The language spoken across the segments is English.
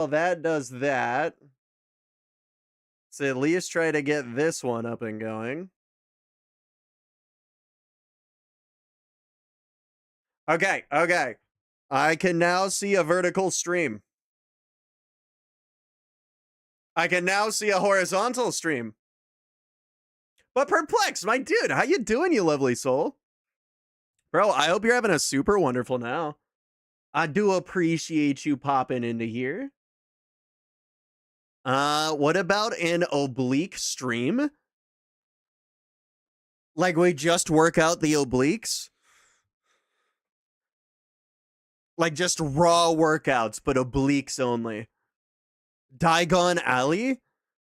Well, that does that. So at least try to get this one up and going. Okay, okay. I can now see a vertical stream. I can now see a horizontal stream. But Perplex, my dude, how you doing, you lovely soul? Bro, I hope you're having a super wonderful now. I do appreciate you popping into here. What about an oblique stream? Like we just work out the obliques? Like just raw workouts, but obliques only. Diagon Alley?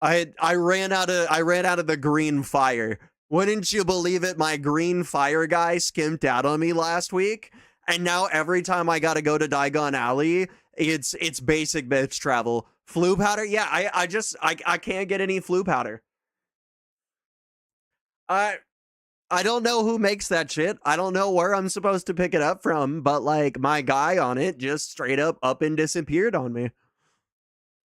I ran out of the green fire. Wouldn't you believe it? My green fire guy skimped out on me last week, and now every time I gotta go to Diagon Alley, it's basic bitch travel. Flu powder? Yeah, I can't get any flu powder. I don't know who makes that shit. I don't know where I'm supposed to pick it up from, but like my guy on it just straight up and disappeared on me.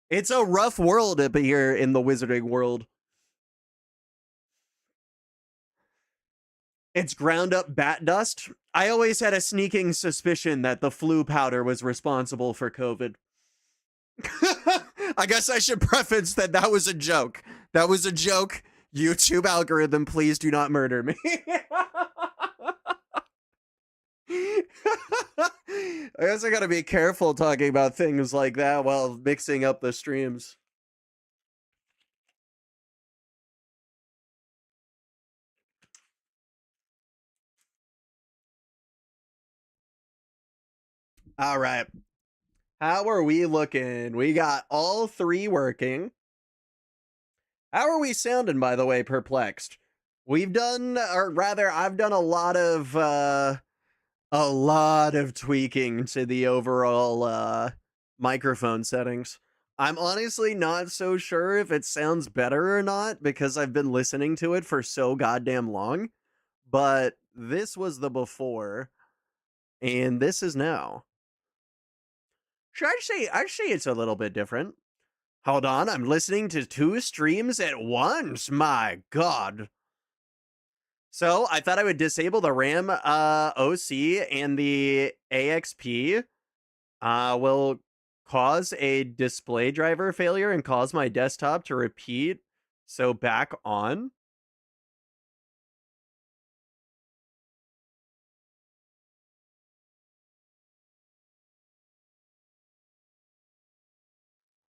It's a rough world up here in the wizarding world. It's ground up bat dust. I always had a sneaking suspicion that the flu powder was responsible for COVID. I guess I should preface that was a joke. That was a joke. YouTube algorithm, please do not murder me. I guess I gotta be careful talking about things like that while mixing up the streams. All right. How are we looking? We got all three working. How are we sounding, by the way, Perplexed? We've done, or rather, I've done a lot of tweaking to the overall microphone settings. I'm honestly not so sure if it sounds better or not because I've been listening to it for so goddamn long. But this was the before, and this is now. Should I'd say it's a little bit different. Hold on, I'm listening to 2 streams at once. My God. So I thought I would disable the RAM OC, and the AXP will cause a display driver failure and cause my desktop to repeat. So back on.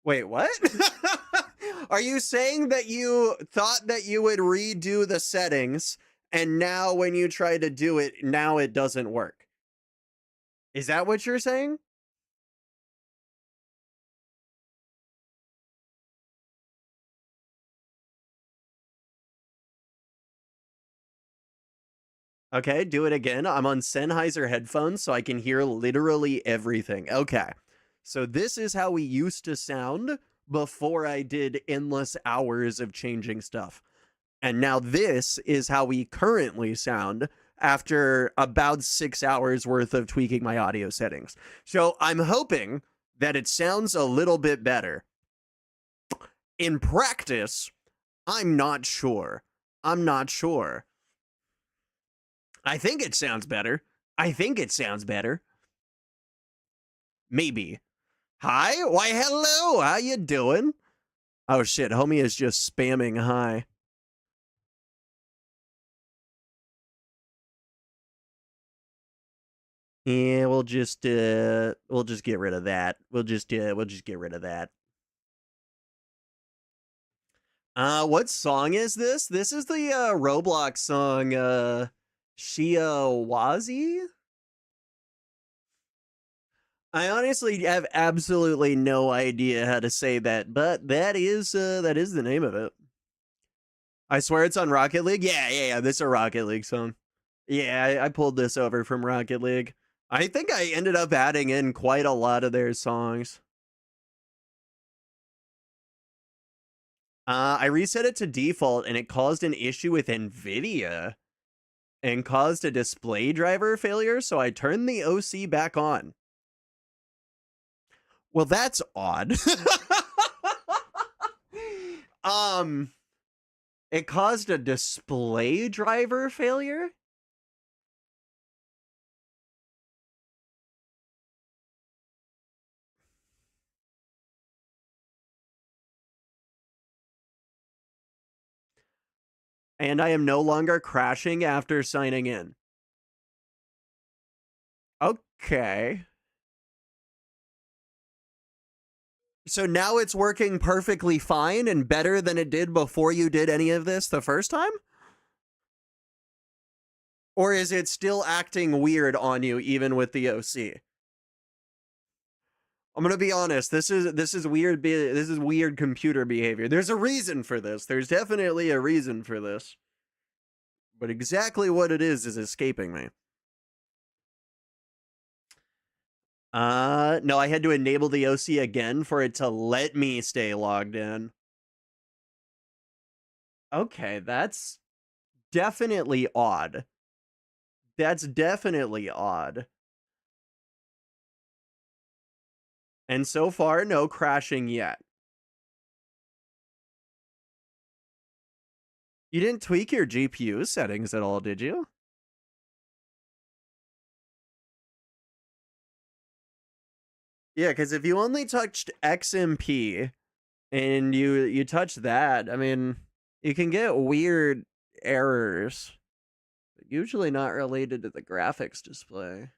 Wait, what? Are you saying that you thought that you would redo the settings, and now when you try to do it, now it doesn't work? Is that what you're saying? Okay, do it again. I'm on Sennheiser headphones, so I can hear literally everything. Okay, so this is how we used to sound before I did endless hours of changing stuff. And now this is how we currently sound after about 6 hours worth of tweaking my audio settings. So I'm hoping that it sounds a little bit better. In practice, I'm not sure. I'm not sure. I think it sounds better. I think it sounds better. Maybe. Hi? Why, hello. How you doing? Oh, shit. Homie is just spamming hi. Yeah, we'll just get rid of that. We'll just get rid of that. What song is this? This is the Roblox song Shiawazi? I honestly have absolutely no idea how to say that, but that is the name of it. I swear it's on Rocket League. Yeah. This is a Rocket League song. Yeah, I pulled this over from Rocket League. I think I ended up adding in quite a lot of their songs. I reset it to default and it caused an issue with NVIDIA and caused a display driver failure, so I turned the OC back on. Well, that's odd. It caused a display driver failure? And I am no longer crashing after signing in. Okay. So now it's working perfectly fine and better than it did before you did any of this the first time? Or is it still acting weird on you even with the OC? I'm gonna be honest. This is weird. This is weird computer behavior. There's a reason for this. There's definitely a reason for this. But exactly what it is escaping me. No, I had to enable the OC again for it to let me stay logged in. Okay, that's definitely odd. That's definitely odd. And so far, no crashing yet. You didn't tweak your GPU settings at all, did you? Yeah, because if you only touched XMP and you touch that, I mean, you can get weird errors. Usually not related to the graphics display.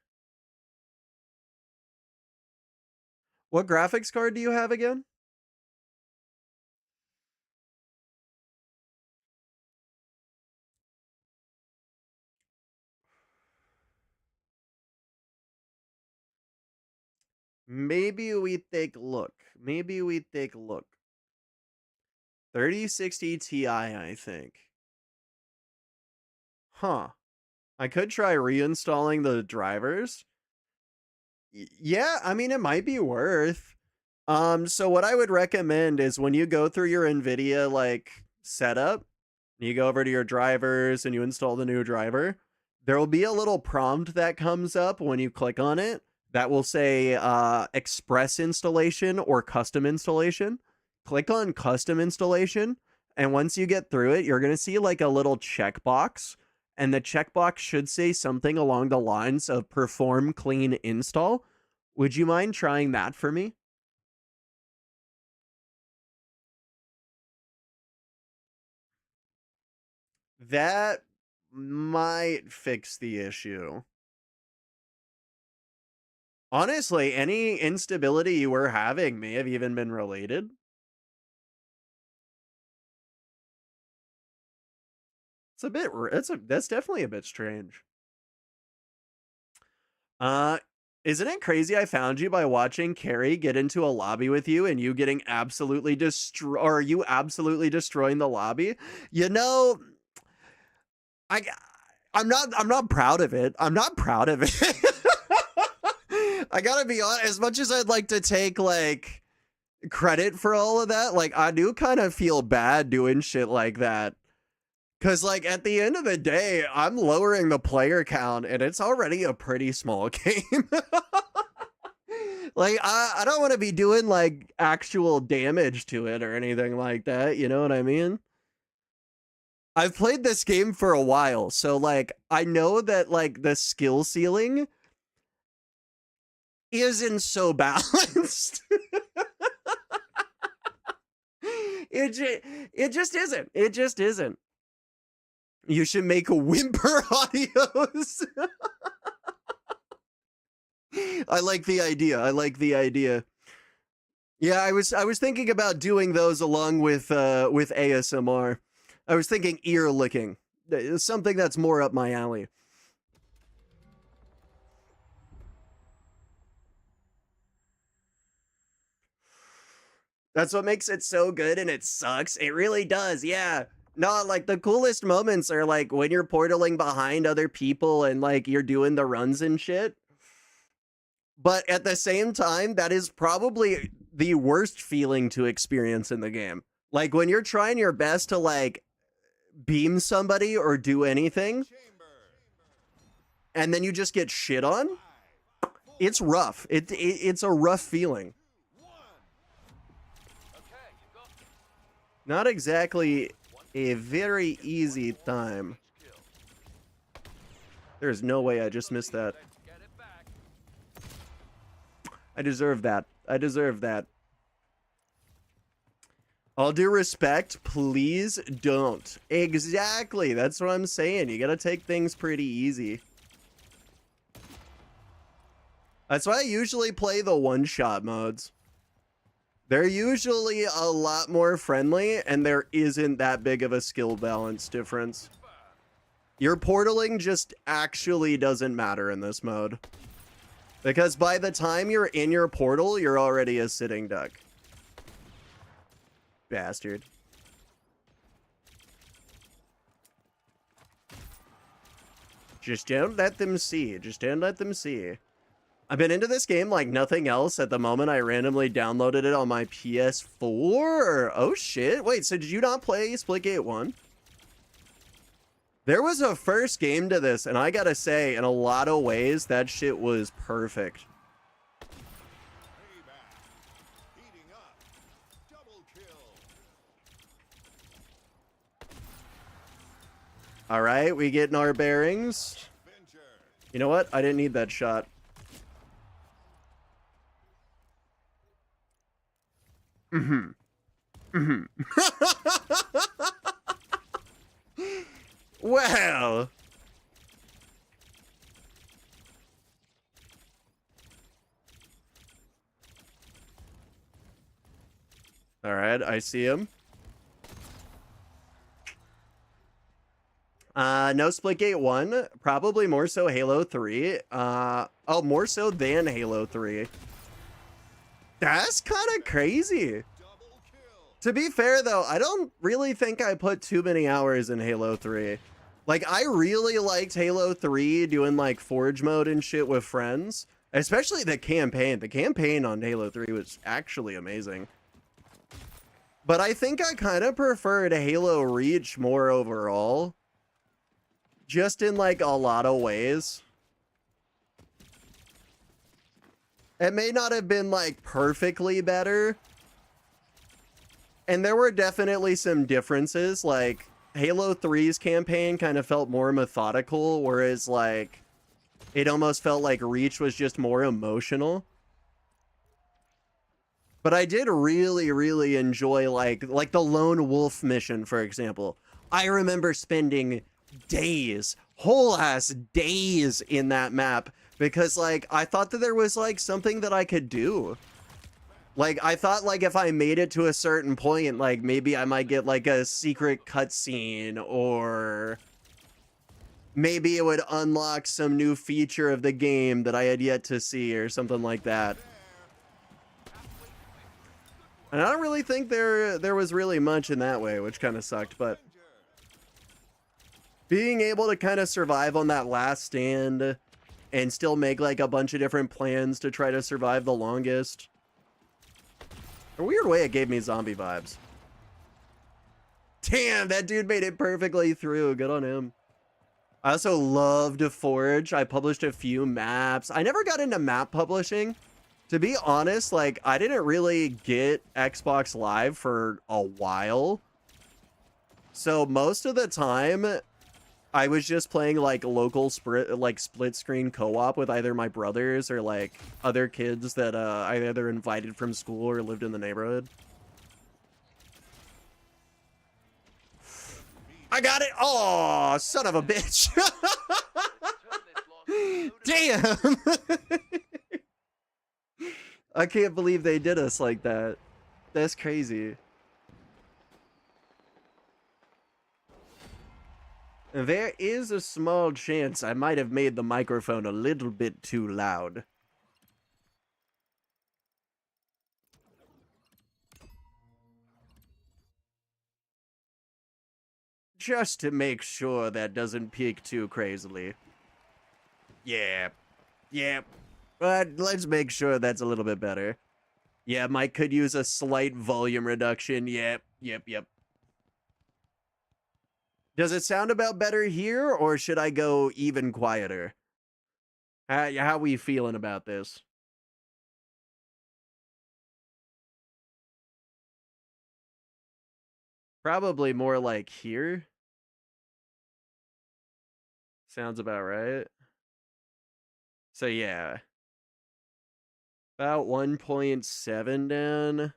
What graphics card do you have again? Maybe we take a look. Maybe we take a look. 3060 Ti, I think. Huh. I could try reinstalling the drivers. Yeah, I mean, it might be worth. So what I would recommend is when you go through your NVIDIA like setup, you go over to your drivers and you install the new driver, there will be a little prompt that comes up when you click on it that will say express installation or custom installation. Click on custom installation, and once you get through it, you're going to see like a little checkbox, and the checkbox should say something along the lines of perform clean install. Would you mind trying that for me? That might fix the issue. Honestly, any instability you were having may have even been related. It's a bit that's definitely a bit strange. Uh isn't it crazy I found you by watching Carrie get into a lobby with you and you getting absolutely or you absolutely destroying the lobby? You know, I I'm not proud of it. I'm not proud of it. I gotta be honest, as much as I'd like to take like credit for all of that, like I do kind of feel bad doing shit like that. Cause like at the end of the day, I'm lowering the player count and it's already a pretty small game. Like I don't want to be doing like actual damage to it or anything like that, you know what I mean? I've played this game for a while, so like I know that like the skill ceiling isn't so balanced. It just isn't. It just isn't. You should make whimper audios. I like the idea. I like the idea. Yeah, I was thinking about doing those along with ASMR. I was thinking ear licking. Something that's more up my alley. That's what makes it so good, and it sucks. It really does, yeah. No, like the coolest moments are like when you're portaling behind other people and like you're doing the runs and shit. But at the same time, that is probably the worst feeling to experience in the game. Like when you're trying your best to like beam somebody or do anything, and then you just get shit on. It's rough. It's a rough feeling. Not exactly a very easy time. There's no way I just missed that. I deserve that. I deserve that. All due respect, please don't. Exactly. That's what I'm saying. You gotta take things pretty easy. That's why I usually play the one-shot modes. They're usually a lot more friendly, and there isn't that big of a skill balance difference. Your portaling just actually doesn't matter in this mode. Because by the time you're in your portal, you're already a sitting duck. Bastard. Just don't let them see. Just don't let them see. I've been into this game like nothing else. At the moment, I randomly downloaded it on my PS4. Oh, shit. Wait, so did you not play Splitgate 1? There was a first game to this, and I gotta say, in a lot of ways, that shit was perfect. All right, we getting our bearings. You know what? I didn't need that shot. Well. All right, I see him. No Splitgate 1, probably more so Halo 3. Oh, more so than Halo 3. That's kind of crazy. To be fair, though, I don't really think I put too many hours in Halo 3. Like, I really liked Halo 3 doing, like, Forge mode and shit with friends. Especially the campaign. The campaign on Halo 3 was actually amazing. But I think I kind of preferred Halo Reach more overall. Just in, like, a lot of ways. It may not have been, like, perfectly better. And there were definitely some differences. Like, Halo 3's campaign kind of felt more methodical, whereas, like, it almost felt like Reach was just more emotional. But I did really, really enjoy, like the Lone Wolf mission, for example. I remember spending days, whole ass days in that map because, like, I thought that there was, like, something that I could do. Like, I thought, like, if I made it to a certain point, like, maybe I might get, like, a secret cutscene, or maybe it would unlock some new feature of the game that I had yet to see, or something like that. And I don't really think there was really much in that way, which kind of sucked, but being able to kind of survive on that last stand and still make, like, a bunch of different plans to try to survive the longest. In a weird way, it gave me zombie vibes. Damn, that dude made it perfectly through. Good on him. I also loved Forge. I published a few maps. I never got into map publishing. To be honest, like, I didn't really get Xbox Live for a while. So most of the time, I was just playing, like, local split screen co-op with either my brothers or, like, other kids that I either invited from school or lived in the neighborhood. I got it! Oh, son of a bitch! Damn! I can't believe they did us like that. That's crazy. There is a small chance I might have made the microphone a little bit too loud. Just to make sure that doesn't peak too crazily. Yeah. Yeah. But let's make sure that's a little bit better. Yeah, mic could use a slight volume reduction. Yep. Does it sound about better here, or should I go even quieter? How we feeling about this? Probably more like here. Sounds about right. So yeah. About 1.7 down.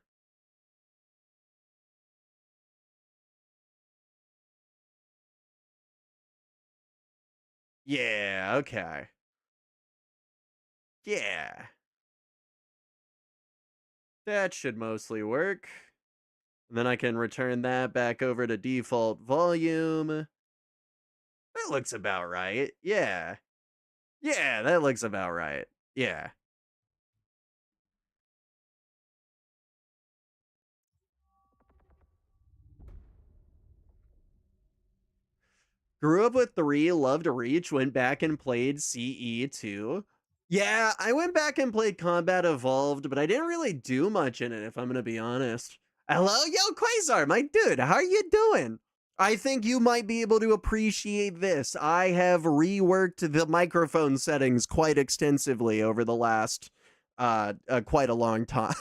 Yeah, okay. Yeah. That should mostly work. And then I can return that back over to default volume. That looks about right. Yeah. Yeah, that looks about right. Yeah. Grew up with 3, loved Reach, went back and played CE2. Yeah, I went back and played Combat Evolved, but I didn't really do much in it, if I'm gonna be honest. Hello, yo, Quasar, my dude, how are you doing? I think you might be able to appreciate this. I have reworked the microphone settings quite extensively over the last quite a long time.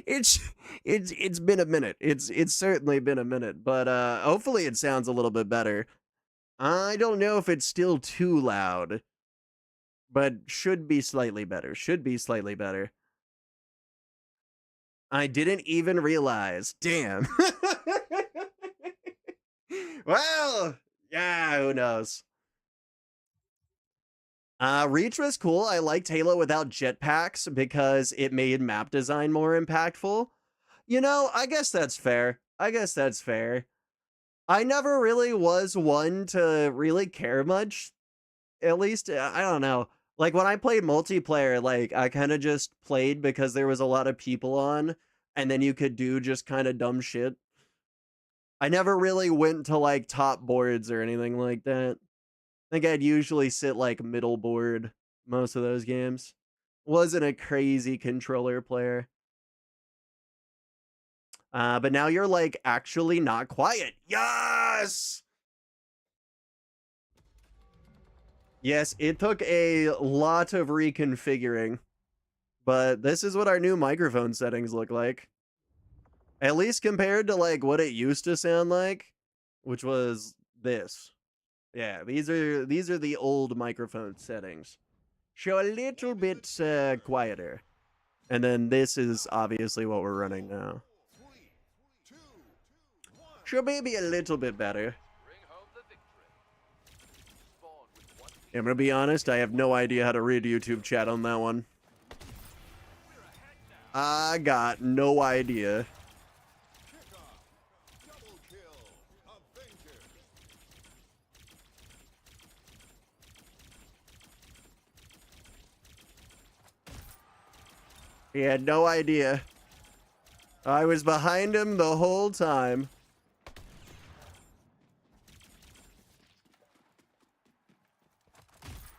it's it's been a minute. It's certainly been a minute, but hopefully it sounds a little bit better. I don't know if it's still too loud, but should be slightly better. Should be slightly better. I didn't even realize. Damn. Well, yeah, who knows? Reach was cool. I liked Halo without jetpacks because it made map design more impactful. You know, I guess that's fair. I guess that's fair. I never really was one to really care much. At least, I don't know. Like when I played multiplayer, like I kind of just played because there was a lot of people on, and then you could do just kind of dumb shit. I never really went to like top boards or anything like that. I think I'd usually sit like middle board most of those games. Wasn't a crazy controller player. But now you're like actually not quiet. Yes! Yes, it took a lot of reconfiguring, but this is what our new microphone settings look like. At least compared to like what it used to sound like, which was this. Yeah, these are the old microphone settings. Show a little bit quieter. And then this is obviously what we're running now. Show maybe a little bit better. I'm gonna be honest, I have no idea how to read YouTube chat on that one. I got no idea. He had no idea. I was behind him the whole time.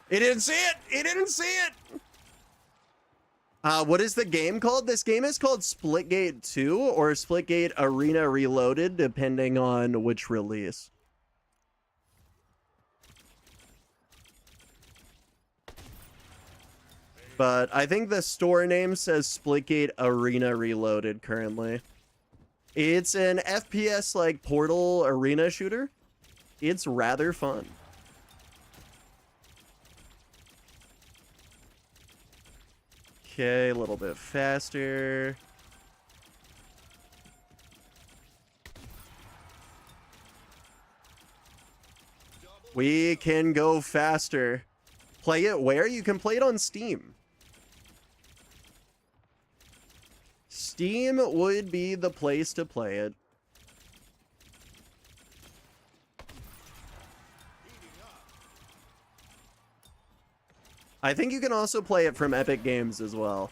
He didn't see it! He didn't see it! What is the game called? This game is called Splitgate 2 or Splitgate Arena Reloaded, depending on which release. But I think the store name says Splitgate Arena Reloaded currently. It's an FPS like Portal arena shooter. It's rather fun. Okay, a little bit faster. We can go faster. Play it where? You can play it on Steam. Steam would be the place to play it. I think you can also play it from Epic Games as well.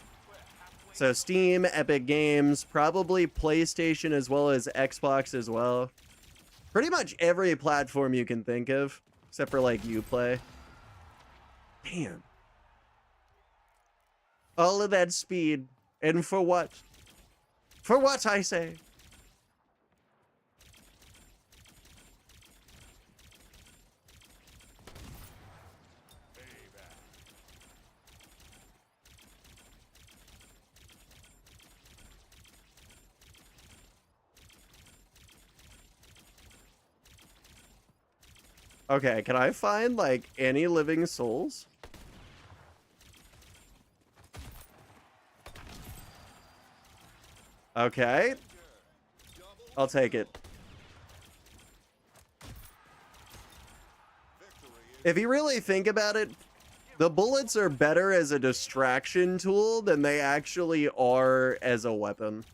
So Steam, Epic Games, probably PlayStation as well as Xbox as well. Pretty much every platform you can think of, except for like Uplay. Damn. All of that speed. And for what? For what, I say? Okay, can I find, like, any living souls? Okay. I'll take it. If you really think about it, the bullets are better as a distraction tool than they actually are as a weapon.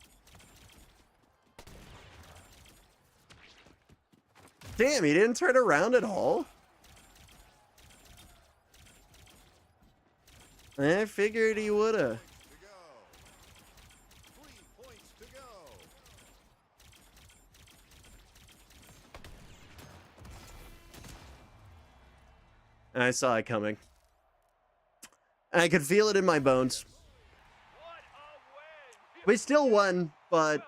Damn, he didn't turn around at all? I figured he would've. I saw it coming. I could feel it in my bones. We still won, but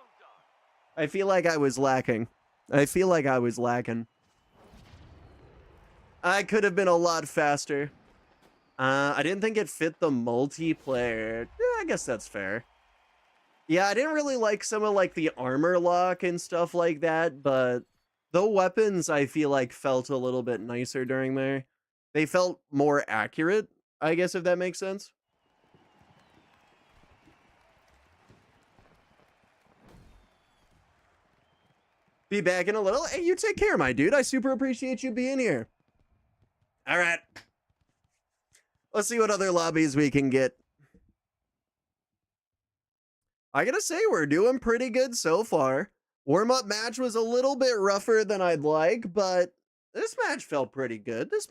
I feel like I was lacking. I could have been a lot faster. I didn't think it fit the multiplayer. Yeah, I guess that's fair. Yeah, I didn't really like some of like the armor lock and stuff like that, but the weapons I feel like felt a little bit nicer during there. They felt more accurate, I guess, if that makes sense. Be back in a little. Hey, you take care, my dude. I super appreciate you being here. All right. Let's see what other lobbies we can get. I gotta say, we're doing pretty good so far. Warm-up match was a little bit rougher than I'd like, but this match felt pretty good. This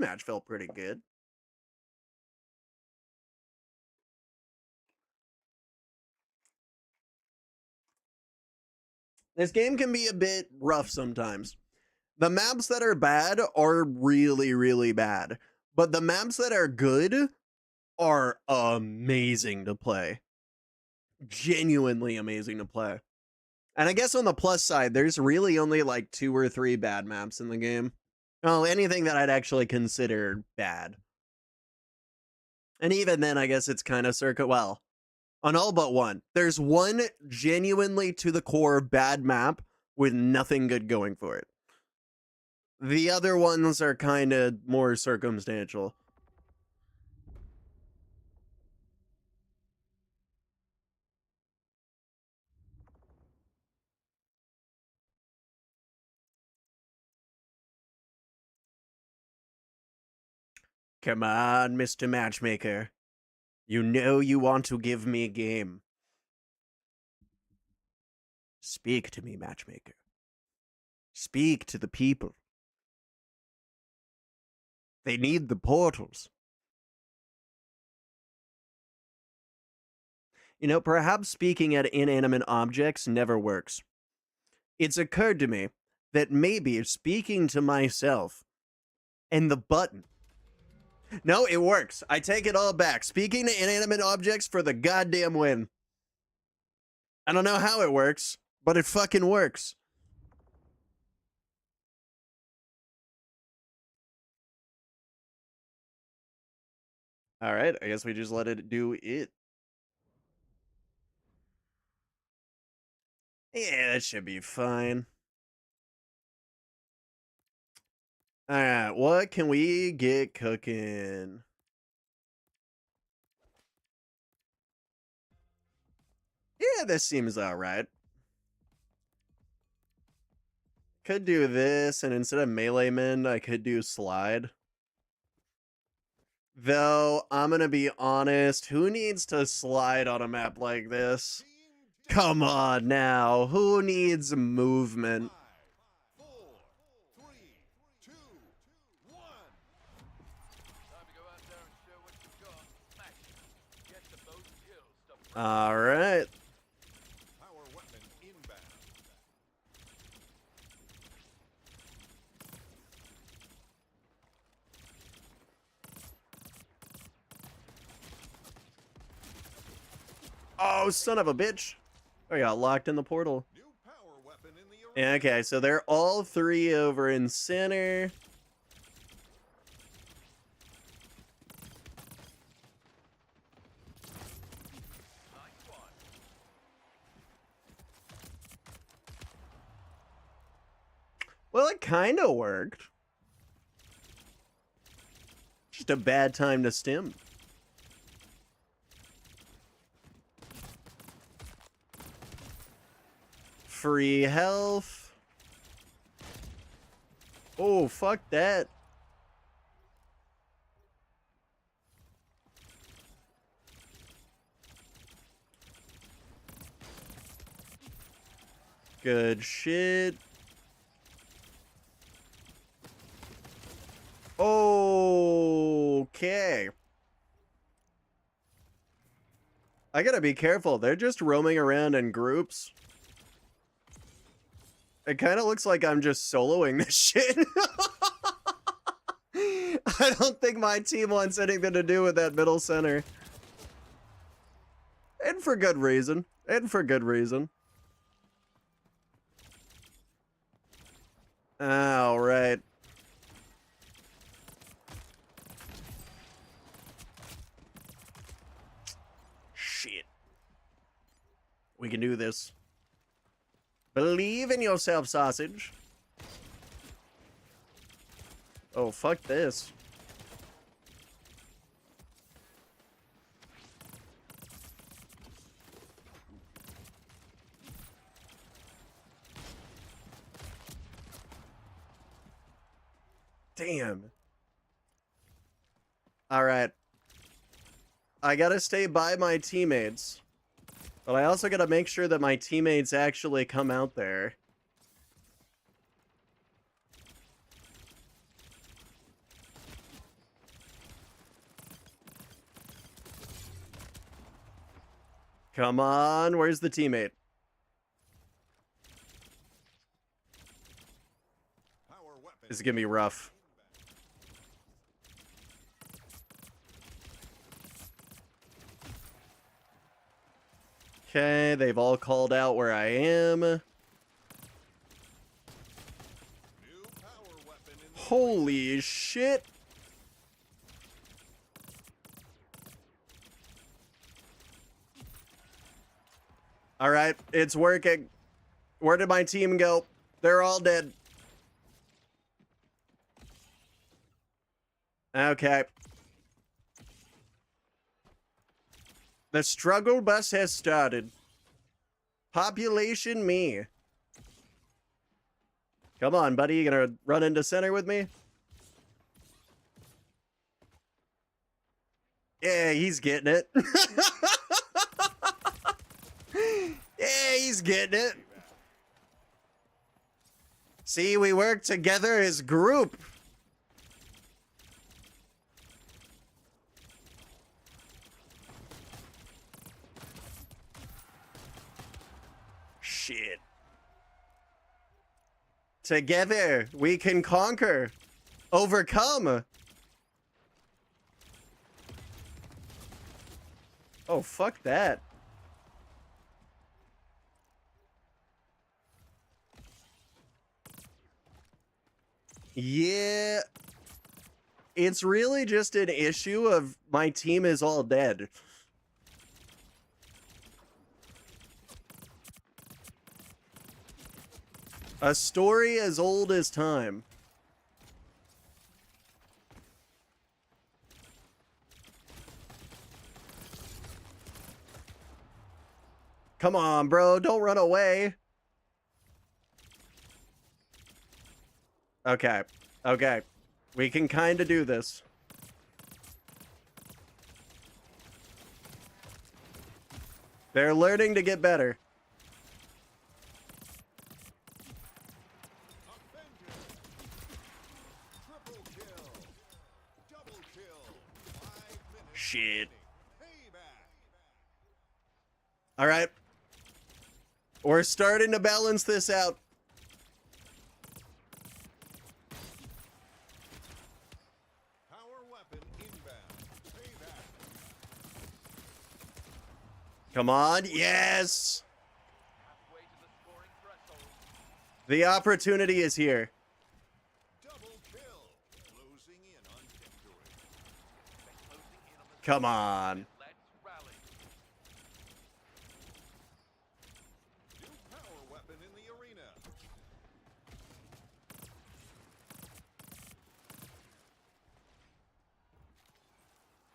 game can be a bit rough sometimes. The maps that are bad are really, really bad. But the maps that are good are amazing to play. Genuinely amazing to play. And I guess on the plus side, there's really only like 2 or 3 bad maps in the game. Oh, anything that I'd actually consider bad. And even then, I guess it's kind of well, on all but one. There's one genuinely to the core bad map with nothing good going for it. The other ones are kind of more circumstantial. Come on, Mr. Matchmaker. You know you want to give me a game. Speak to me, Matchmaker. Speak to the people. They need the portals. You know, perhaps speaking at inanimate objects never works. It's occurred to me that maybe speaking to myself and the button. No, it works. I take it all back. Speaking to inanimate objects for the goddamn win. I don't know how it works, but it fucking works. All right, I guess we just let it do it. Yeah, that should be fine. All right, what can we get cooking? Yeah, this seems all right. Could do this, and instead of melee mend, I could do slide. Though, I'm gonna be honest, who needs to slide on a map like this? Come on now, who needs movement? All right. Oh, son of a bitch. I got locked in the portal. Yeah, okay, so they're all 3 over in center. Well, it kind of worked. Just a bad time to stim. Free health. Oh, fuck that. Good shit. Okay. I gotta be careful. They're just roaming around in groups. It kind of looks like I'm just soloing this shit. I don't think my team wants anything to do with that middle center. And for good reason. And for good reason. All right. Shit. We can do this. Believe in yourself, sausage. Oh, fuck this. Damn. All right. I gotta stay by my teammates. But I also gotta make sure that my teammates actually come out there. Come on, where's the teammate? This is gonna be rough. Okay, they've all called out where I am. Holy shit. All right, it's working. Where did my team go? They're all dead. Okay. The struggle bus has started. Population me. Come on, buddy. You gonna run into center with me? Yeah, he's getting it. Yeah, he's getting it. See, we work together as group. Shit. Together, we can conquer. Overcome. Oh, fuck that. Yeah. It's really just an issue of my team is all dead. A story as old as time. Come on, bro. Don't run away. Okay. Okay. We can kind of do this. They're learning to get better. Shit. All right. We're starting to balance this out. Come on. Yes. The opportunity is here. Come on.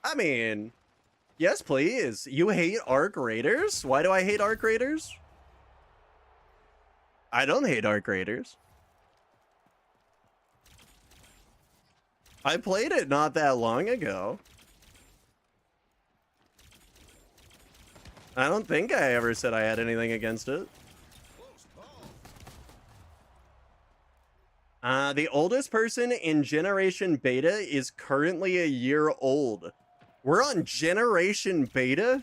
I mean, yes, please. You hate Arc Raiders? Why do I hate Arc Raiders? I don't hate Arc Raiders. I played it not that long ago. I don't think I ever said I had anything against it. The oldest person in Generation Beta is currently a year old. We're on Generation Beta?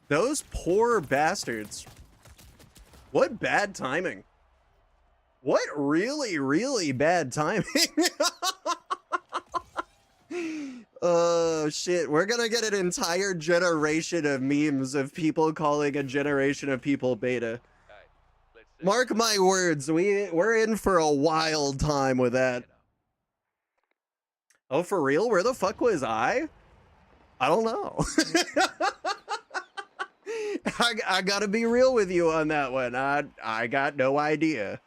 Those poor bastards. What bad timing. What really, really bad timing. Oh, shit. We're gonna get an entire generation of memes of people calling a generation of people beta. Mark my words, we're in for a wild time with that. Oh, for real? Where the fuck was I? I don't know. I gotta be real with you on that one. I got no idea.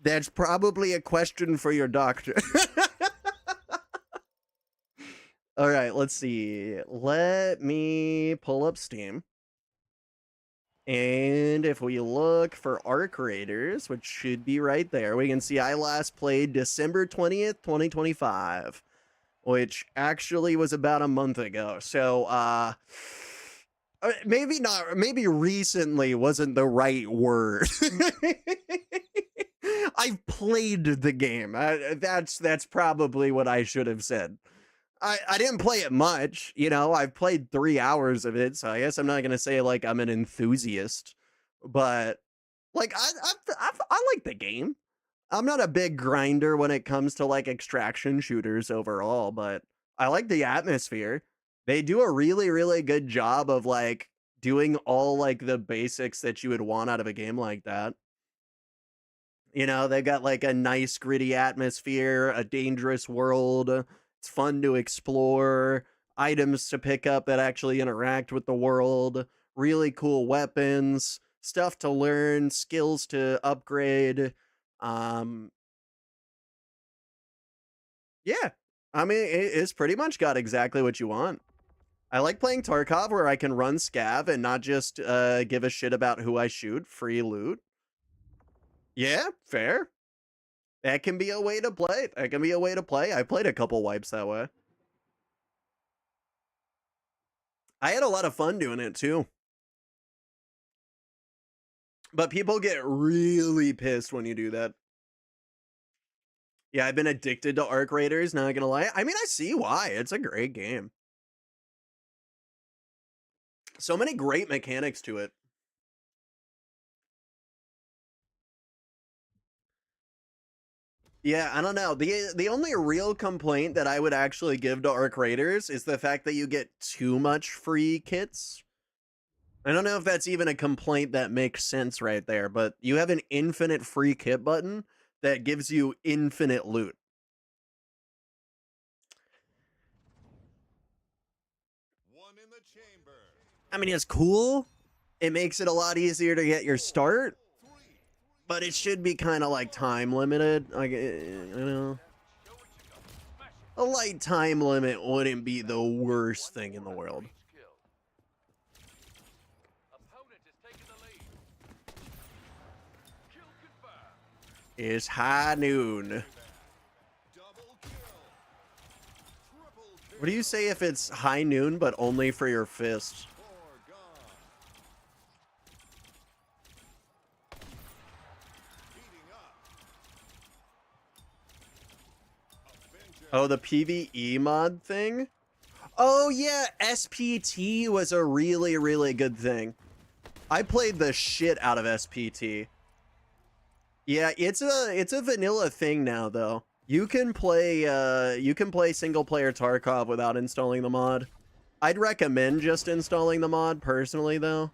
That's probably a question for your doctor. All right, let's see. Let me pull up Steam. And if we look for Arc Raiders, which should be right there, we can see I last played December 20th, 2025, which actually was about a month ago. So, maybe not, maybe recently wasn't the right word. I've played the game. That's probably what I should have said. I didn't play it much, you know. I've played 3 hours of it, so I guess I'm not gonna say like I'm an enthusiast, but like I like the game. I'm not a big grinder when it comes to like extraction shooters overall, but I like the atmosphere. They do a really, really good job of like doing all like the basics that you would want out of a game like that. You know, they got like a nice gritty atmosphere, a dangerous world. It's fun to explore, items to pick up that actually interact with the world, really cool weapons, stuff to learn, skills to upgrade. Yeah, I mean, it's pretty much got exactly what you want. I like playing Tarkov where I can run scav and not just give a shit about who I shoot, free loot. Yeah, fair. That can be a way to play. That can be a way to play. I played a couple wipes that way. I had a lot of fun doing it too. But people get really pissed when you do that. Yeah, I've been addicted to Arc Raiders, not gonna lie. I mean, I see why. It's a great game. So many great mechanics to it. Yeah, I don't know. The only real complaint that I would actually give to Arc Raiders is the fact that you get too much free kits. I don't know if that's even a complaint that makes sense right there, but you have an infinite free kit button that gives you infinite loot. I mean, it's cool. It makes it a lot easier to get your start, but it should be kind of like time limited. Like, you know, a light time limit wouldn't be the worst thing in the world. It's high noon. What do you say if it's high noon, but only for your fists? Oh, the PvE mod thing? Oh yeah, SPT was a really, really good thing. I played the shit out of SPT. Yeah, it's a vanilla thing now though. You can play single player Tarkov without installing the mod. I'd recommend just installing the mod personally though.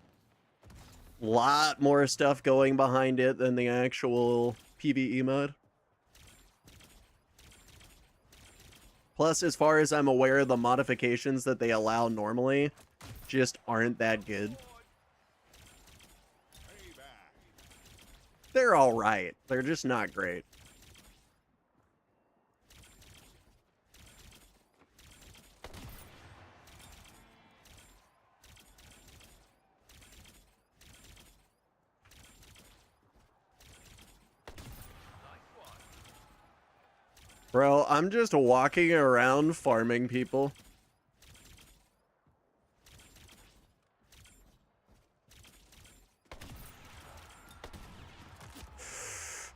Lot more stuff going behind it than the actual PvE mod. Plus, as far as I'm aware, the modifications that they allow normally just aren't that good. They're all right. They're just not great. Bro, I'm just walking around farming people.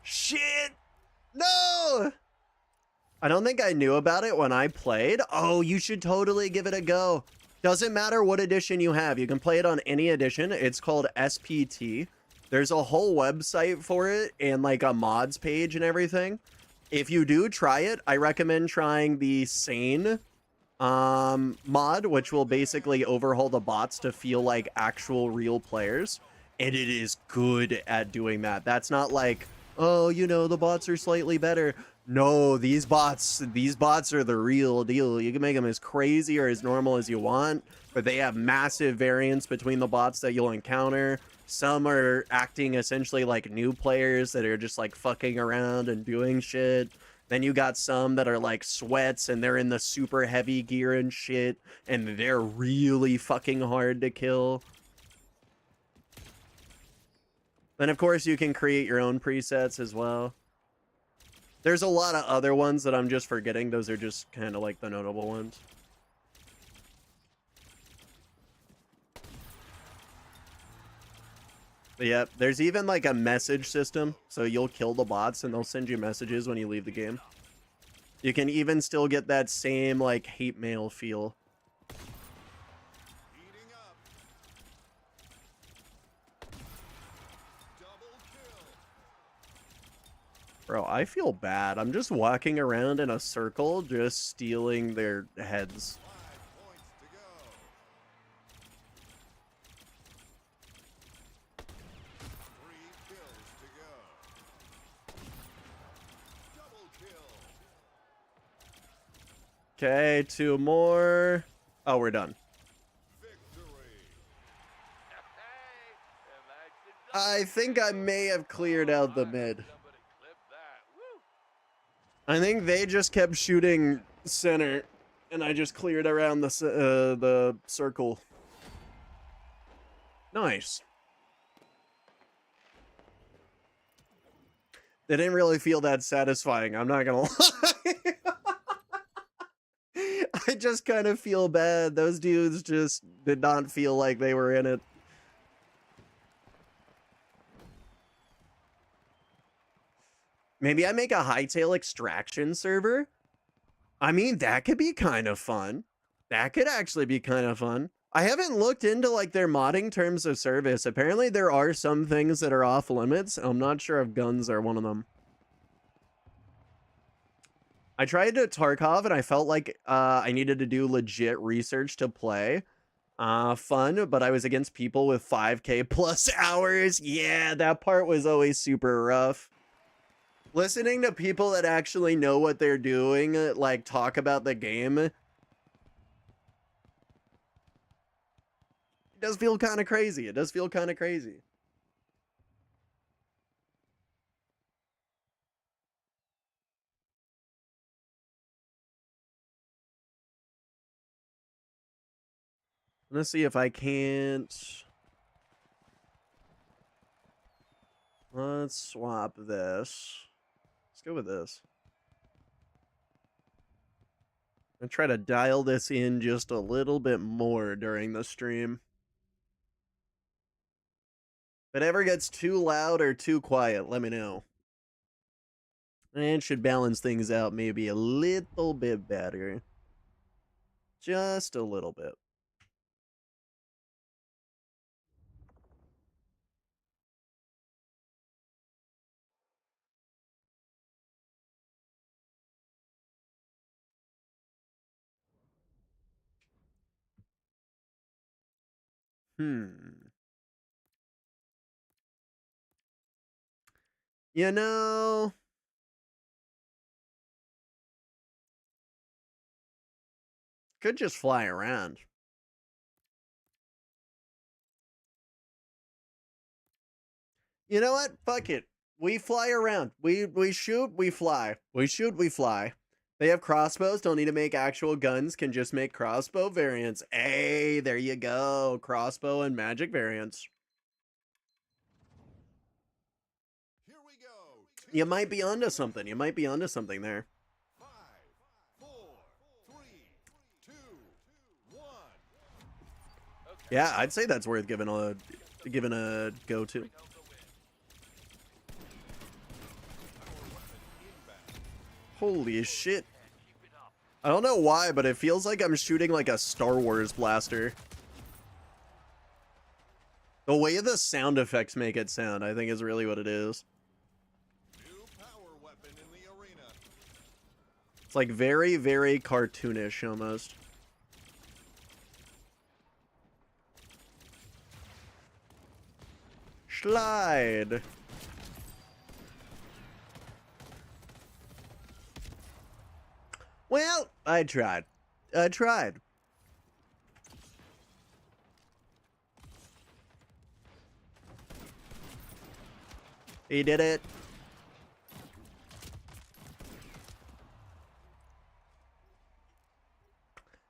Shit! No! I don't think I knew about it when I played. Oh, you should totally give it a go. Doesn't matter what edition you have. You can play it on any edition. It's called SPT. There's a whole website for it and like a mods page and everything. If you do try it, I recommend trying the Sane mod, which will basically overhaul the bots to feel like actual real players. And it is good at doing that. That's not like, oh, you know, the bots are slightly better. No, these bots are the real deal. You can make them as crazy or as normal as you want, but they have massive variance between the bots that you'll encounter. Some are acting essentially like new players that are just like fucking around and doing shit. Then you got some that are like sweats and they're in the super heavy gear and shit, and they're really fucking hard to kill. Then of course you can create your own presets as well. There's a lot of other ones that I'm just forgetting. Those are just kind of like the notable ones. But yeah, there's even like a message system. So you'll kill the bots and they'll send you messages when you leave the game. You can even still get that same like hate mail feel. Bro, I feel bad. I'm just walking around in a circle, just stealing their heads. Okay, 2 more. Oh, we're done. I think I may have cleared out the mid. I think they just kept shooting center, and I just cleared around the circle. Nice. They didn't really feel that satisfying, I'm not gonna lie. I just kind of feel bad. Those dudes just did not feel like they were in it. Maybe I make a hightail extraction server? I mean, that could be kind of fun. That could actually be kind of fun. I haven't looked into like their modding terms of service. Apparently there are some things that are off limits. I'm not sure if guns are one of them. I tried to Tarkov and I felt like I needed to do legit research to play. Fun, but I was against people with 5k plus hours. Yeah, that part was always super rough. Listening to people that actually know what they're doing, like, talk about the game, it does feel kind of crazy. It does feel kind of crazy. Let's see if I can't... Let's swap this. Let's go with this. And try to dial this in just a little bit more during the stream. If it ever gets too loud or too quiet, let me know. And it should balance things out maybe a little bit better. Just a little bit. You know... Could just fly around. You know what? Fuck it. We fly around. We shoot, we fly. We shoot, we fly. They have crossbows, don't need to make actual guns, can just make crossbow variants. Hey, there you go. Crossbow and magic variants. Here we go. You might be onto something. You might be onto something there. 5 Yeah, I'd say that's worth giving a go to. Holy shit. I don't know why, but it feels like I'm shooting like a Star Wars blaster. The way the sound effects make it sound, I think, is really what it is. New power weapon in the arena. It's like very, very cartoonish almost. Slide. Well, I tried. I tried. He did it.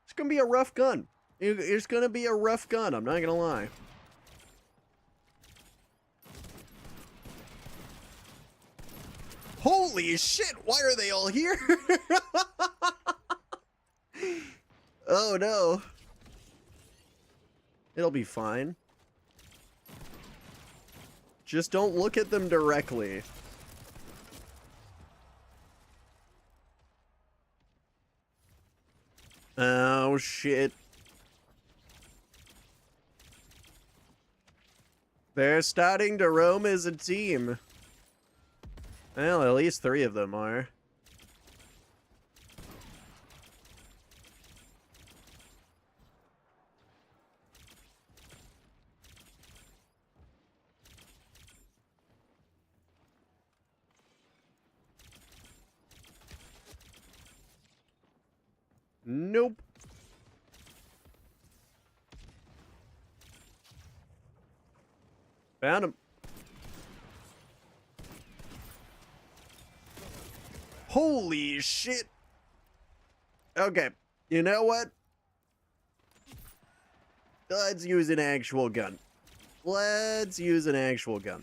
It's gonna be a rough gun. It's gonna be a rough gun, I'm not gonna lie. Holy shit, why are they all here? Oh no. It'll be fine. Just don't look at them directly. Oh shit. They're starting to roam as a team. Well, at least 3 of them are. Nope. Found him. Holy shit. Okay, you know what? Let's use an actual gun. Let's use an actual gun.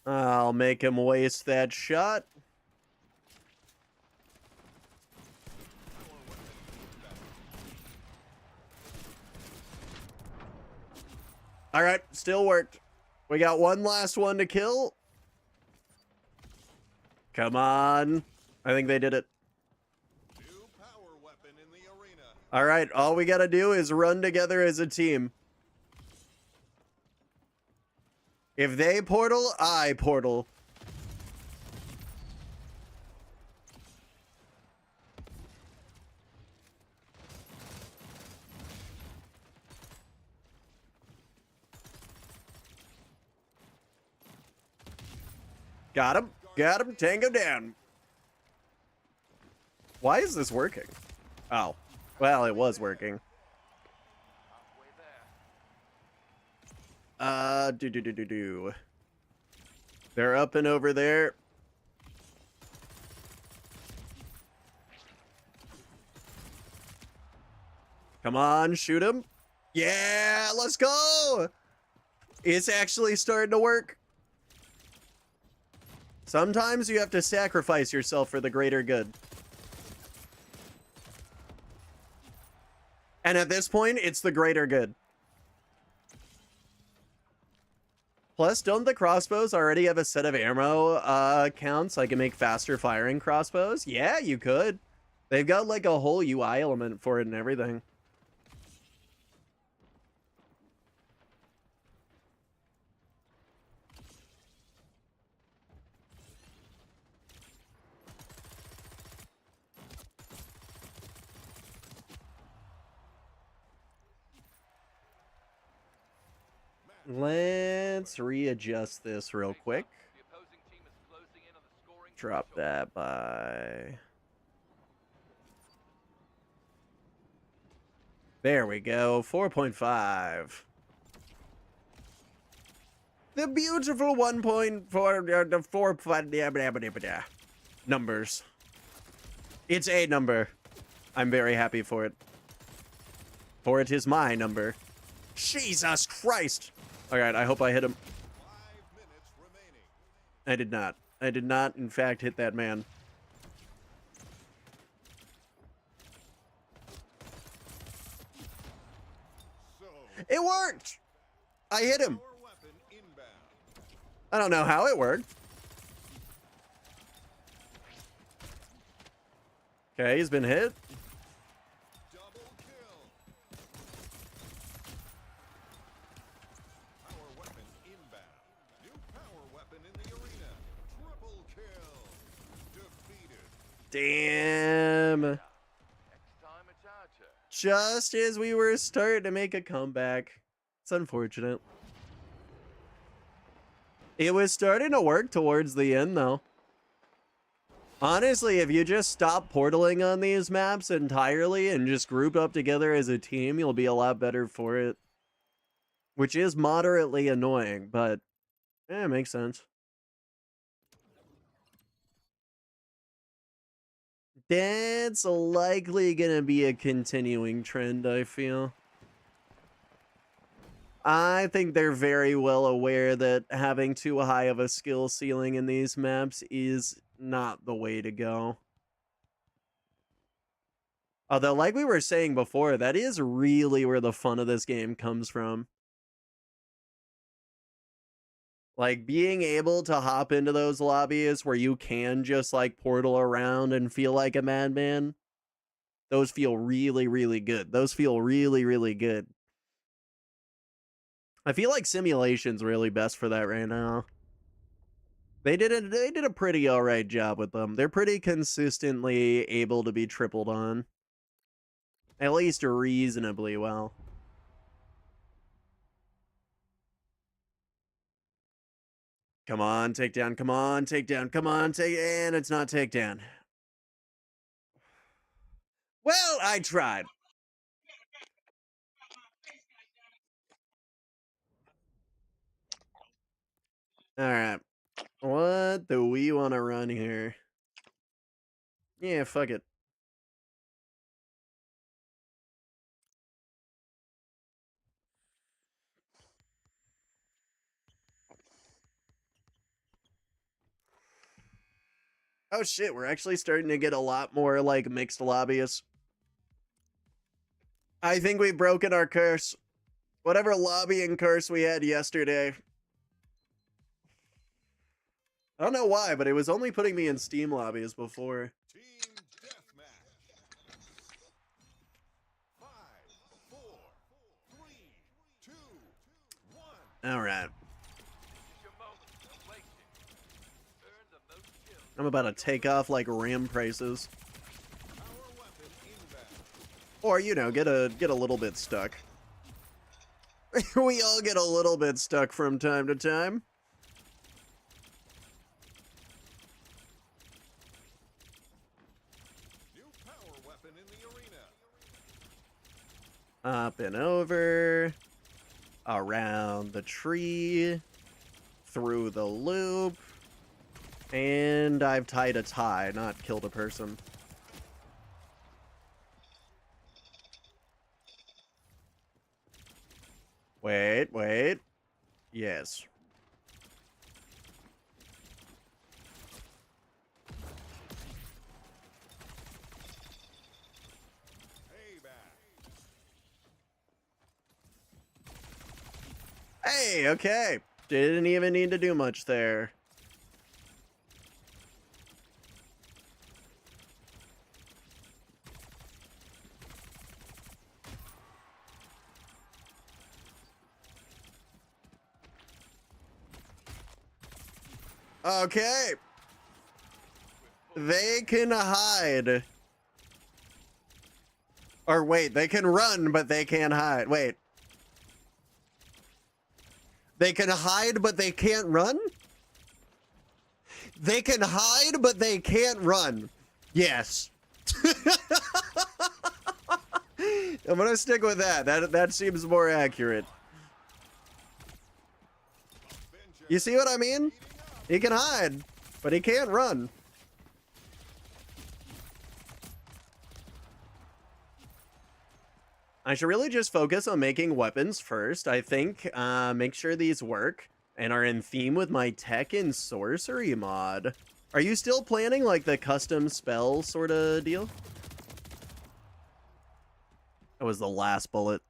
I'll make him waste that shot. All right, still worked. We got one last one to kill. Come on. I think they did it. New power weapon in the arena. All right, all we got to do is run together as a team. If they portal, I portal. Got him. Got him. Tango down. Why is this working? Oh. Well, it was working. Do. They're up and over there. Come on, shoot him. Yeah, let's go. It's actually starting to work. Sometimes you have to sacrifice yourself for the greater good. And at this point, it's the greater good. Plus, don't the crossbows already have a set of ammo counts? I can make faster firing crossbows? Yeah, you could. They've got like a whole UI element for it and everything. Let's readjust this real quick. Drop that by... There we go, 4.5. The beautiful 1.4 numbers. It's a number. I'm very happy for it. For it is my number. Jesus Christ! Alright, I hope I hit him. 5 minutes I did not. I did not, in fact, hit that man. So, It worked! I hit him. power weapon inbound. I don't know how it worked. Okay, he's been hit. Double kill. Power weapon inbound. New power weapon in the arena. Triple kill. Defeated. Damn. Next time it's our turn. Just as we were starting to make a comeback. It's unfortunate. It was starting to work towards the end, though. Honestly, if you just stop portaling on these maps entirely and just group up together as a team, you'll be a lot better for it. Which is moderately annoying, but it makes sense. That's likely gonna be a continuing trend, I feel. I think they're very well aware that having too high of a skill ceiling in these maps is not the way to go. Although, like we were saying before, that is really where the fun of this game comes from. Like, being able to hop into those lobbies where you can just, like, portal around and feel like a madman, those feel really, really good. Those feel really, really good. I feel like Simulation's really best for that right now. They did a pretty alright job with them. They're pretty consistently able to be tripled on. At least reasonably well. Come on, takedown, come on, takedown, come on, and it's not takedown. Well, I tried. Alright. What do we want to run here? Yeah, fuck it. Oh shit, we're actually starting to get a lot more, like, mixed lobbyists. I think we've broken our curse. Whatever lobbying curse we had yesterday. I don't know why, but it was only putting me in Steam lobbies before. Team deathmatch. 5, 4, 3, 2, 1. Alright. This is your moment. Don't waste it. Earn the most kills. I'm about to take off like RAM prices. Power weapon inbound. Or, you know, get a little bit stuck. We all get a little bit stuck from time to time. New power weapon in the arena. Up and over. Around the tree. Through the loop. And I've tied a tie, not killed a person. Wait. Yes. Payback. Hey, okay. Didn't even need to do much there. Okay. They can hide. Or wait, they can run, but they can't hide. Wait. They can hide, but they can't run? They can hide, but they can't run. Yes. I'm gonna stick with that. That seems more accurate. You see what I mean? He can hide, but he can't run. I should really just focus on making weapons first, I think. Make sure these work. and are in theme with my tech and sorcery mod. Are you still planning like the custom spell sort of deal? That was the last bullet.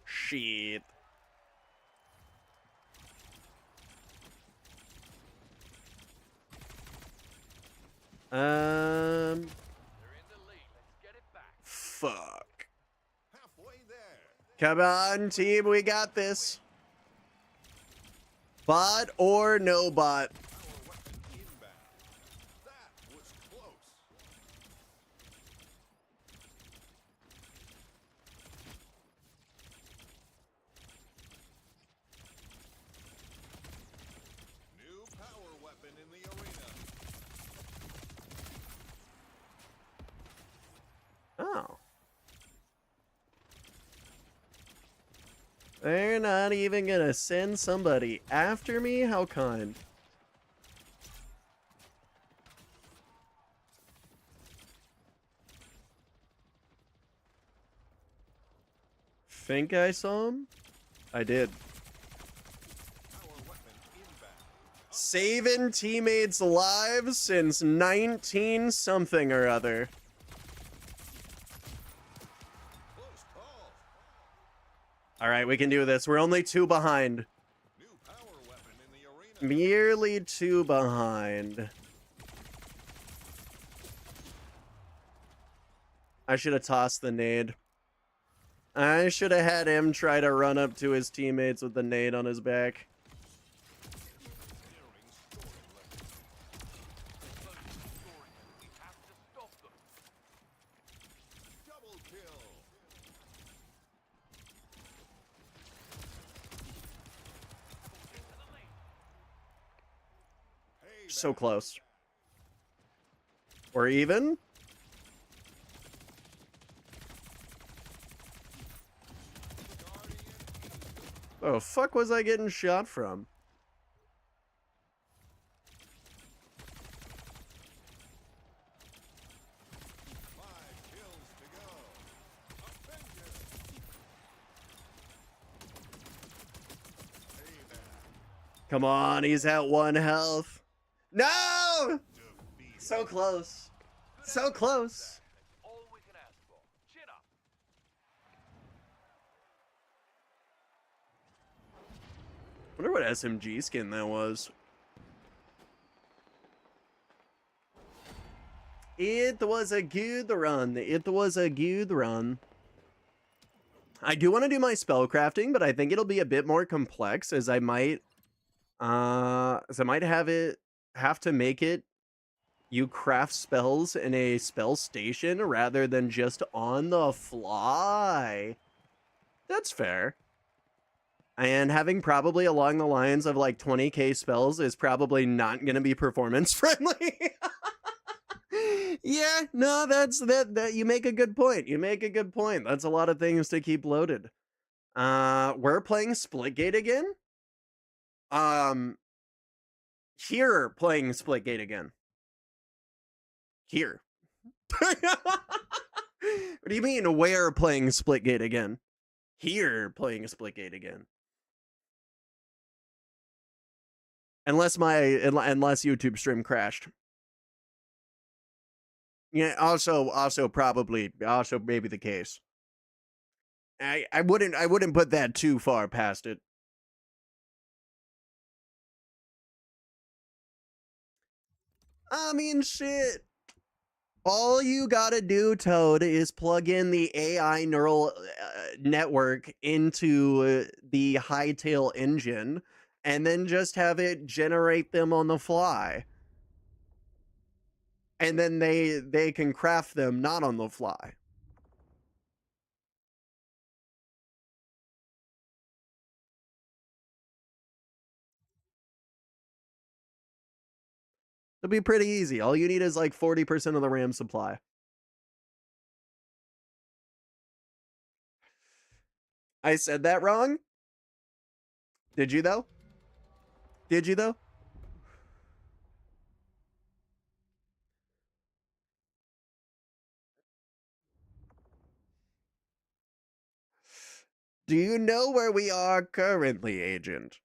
Shit. They're in the lead. Let's get it back. Fuck. Halfway there. Come on, team, we got this. Bot or no bot? Power weapon inbound. That was close. New power weapon in the arena. Oh. They're not even gonna send somebody after me? How kind. Think I saw him? I did. Power weapon inbound. Saving teammates' lives since 19 something or other. Close call. All right, we can do this. We're only 2 behind. New power weapon in the arena. Merely 2 behind. I should have tossed the nade. I should have had him try to run up to his teammates with the nade on his back. Clearing scoring lane. Close to scoring. We have to stop them. Double kill. Into the lead. So Payback. close. Or even? Guardian Oh, fuck was I getting shot from? Five kills to go. Avenger. Payback. Come on, he's at 1 health. No! Defeat. So close. So close. That's all we can ask for. Chin up. Wonder what SMG skin that was. It was a good run. It was a good run. I do want to do my spell crafting, but I think it'll be a bit more complex as I might have to make it you craft spells in a spell station rather than just on the fly. That's fair. And having probably along the lines of like 20k spells is probably not going to be performance friendly. Yeah, no, that you make a good point. You make a good point. That's a lot of things to keep loaded. We're playing Splitgate again. Here playing Splitgate again. Here. What do you mean where playing Splitgate again? Here playing Splitgate again. Unless YouTube stream crashed. Yeah, also maybe the case. I wouldn't put that too far past it. I mean, shit. All you gotta do, Toad, is plug in the AI neural network into the Hightail engine, and then just have it generate them on the fly. And then they can craft them not on the fly. It'll be pretty easy. All you need is like 40% of the RAM supply. I said that wrong? Did you though? Did you though? Do you know where we are currently, Agent?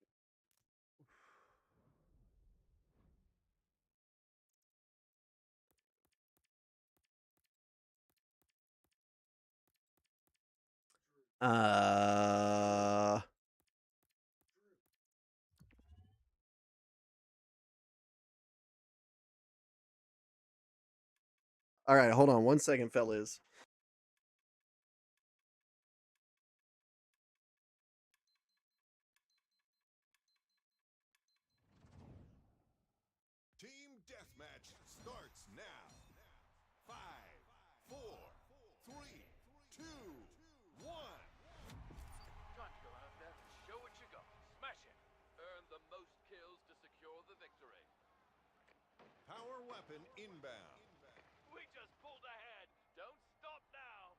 Uh... All right, hold on 1 second, fellas. Team deathmatch starts now. 5, 4, 3, 2, 1. Time to go out there and show what you got. Smash it. Earn the most kills to secure the victory. Power weapon inbound. We just pulled ahead. Don't stop now.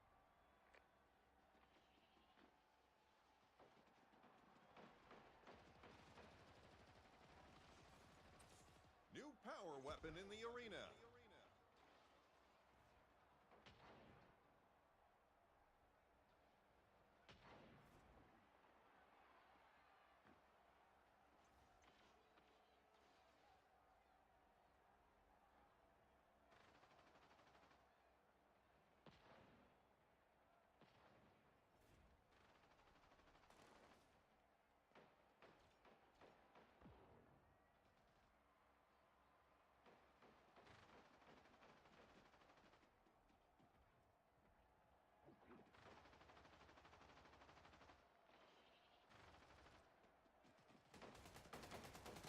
New power weapon in the arena.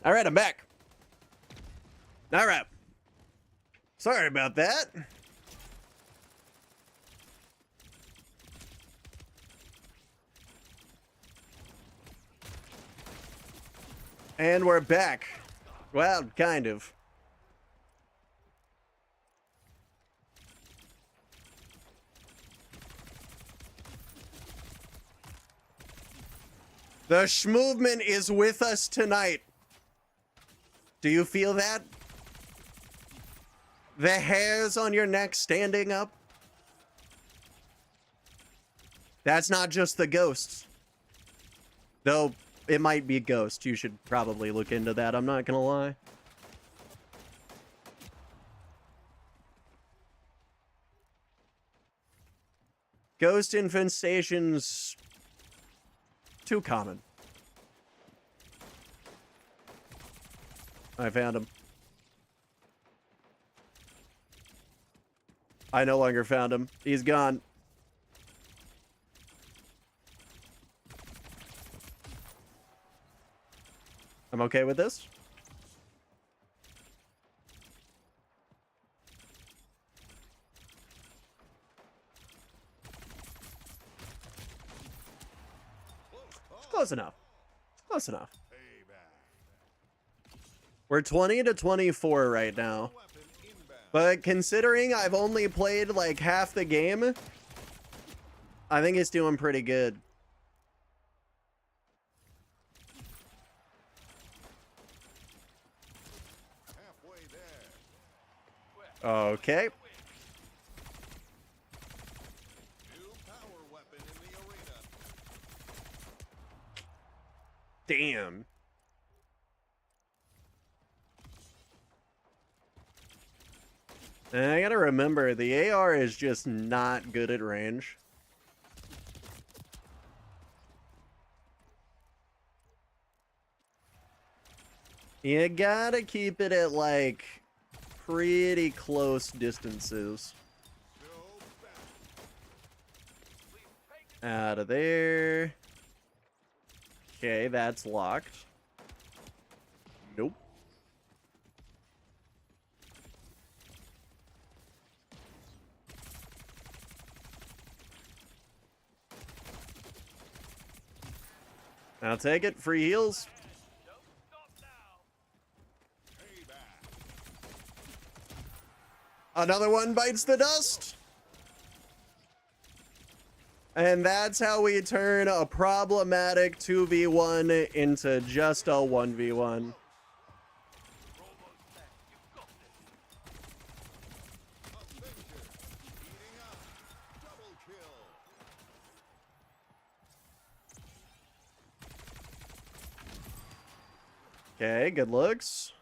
All right, I'm back. All right. Sorry about that. And we're back. Well, kind of. The Schmovement is with us tonight. Do you feel that? The hairs on your neck standing up? That's not just the ghosts. Though, it might be ghosts. You should probably look into that, I'm not gonna lie. Ghost infestations... too common. I found him. I no longer found him. He's gone. I'm okay with this. Close enough. Close enough. Payback. We're 20 to 24 right now. Weapon inbound. But considering I've only played like half the game, I think it's doing pretty good. Halfway there. Okay. New power weapon in the arena. Damn. And I gotta remember, the AR is just not good at range. You gotta keep it at, like, pretty close distances. Go back. Out of there. Okay, that's locked. Nope. I'll take it. Free heals. Don't stop now. Payback. Another one bites the dust. And that's how we turn a problematic 2v1 into just a 1v1. We're almost there. You've got this. Avenger. Eating up. Double kill. Okay, good looks.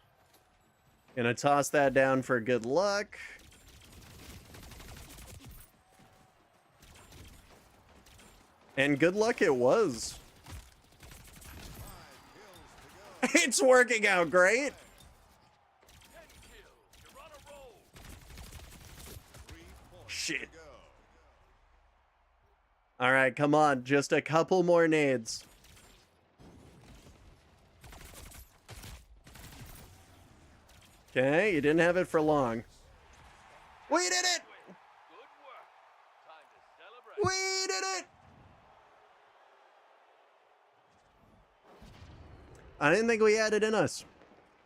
Gonna toss that down for good luck. And good luck it was. 5 kills to go. It's working out great. 10 kills. You're on a roll. 3 points Shit. to go. All right, come on. Just a couple more nades. Okay, you didn't have it for long. We did it! Good work. Time to celebrate. We did it! I didn't think we had it in us.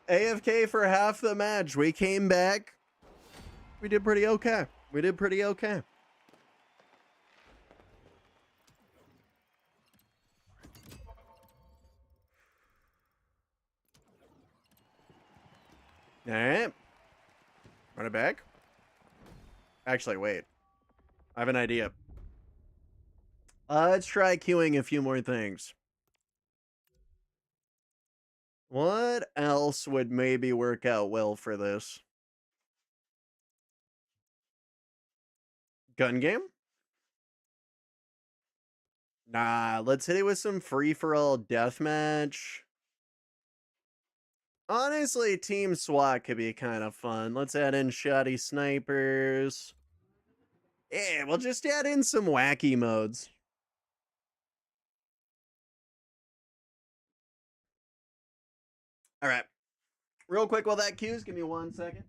AFK for half the match. We came back. We did pretty okay. We did pretty okay. All right. Run it back. Actually, wait. I have an idea. Let's try queuing a few more things. What else would maybe work out well for this? Gun game? Nah, let's hit it with some free-for-all deathmatch. Honestly, Team SWAT could be kind of fun. Let's add in shoddy snipers. Yeah, we'll just add in some wacky modes. All right. Real quick while that queues, give me 1 second.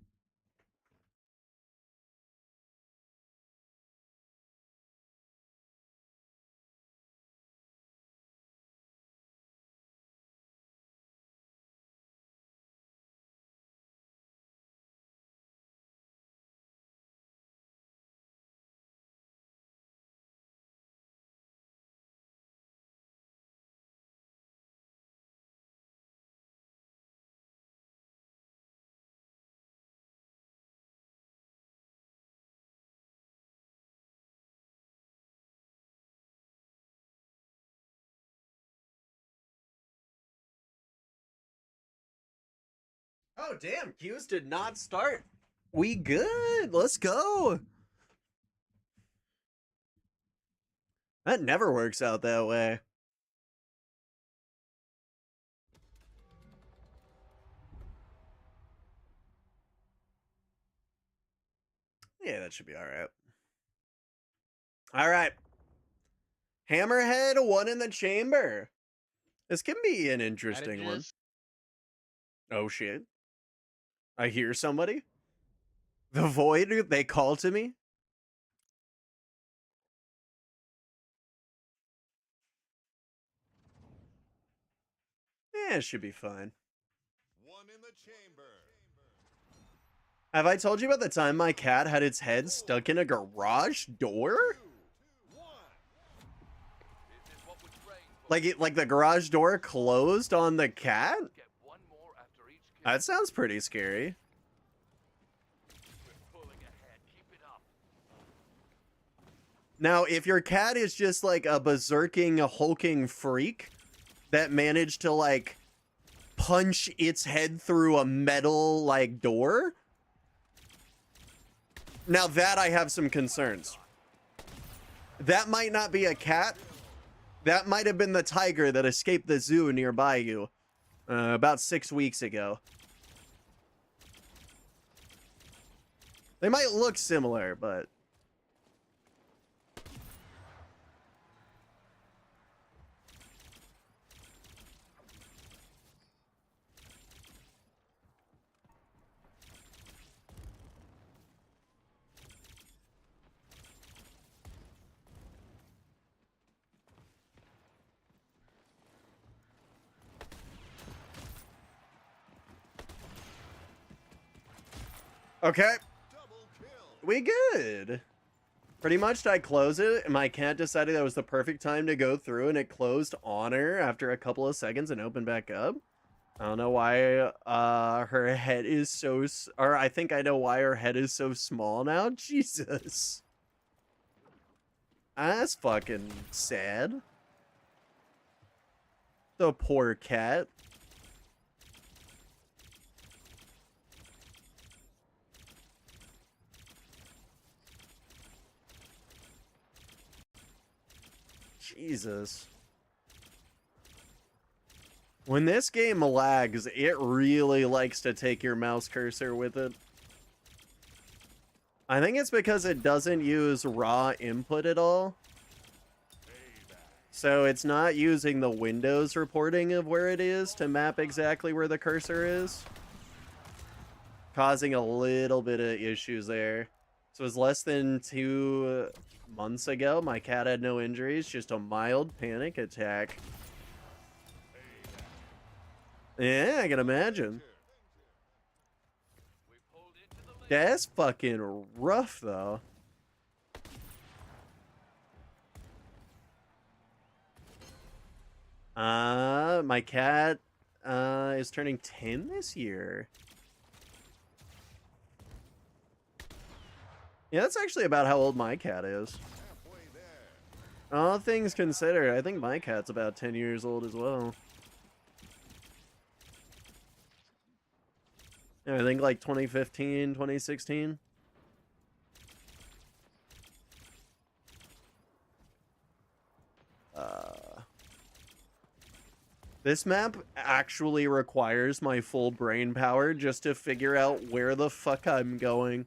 Oh, damn. Queues did not start. We good. Let's go. That never works out that way. Yeah, that should be all right. All right. Hammerhead, one in the chamber. This can be an interesting one. Oh, shit. I hear somebody. The void, they call to me. Yeah, it should be fine. 1 in the chamber. Have I told you about the time my cat had its head stuck in a garage door? 2, 1. This is what we train for. Like the garage door closed on the cat? Get one more after each kill. That sounds pretty scary. We're pulling ahead. Keep it up. Now, if your cat is just like a berserking, hulking freak that managed to like punch its head through a metal like door, now that I have some concerns. That might not be a cat. That might have been the tiger that escaped the zoo nearby you about 6 weeks ago. They might look similar, but... Okay. Double kill. We good. Pretty much I close it, and my cat decided that was the perfect time to go through, and it closed on her after a couple of seconds and opened back up. I don't know why her head is so... Or I think I know why her head is so small now. Jesus. That's fucking sad. The poor cat. Jesus. When this game lags, it really likes to take your mouse cursor with it. I think it's because it doesn't use raw input at all. So it's not using the Windows reporting of where it is to map exactly where the cursor is. Causing a little bit of issues there. So it was less than 2 months ago. My cat had no injuries, just a mild panic attack. Yeah, I can imagine. That's fucking rough, though. My cat is turning 10 this year. Yeah, that's actually about how old my cat is. All things considered, I think my cat's about 10 years old as well. Yeah, I think like 2015, 2016. This map actually requires my full brain power just to figure out where the fuck I'm going.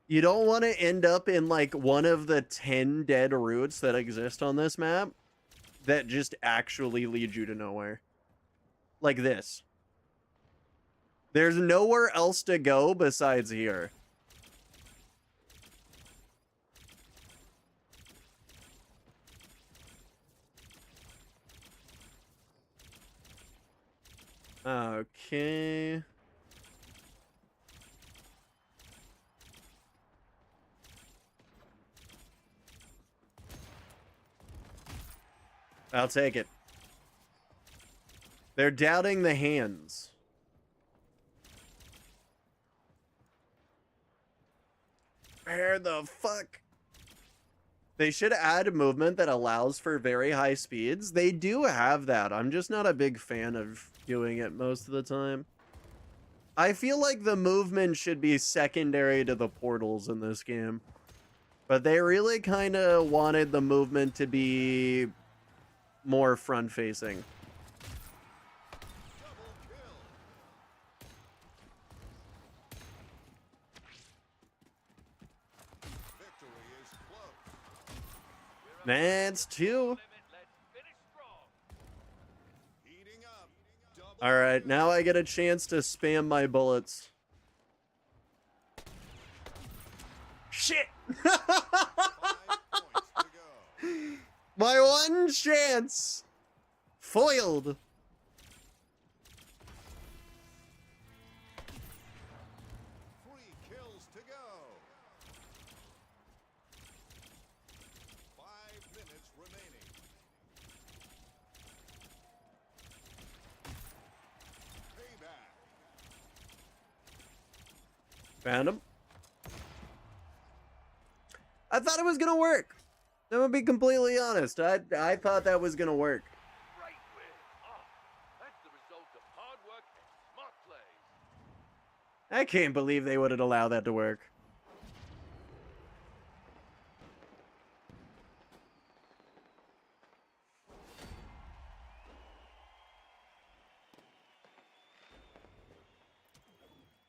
You don't want to end up in like one of the 10 dead routes that exist on this map that just actually lead you to nowhere. Like this. There's nowhere else to go besides here. Okay. I'll take it. They're doubting the hands. Where the fuck? They should add a movement that allows for very high speeds. They do have that. I'm just not a big fan of doing it most of the time. I feel like the movement should be secondary to the portals in this game. But they really kind of wanted the movement to be more front-facing. That's 2. All right, now I get a chance to spam my bullets. Shit! My one chance! Foiled! 3 kills to go. 5 minutes remaining. Payback. Found him. I thought it was gonna work. I'm gonna be completely honest. I thought that was gonna work. Great win. That's the result of hard work and smart plays. I can't believe they wouldn't allow that to work.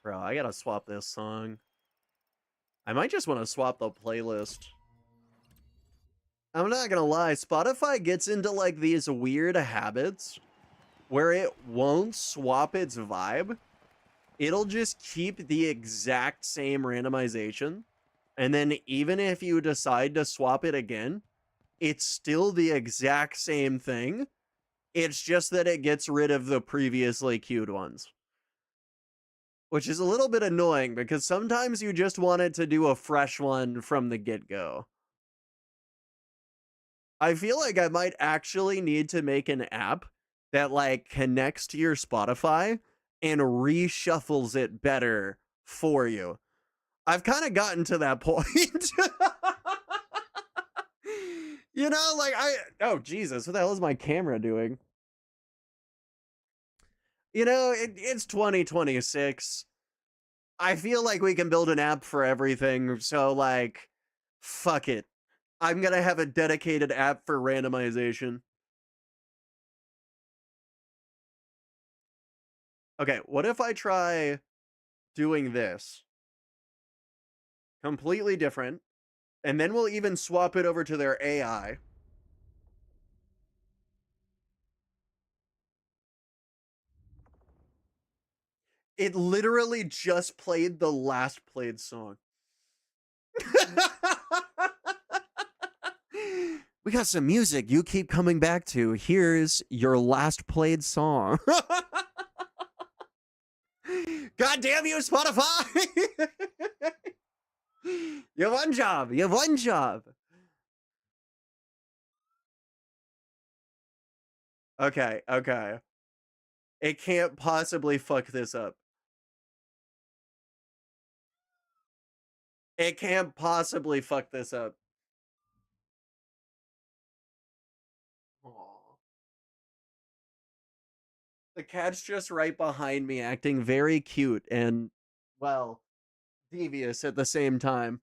Bro, I gotta swap this song. I might just want to swap the playlist. I'm not gonna lie, Spotify gets into like these weird habits where it won't swap its vibe. It'll just keep the exact same randomization. And then even if you decide to swap it again, it's still the exact same thing. It's just that it gets rid of the previously queued ones. Which is a little bit annoying because sometimes you just want it to do a fresh one from the get-go. I feel like I might actually need to make an app that like connects to your Spotify and reshuffles it better for you. I've kind of gotten to that point. You know, like oh Jesus, what the hell is my camera doing? You know, it's 2026. I feel like we can build an app for everything, so like, fuck it. I'm gonna have a dedicated app for randomization. Okay, what if I try doing this? Completely different. And then we'll even swap it over to their AI. It literally just played the last played song. We got some music you keep coming back to. Here's your last played song. God damn you, Spotify! You have one job. You have one job. Okay, okay. It can't possibly fuck this up. It can't possibly fuck this up. Aw. The cat's just right behind me, acting very cute and, well, devious at the same time.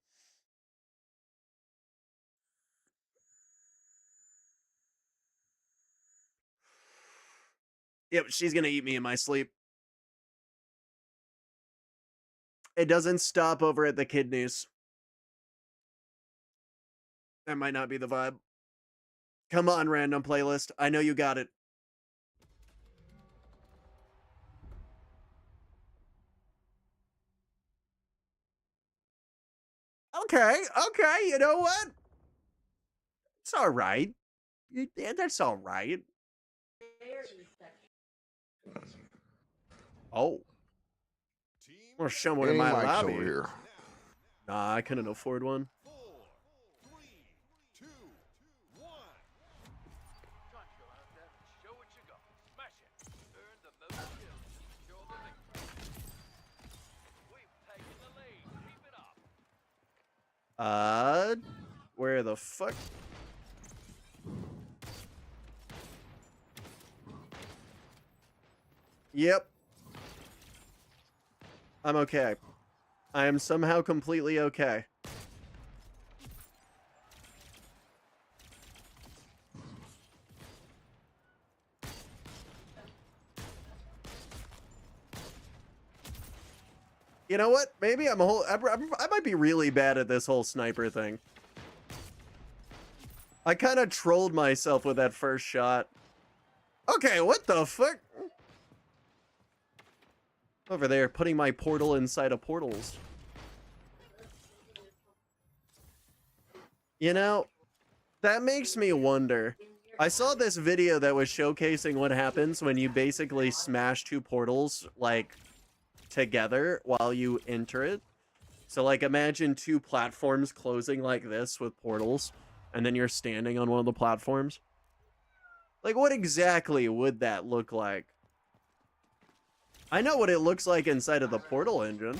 Yep, she's gonna eat me in my sleep. It doesn't stop over at the kidneys. That might not be the vibe. Come on, random playlist. I know you got it. Okay, okay, you know what? It's all right. Yeah, that's all right. Oh, Team or someone in Any my mics over lobby. here? Nah, I couldn't afford one. 4, 3, 2, 1. Time to go out there and show what you got. Smash it. Earn the most kills to secure the victory. We've taken the lead. Keep it up. Where the fuck? Yep. I'm okay. I am somehow completely okay. You know what? Maybe I might be really bad at this whole sniper thing. I kind of trolled myself with that first shot. Okay, what the fuck? Over there, putting my portal inside of portals. You know, that makes me wonder. I saw this video that was showcasing what happens when you basically smash two portals, like, together while you enter it. So, like, imagine two platforms closing like this with portals, and then you're standing on one of the platforms. Like, what exactly would that look like? I know what it looks like inside of the portal engine.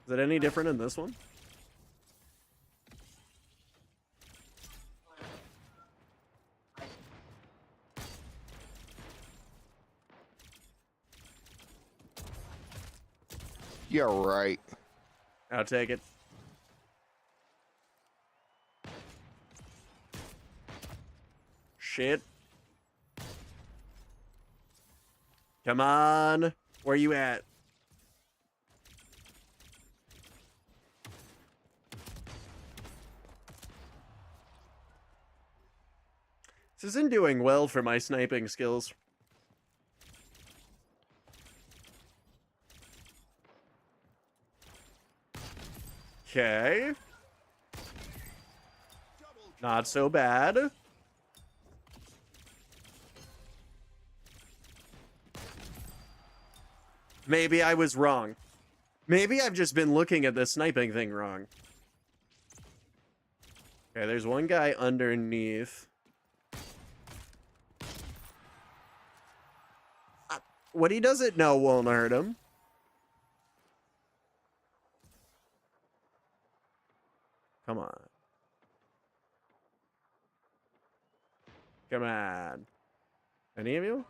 Is it any different in this one? Yeah, right. I'll take it. Shit. Come on. Where you at? This isn't doing well for my sniping skills. Okay. Not so bad. Maybe I was wrong. Maybe I've just been looking at the sniping thing wrong. Okay, there's one guy underneath. What he doesn't know won't hurt him. Come on. Come on. Any of you?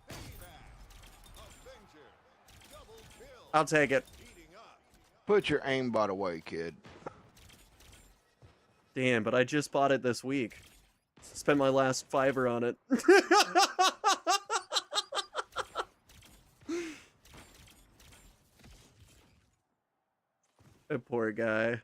Payback. Avenger. I'll take it. Heating up. Put your aimbot away, kid. Damn, but I just bought it this week. Spent my last $5 on it. That poor guy.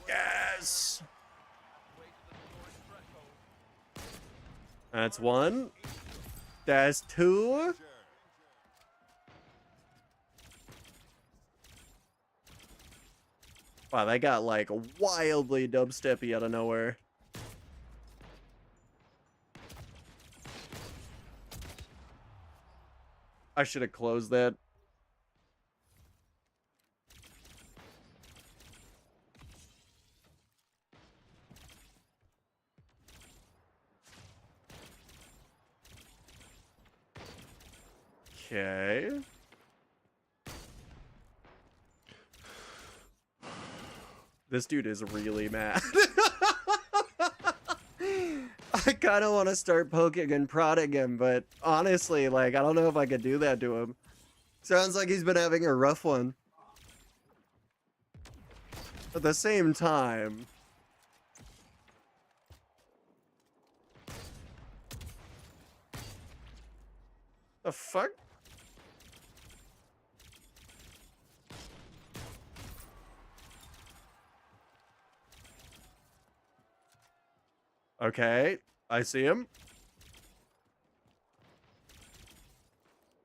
Yes! That's one. That's two. Wow, that got like wildly dubsteppy out of nowhere. I should have closed that. Okay. This dude is really mad. I kind of want to start poking and prodding him, but honestly, like, I don't know if I could do that to him. Sounds like he's been having a rough one. At the same time... The fuck? Okay, I see him.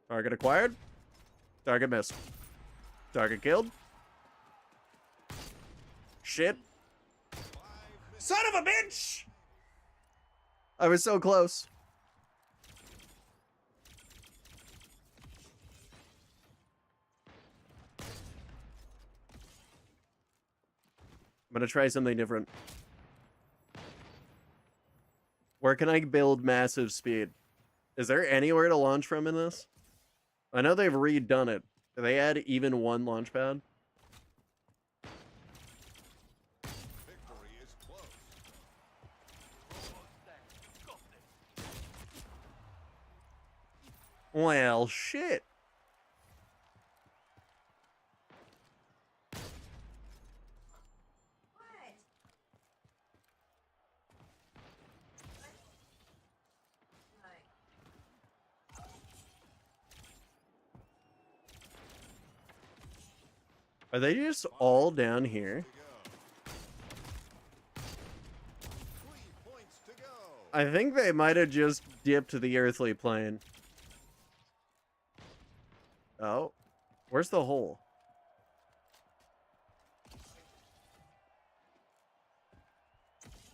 Target acquired. Target missed. Target killed. Shit. Son of a bitch! I was so close. I'm gonna try something different. Where can I build massive speed? Is there anywhere to launch from in this? I know they've redone it. Do they add even one launch pad? Victory is close. Well, shit. Are they just all down here? 3 points to go. I think they might have just dipped to the earthly plane. Oh, where's the hole?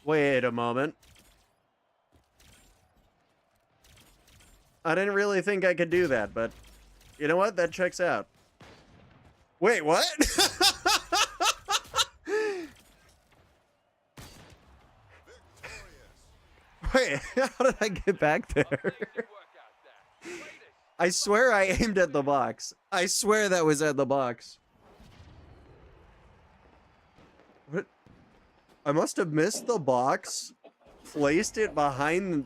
Wait a moment. I didn't really think I could do that, but you know what? That checks out. Wait, what? Wait, how did I get back there? I swear I aimed at the box. I swear that was at the box. What? I must have missed the box, placed it behind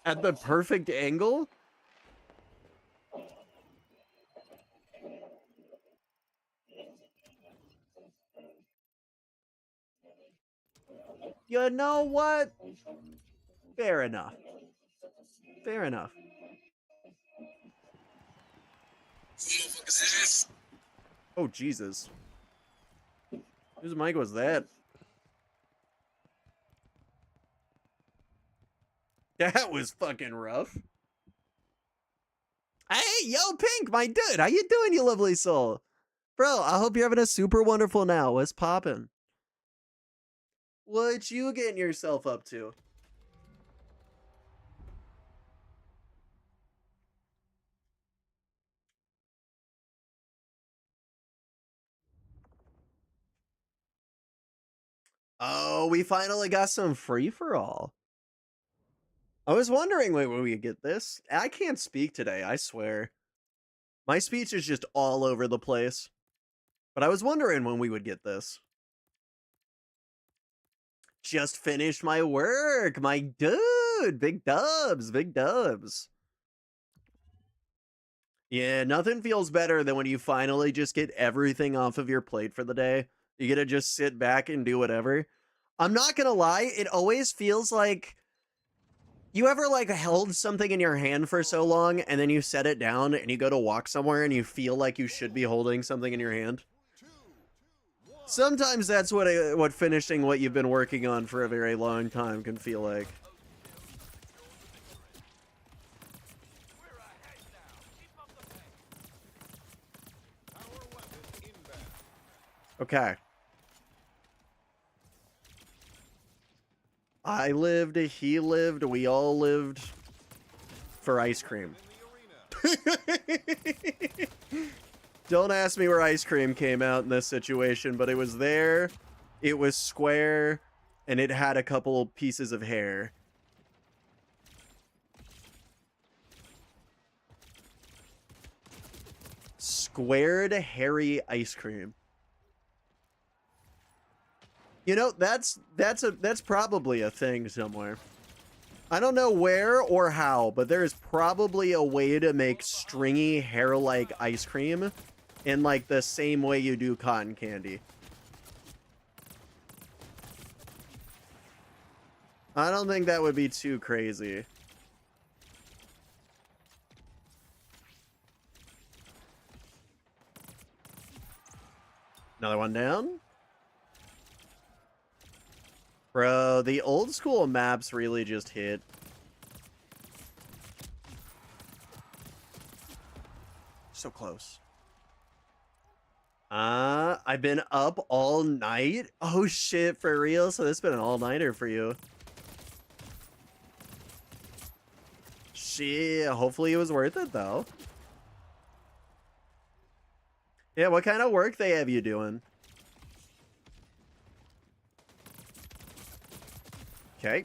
at the perfect angle. You know what? Fair enough. Fair enough. Oh, Jesus. Whose mic was that? That was fucking rough. Hey, yo, Pink, my dude. How you doing, you lovely soul? Bro, I hope you're having a super wonderful now. What's poppin'? What you getting yourself up to? Oh, we finally got some free-for-all. I was wondering when we would get this. I can't speak today, I swear. My speech is just all over the place. But I was wondering when we would get this. Just finished my work, my dude. Big dubs, big dubs. Yeah, nothing feels better than when you finally just get everything off of your plate for the day. You get to just sit back and do whatever. I'm not gonna lie, it always feels like you ever like held something in your hand for so long and then you set it down and you go to walk somewhere and you feel like you should be holding something in your hand. Sometimes that's what finishing what you've been working on for a very long time can feel like. We're ahead now. Keep up the pace. Power weapon inbound. Okay. I lived, he lived, we all lived for ice cream. In the arena. Don't ask me where ice cream came out in this situation, but it was there, it was square, and it had a couple pieces of hair. Squared hairy ice cream. You know, that's probably a thing somewhere. I don't know where or how, but there's probably a way to make stringy hair-like ice cream in like the same way you do cotton candy. I don't think that would be too crazy. Another one down. Bro, the old school maps really just hit. So close. I've been up all night. Oh shit, for real? So this has been an all-nighter for you. Shit, hopefully it was worth it though. Yeah, what kind of work they have you doing? Okay.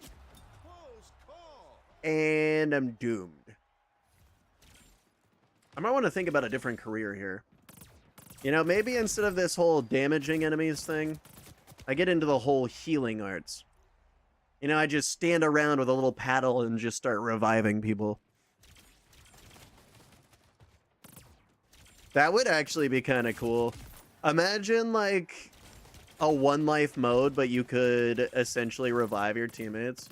Close call. And I'm doomed. I might want to think about a different career here. You know, maybe instead of this whole damaging enemies thing, I get into the whole healing arts. You know, I just stand around with a little paddle and just start reviving people. That would actually be kind of cool. Imagine, like, a one-life mode, but you could essentially revive your teammates.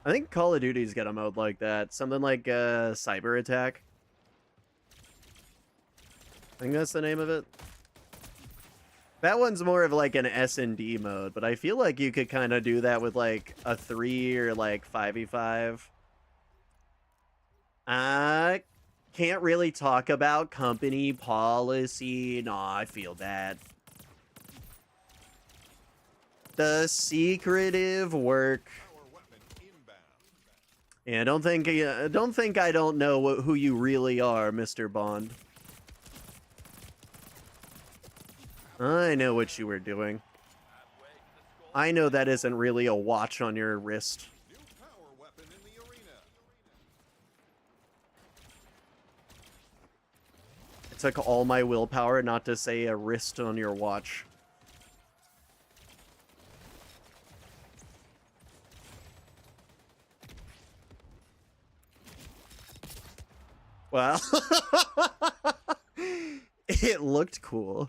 I think Call of Duty's got a mode like that. Something like Cyber Attack. I think that's the name of it. That one's more of like an S&D mode, but I feel like you could kind of do that with like a 3 or like 5v5. I can't really talk about company policy. No, I feel bad. The secretive work. Power weapon inbound. Yeah, don't think I don't know who you really are, Mr. Bond. I know what you were doing. I know that isn't really a watch on your wrist. New power weapon in the arena. It took all my willpower not to say a wrist on your watch. Well, it looked cool.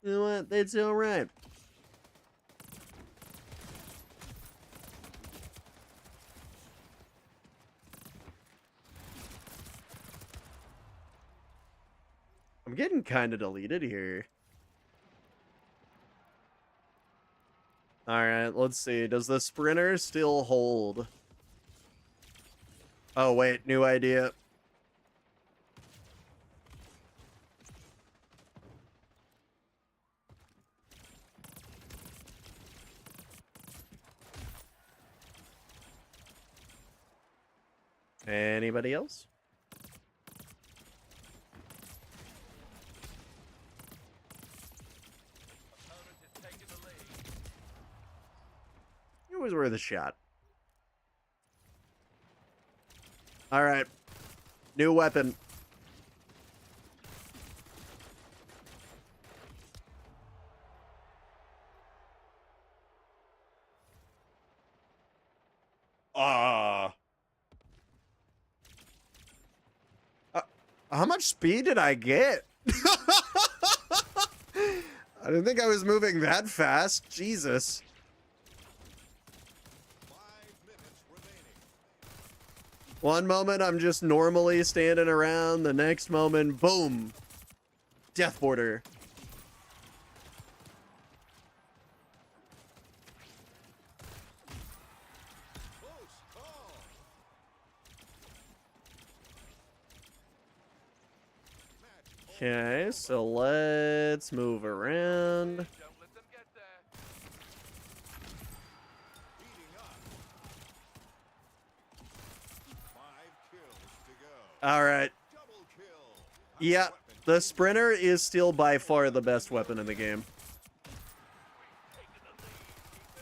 You know what? It's all right. I'm getting kind of deleted here. All right, let's see. Does the sprinter still hold? Oh, wait, new idea. Anybody else? Opponent has taken the lead. It was worth a shot. All right. New weapon. Uh, how much speed did I get? I didn't think I was moving that fast. Jesus. 5 minutes remaining. One moment I'm just normally standing around. The next moment, boom. Death border. Close call. Match Okay, so let's move around. Don't let them get there. heating up. 5 kills to go. All right. Double kill. Yeah, the sprinter is still by far the best weapon in the game.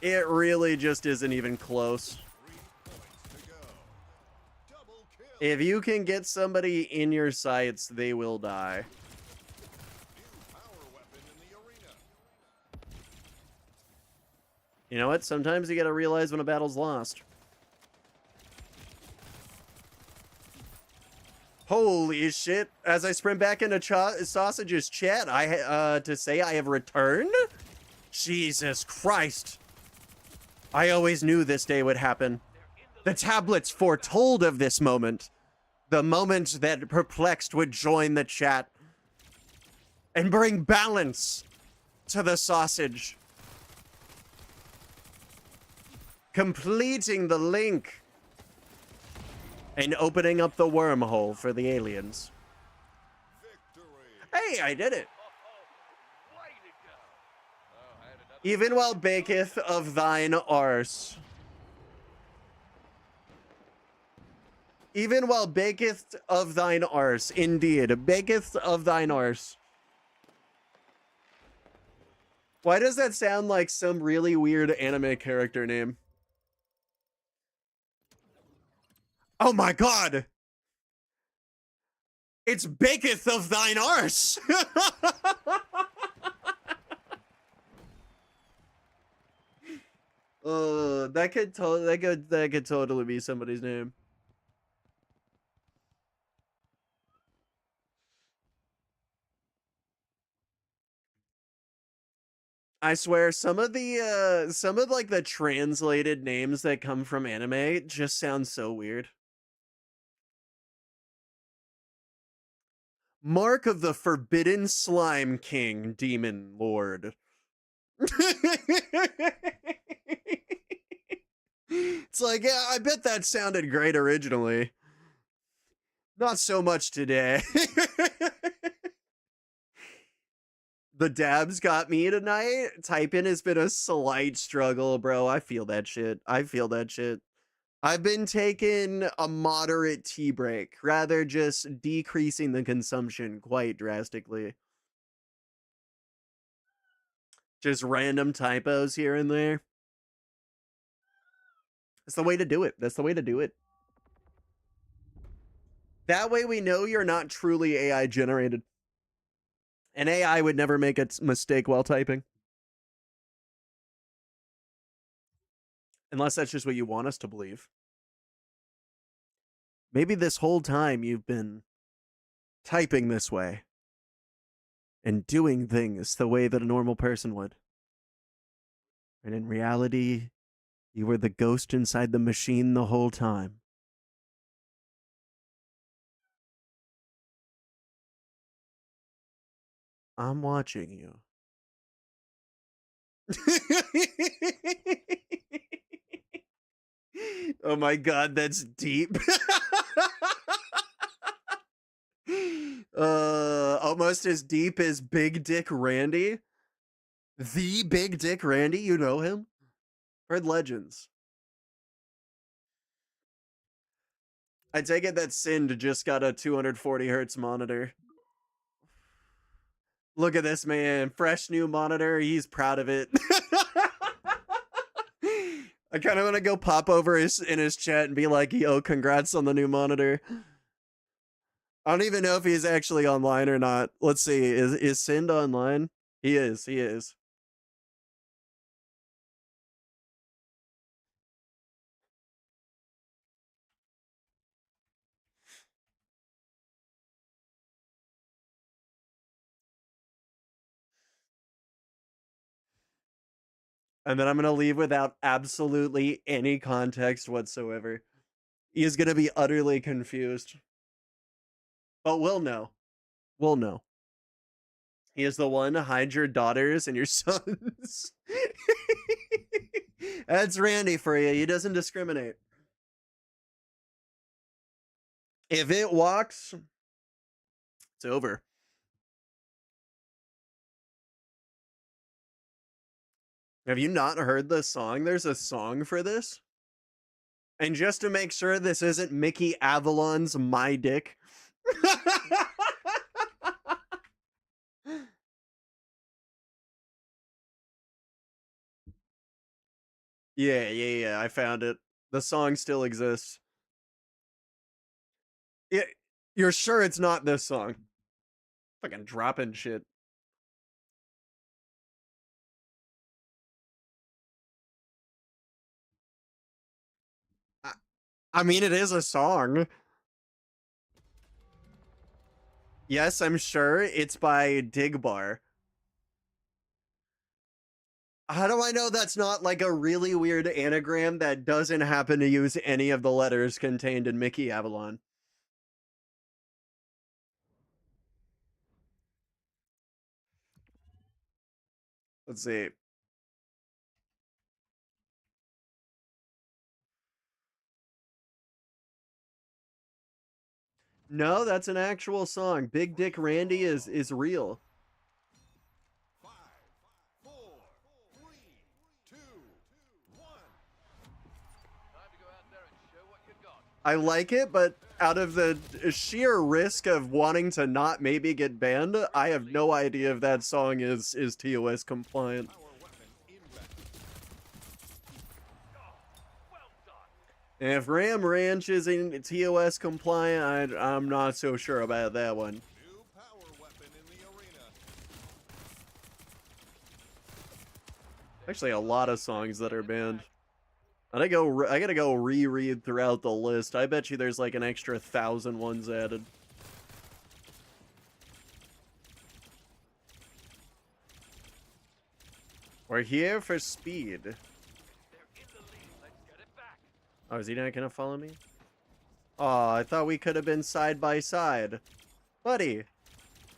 It really just isn't even close. 3 points to go. Double kill. If you can get somebody in your sights, they will die. New power weapon in the arena. You know what? Sometimes you gotta realize when a battle's lost. Holy shit. As I sprint back into Sausage's chat, to say I have returned? Jesus Christ. I always knew this day would happen. The tablets foretold of this moment. The moment that Perplexed would join the chat and bring balance to the sausage. Completing the link and opening up the wormhole for the aliens. Victory. Hey, I did it. Way to go. Oh, I had another Even while baketh of thine arse. Even while baketh of thine arse. Indeed, baketh of thine arse. Why does that sound like some really weird anime character name? Oh my god! It's baketh of thine arse! That could totally be somebody's name. I swear, some of like the translated names that come from anime just sound so weird. Mark of the Forbidden Slime King, Demon Lord. It's like, yeah, I bet that sounded great originally. Not so much today. The dabs got me tonight. Typing has been a slight struggle, bro. I feel that shit. I've been taking a moderate tea break, rather just decreasing the consumption quite drastically. Just random typos here and there. That's the way to do it. That way we know you're not truly AI generated. An AI would never make a mistake while typing. Unless that's just what you want us to believe. Maybe this whole time you've been typing this way and doing things the way that a normal person would. And in reality, you were the ghost inside the machine the whole time. I'm watching you. Oh my god, that's deep. Almost as deep as Big Dick Randy. The Big Dick Randy, you know him? Heard legends. I take it that Sind just got a 240 hertz monitor. Look at this man, fresh new monitor. He's proud of it. I kind of want to go pop over in his chat and be like, yo, congrats on the new monitor. I don't even know if he's actually online or not. Let's see. Is Sind online? He is. He is. And then I'm going to leave without absolutely any context whatsoever. He is going to be utterly confused. But we'll know. We'll know. He is the one. Hide your daughters and your sons. That's Randy for you. He doesn't discriminate. If it walks, it's over. Have you not heard this song? There's a song for this. And just to make sure this isn't Mickey Avalon's My Dick. Yeah, I found it. The song still exists. You're sure it's not this song? Fucking dropping shit. I mean, it is a song. Yes, I'm sure it's by Digbar. How do I know that's not like a really weird anagram that doesn't happen to use any of the letters contained in Mickey Avalon? Let's see. No, that's an actual song. Big Dick Randy is real. 5, 4, 3, 2, 1. Time to go out there and show what you got. I like it, but out of the sheer risk of wanting to not maybe get banned, I have no idea if that song is TOS compliant. Power weapon inbound. Well done. And if Ram Ranch isn't TOS compliant, I'm not so sure about that one. New power weapon in the arena. Actually, a lot of songs that are banned. I gotta go reread throughout the list. I bet you there's like an extra 1,000 ones added. We're here for speed. They're in the lead. Let's get it back. Oh, is he not gonna follow me? Oh, I thought we could have been side by side. Buddy.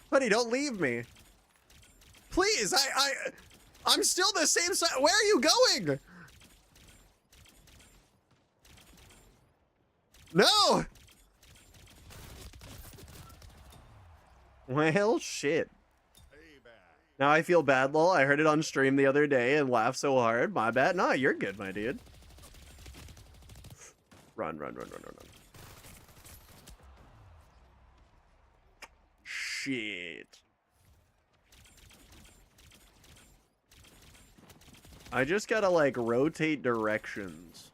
Buddy, don't leave me. Please, I'm still the same side. Where are you going? No! Well, shit. Payback. Now I feel bad, lol. I heard it on stream the other day and laughed so hard. My bad. Nah, you're good, my dude. Run. Shit. I just gotta, like, rotate directions.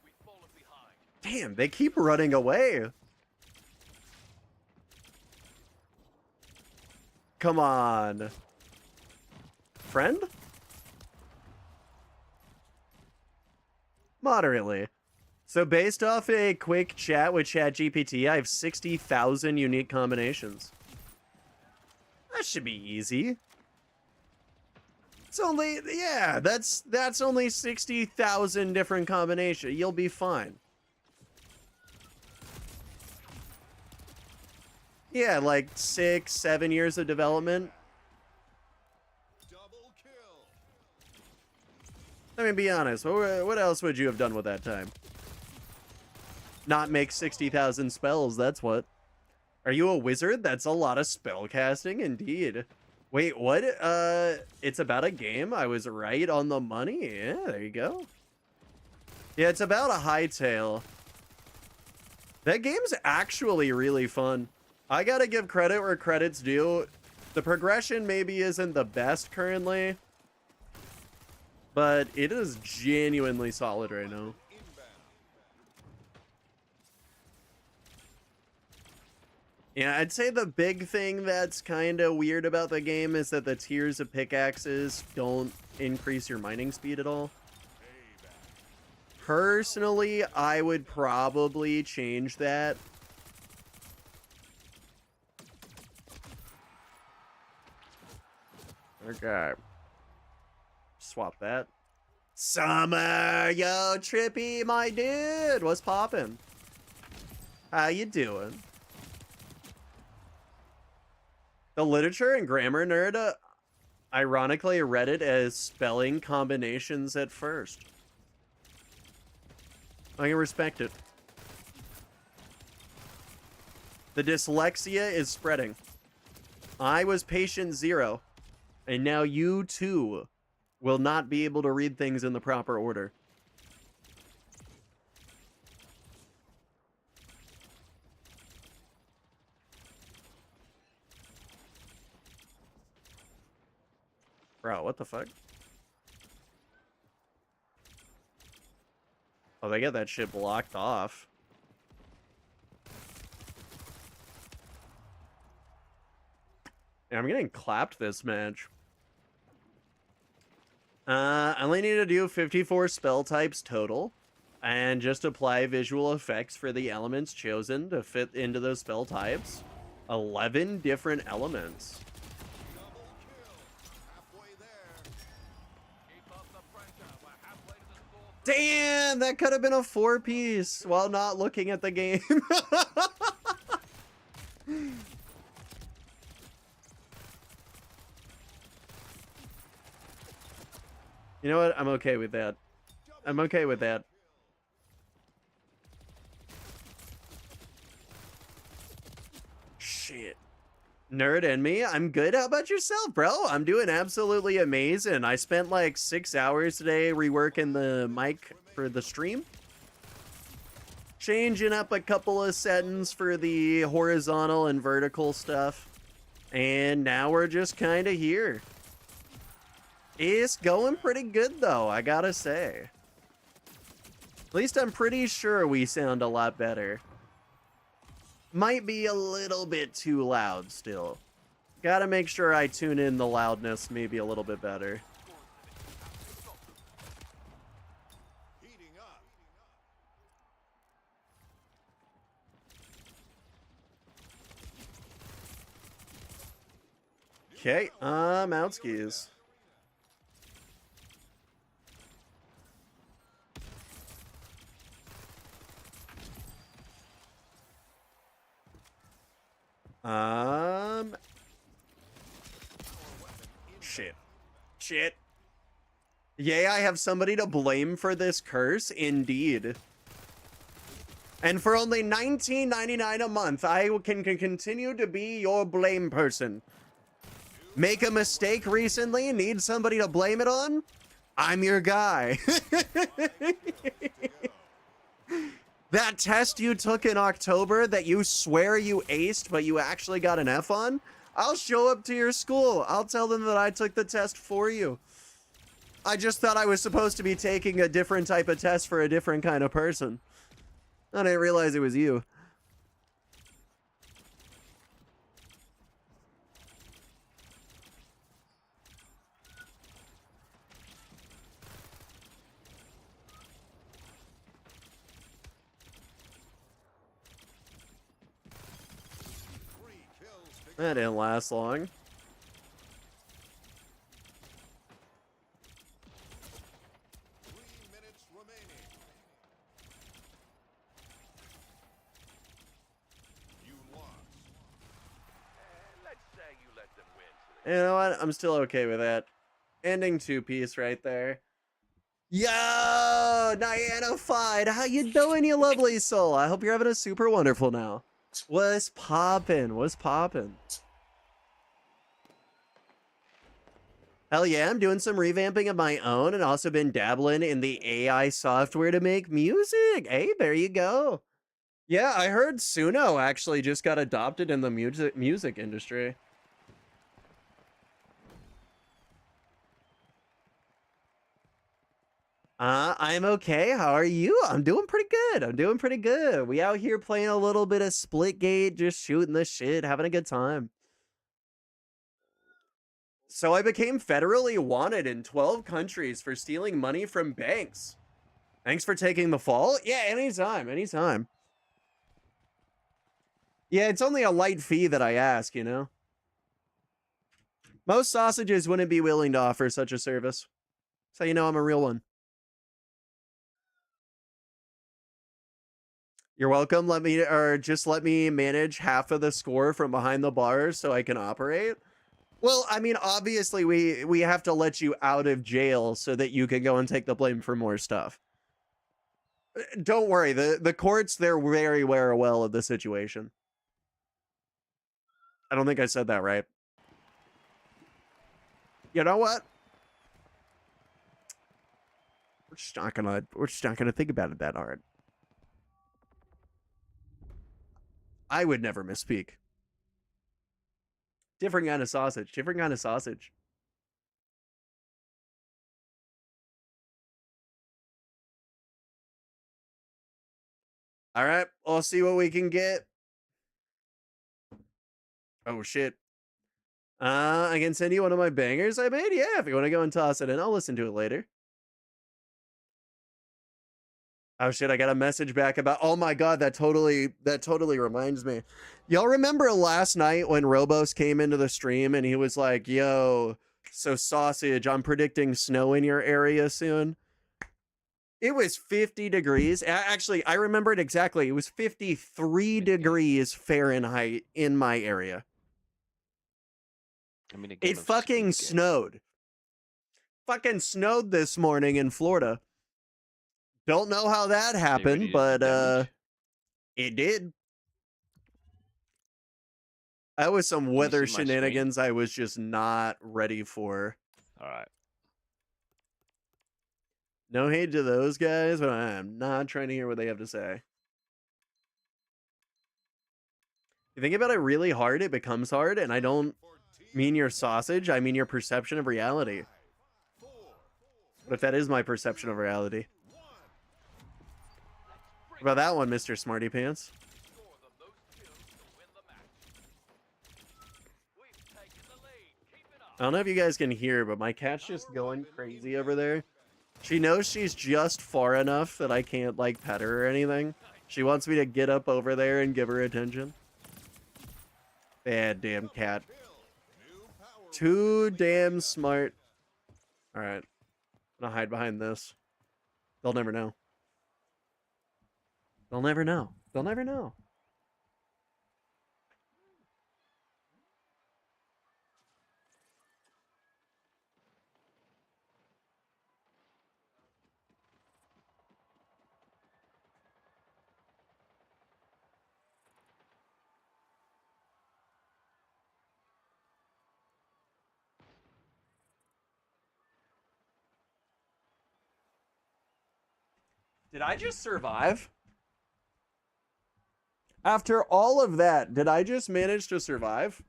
We've fallen behind. Damn, they keep running away. Come on. Friend? Moderately. So based off a quick chat with ChatGPT, I have 60,000 unique combinations. That should be easy. It's only, yeah, that's only 60,000 different combinations. You'll be fine. Yeah, like 6, 7 years of development. Double kill. I mean, be honest. What else would you have done with that time? Not make 60,000 spells, that's what. Are you a wizard? That's a lot of spell casting, indeed. Wait, what? It's about a game? I was right on the money. Yeah, there you go. Yeah, it's about a hightail. That game's actually really fun. I gotta give credit where credit's due. The progression maybe isn't the best currently. But it is genuinely solid right now. Yeah, I'd say the big thing that's kind of weird about the game is that the tiers of pickaxes don't increase your mining speed at all. Personally, I would probably change that. Okay. Swap that. Summer, yo, Trippy, my dude. What's poppin'? How you doing? The literature and grammar nerd, ironically, read it as spelling combinations at first. I can respect it. The dyslexia is spreading. I was patient 0, and now you too will not be able to read things in the proper order. Bro, what the fuck? Oh, they get that shit blocked off. Yeah, I'm getting clapped this match. I only need to do 54 spell types total, and just apply visual effects for the elements chosen to fit into those spell types. 11 different elements. Damn, that could have been a 4-piece while not looking at the game. You know what? I'm okay with that. I'm okay with that. Shit. Nerd and me, I'm good. How about yourself, bro? I'm doing absolutely amazing. I spent like 6 hours today reworking the mic for the stream. Changing up a couple of settings for the horizontal and vertical stuff. And now we're just kind of here. It's going pretty good, though, I gotta say. At least I'm pretty sure we sound a lot better. Might be a little bit too loud still. Gotta make sure I tune in the loudness maybe a little bit better. Okay, out skis. Shit. Yay, I have somebody to blame for this curse, indeed. And for only $19.99 a month, I can continue to be your blame person. Make a mistake recently, need somebody to blame it on? I'm your guy. That test you took in October that you swear you aced, but you actually got an F on? I'll show up to your school. I'll tell them that I took the test for you. I just thought I was supposed to be taking a different type of test for a different kind of person. I didn't realize it was you. That didn't last long. You know what? I'm still okay with that. Ending 2-piece right there. Yo, Nianified, how you doing, you lovely soul? I hope you're having a super wonderful now. What's poppin'? What's poppin'? Hell yeah, I'm doing some revamping of my own and also been dabbling in the AI software to make music. Hey, there you go. Yeah, I heard Suno actually just got adopted in the music industry. I'm okay. How are you? I'm doing pretty good. I'm doing pretty good. We out here playing a little bit of Splitgate, just shooting the shit, having a good time. So I became federally wanted in 12 countries for stealing money from banks. Thanks for taking the fall. Yeah, anytime, anytime. Yeah, it's only a light fee that I ask, you know? Most sausages wouldn't be willing to offer such a service. So you know I'm a real one. You're welcome. Just let me manage half of the score from behind the bars so I can operate. Well, I mean, obviously we have to let you out of jail so that you can go and take the blame for more stuff. Don't worry, the courts, they're very aware well of the situation. I don't think I said that right. You know what? We're just not gonna think about it that hard. I would never misspeak. Different kind of sausage. Different kind of sausage. All right, I'll see what we can get. Oh shit. I can send you one of my bangers I made. Yeah, if you want to go and toss it in, I'll listen to it later. Oh shit, I got a message back about, oh my god, that totally reminds me. Y'all remember last night when Robos came into the stream and he was like, yo, so sausage, I'm predicting snow in your area soon. It was 50 degrees. Actually, I remember it exactly. It was 53 degrees Fahrenheit in my area. It fucking snowed. Fucking snowed this morning in Florida. Don't know how that happened, but it did. That was some weather shenanigans I was just not ready for. All right. No hate to those guys, but I am not trying to hear what they have to say. You think about it really hard, it becomes hard, and I don't mean your sausage, I mean your perception of reality. What if that is my perception of reality? What about that one, Mr. Smarty Pants? Score the most kills to win the match. We've taken the lead. Keep it up. I don't know if you guys can hear, but my cat's just going crazy over there. She knows she's just far enough that I can't, like, pet her or anything. She wants me to get up over there and give her attention. Bad damn cat. Too damn smart. Alright. I'm gonna hide behind this. They'll never know. They'll never know. They'll never know. Did I just survive? After all of that, did I just manage to survive?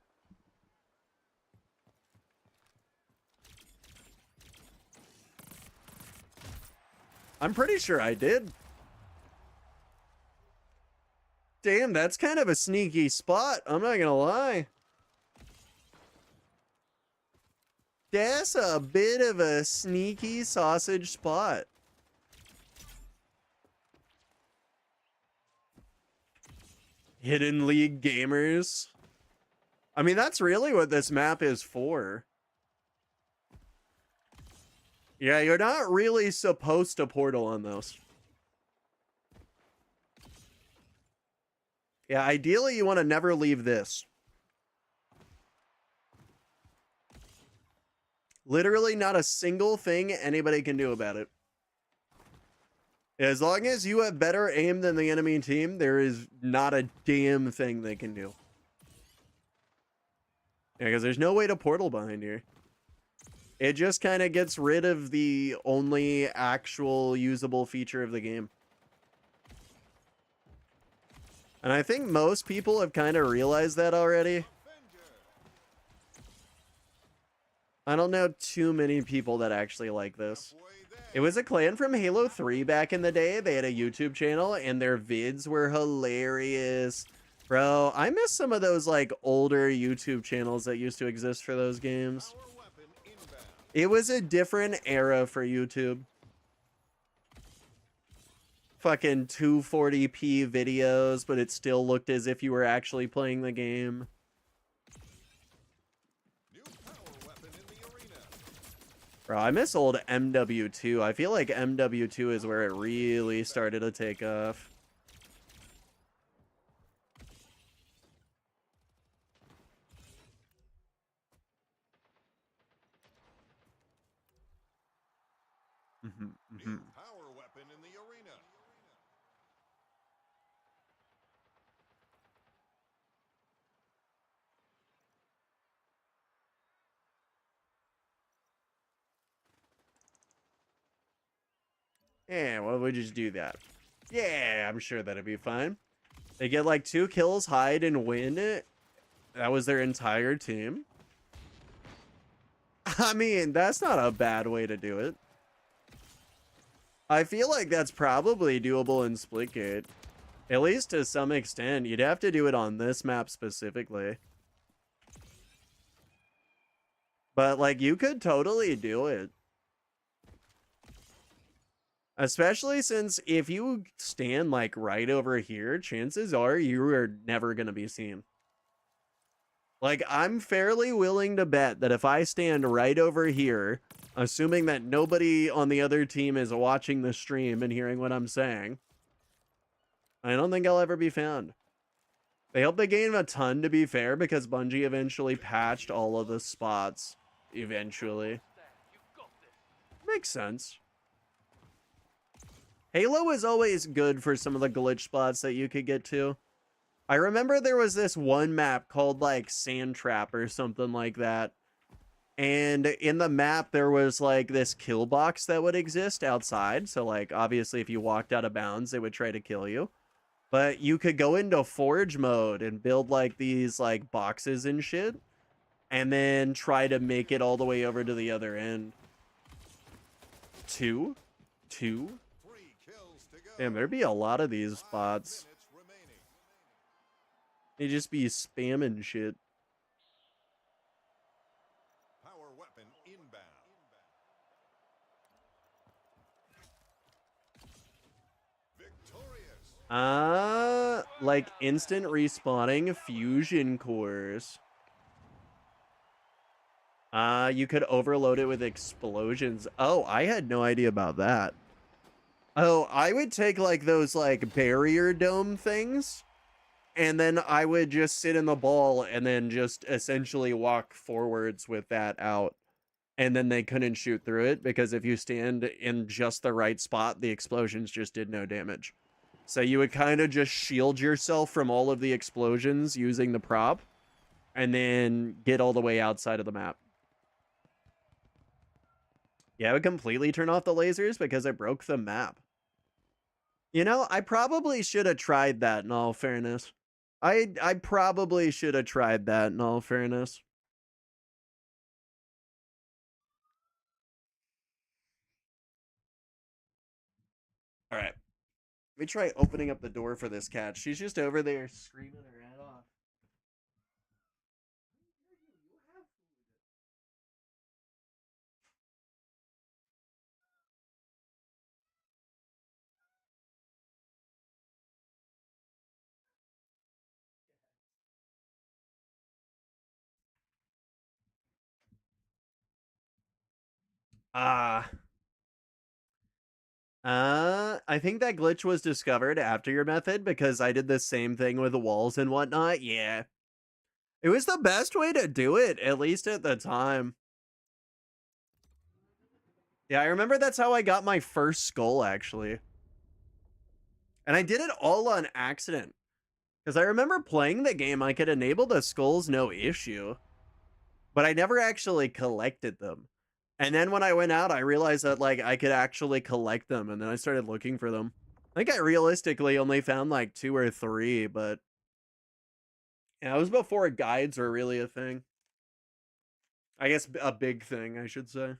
I'm pretty sure I did. Damn, that's kind of a sneaky spot. I'm not gonna lie. That's a bit of a sneaky sausage spot. Hidden League gamers. I mean, that's really what this map is for. Yeah, you're not really supposed to portal on those. Yeah, ideally you want to never leave this. Literally not a single thing anybody can do about it. As long as you have better aim than the enemy team, there is not a damn thing they can do. Yeah, because there's no way to portal behind here. It just kind of gets rid of the only actual usable feature of the game. And I think most people have kind of realized that already. I don't know too many people that actually like this. Halfway It was a clan from Halo 3 back in the day. They had a YouTube channel and their vids were hilarious. Bro, I miss some of those like older YouTube channels that used to exist for those games. Power weapon inbound. It was a different era for YouTube. Fucking 240p videos, but it still looked as if you were actually playing the game. New power weapon in the arena. Bro, I miss old MW2. I feel like MW2 is where it really started to take off. New power weapon in the arena. Yeah, well, we just do that. Yeah, I'm sure that'd be fine. They get like 2 kills, hide, and win. That was their entire team. I mean, that's not a bad way to do it. I feel like that's probably doable in Splitgate. At least to some extent. You'd have to do it on this map specifically. But, like, you could totally do it. Especially since if you stand, like, right over here, chances are you are never going to be seen. Like, I'm fairly willing to bet that if I stand right over here, assuming that nobody on the other team is watching the stream and hearing what I'm saying, I don't think I'll ever be found. They helped the game a ton, to be fair, because Bungie eventually patched all of the spots. Eventually. You got this. Makes sense. Halo is always good for some of the glitch spots that you could get to. I remember there was this one map called like Sand Trap or something like that. And in the map, there was like this kill box that would exist outside. So like, obviously if you walked out of bounds, they would try to kill you. But you could go into Forge mode and build like these like boxes and shit. And then try to make it all the way over to the other end. Two? 3 kills to go. Damn, there'd be a lot of these 5 spots. minutes remaining. They just be spamming shit. Power weapon inbound. Victorious. Like instant respawning fusion cores. You could overload it with explosions. Oh, I had no idea about that. Oh, I would take like those like barrier dome things, and then I would just sit in the ball and then just essentially walk forwards with that out. And then they couldn't shoot through it because if you stand in just the right spot, the explosions just did no damage. So you would kind of just shield yourself from all of the explosions using the prop and then get all the way outside of the map. Yeah, I would completely turn off the lasers because I broke the map. You know, I probably should have tried that in all fairness. I probably should have tried that in all fairness. All right. Let me try opening up the door for this cat. She's just over there screaming her head off. Ah. I think that glitch was discovered after your method because I did the same thing with the walls and whatnot. Yeah. It was the best way to do it, at least at the time. Yeah, I remember that's how I got my first skull, actually. And I did it all on accident. Because I remember playing the game, I could enable the skulls no issue. But I never actually collected them. And then when I went out, I realized that, like, I could actually collect them. And then I started looking for them. I think I realistically only found, like, 2 or 3, but... Yeah, it was before guides were really a thing. I guess a big thing, I should say.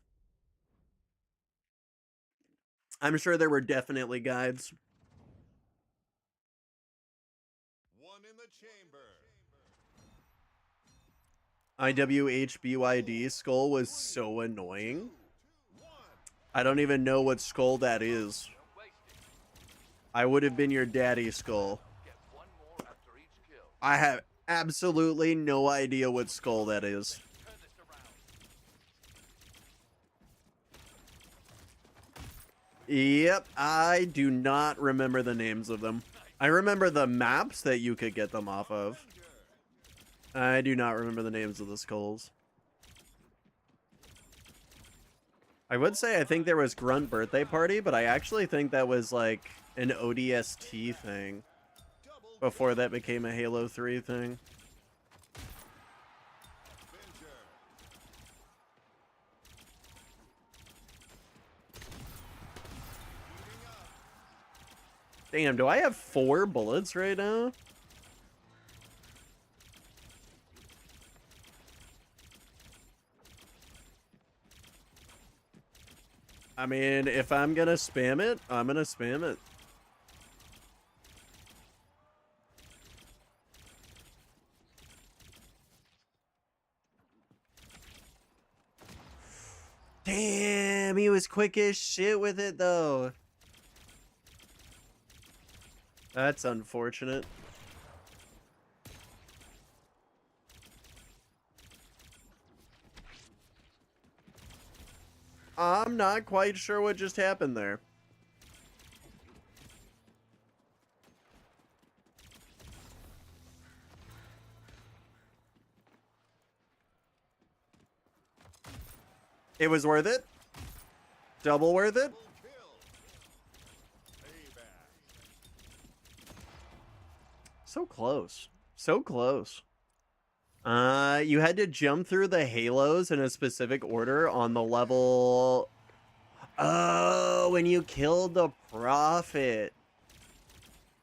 I'm sure there were definitely guides. One in the chamber. IWHBYD skull was so annoying. 1. I don't even know what skull that is. Don't waste it. I would have been your daddy skull. Get one more after each kill. I have absolutely no idea what skull that is. Turn this around. Yep, I do not remember the names of them. I remember the maps that you could get them off of. I do not remember the names of the skulls. I would say I think there was Grunt Birthday Party, but I actually think that was like an ODST thing before that became a Halo 3 thing. Avenger. Heating up. Damn, do I have 4 bullets right now? I mean, if I'm gonna spam it, I'm gonna spam it. Damn, he was quick as shit with it though. That's unfortunate. I'm not quite sure what just happened there. It was worth it. Double worth it. Double kill. Payback. So close. So close. You had to jump through the halos in a specific order on the level. Oh, when you killed the prophet.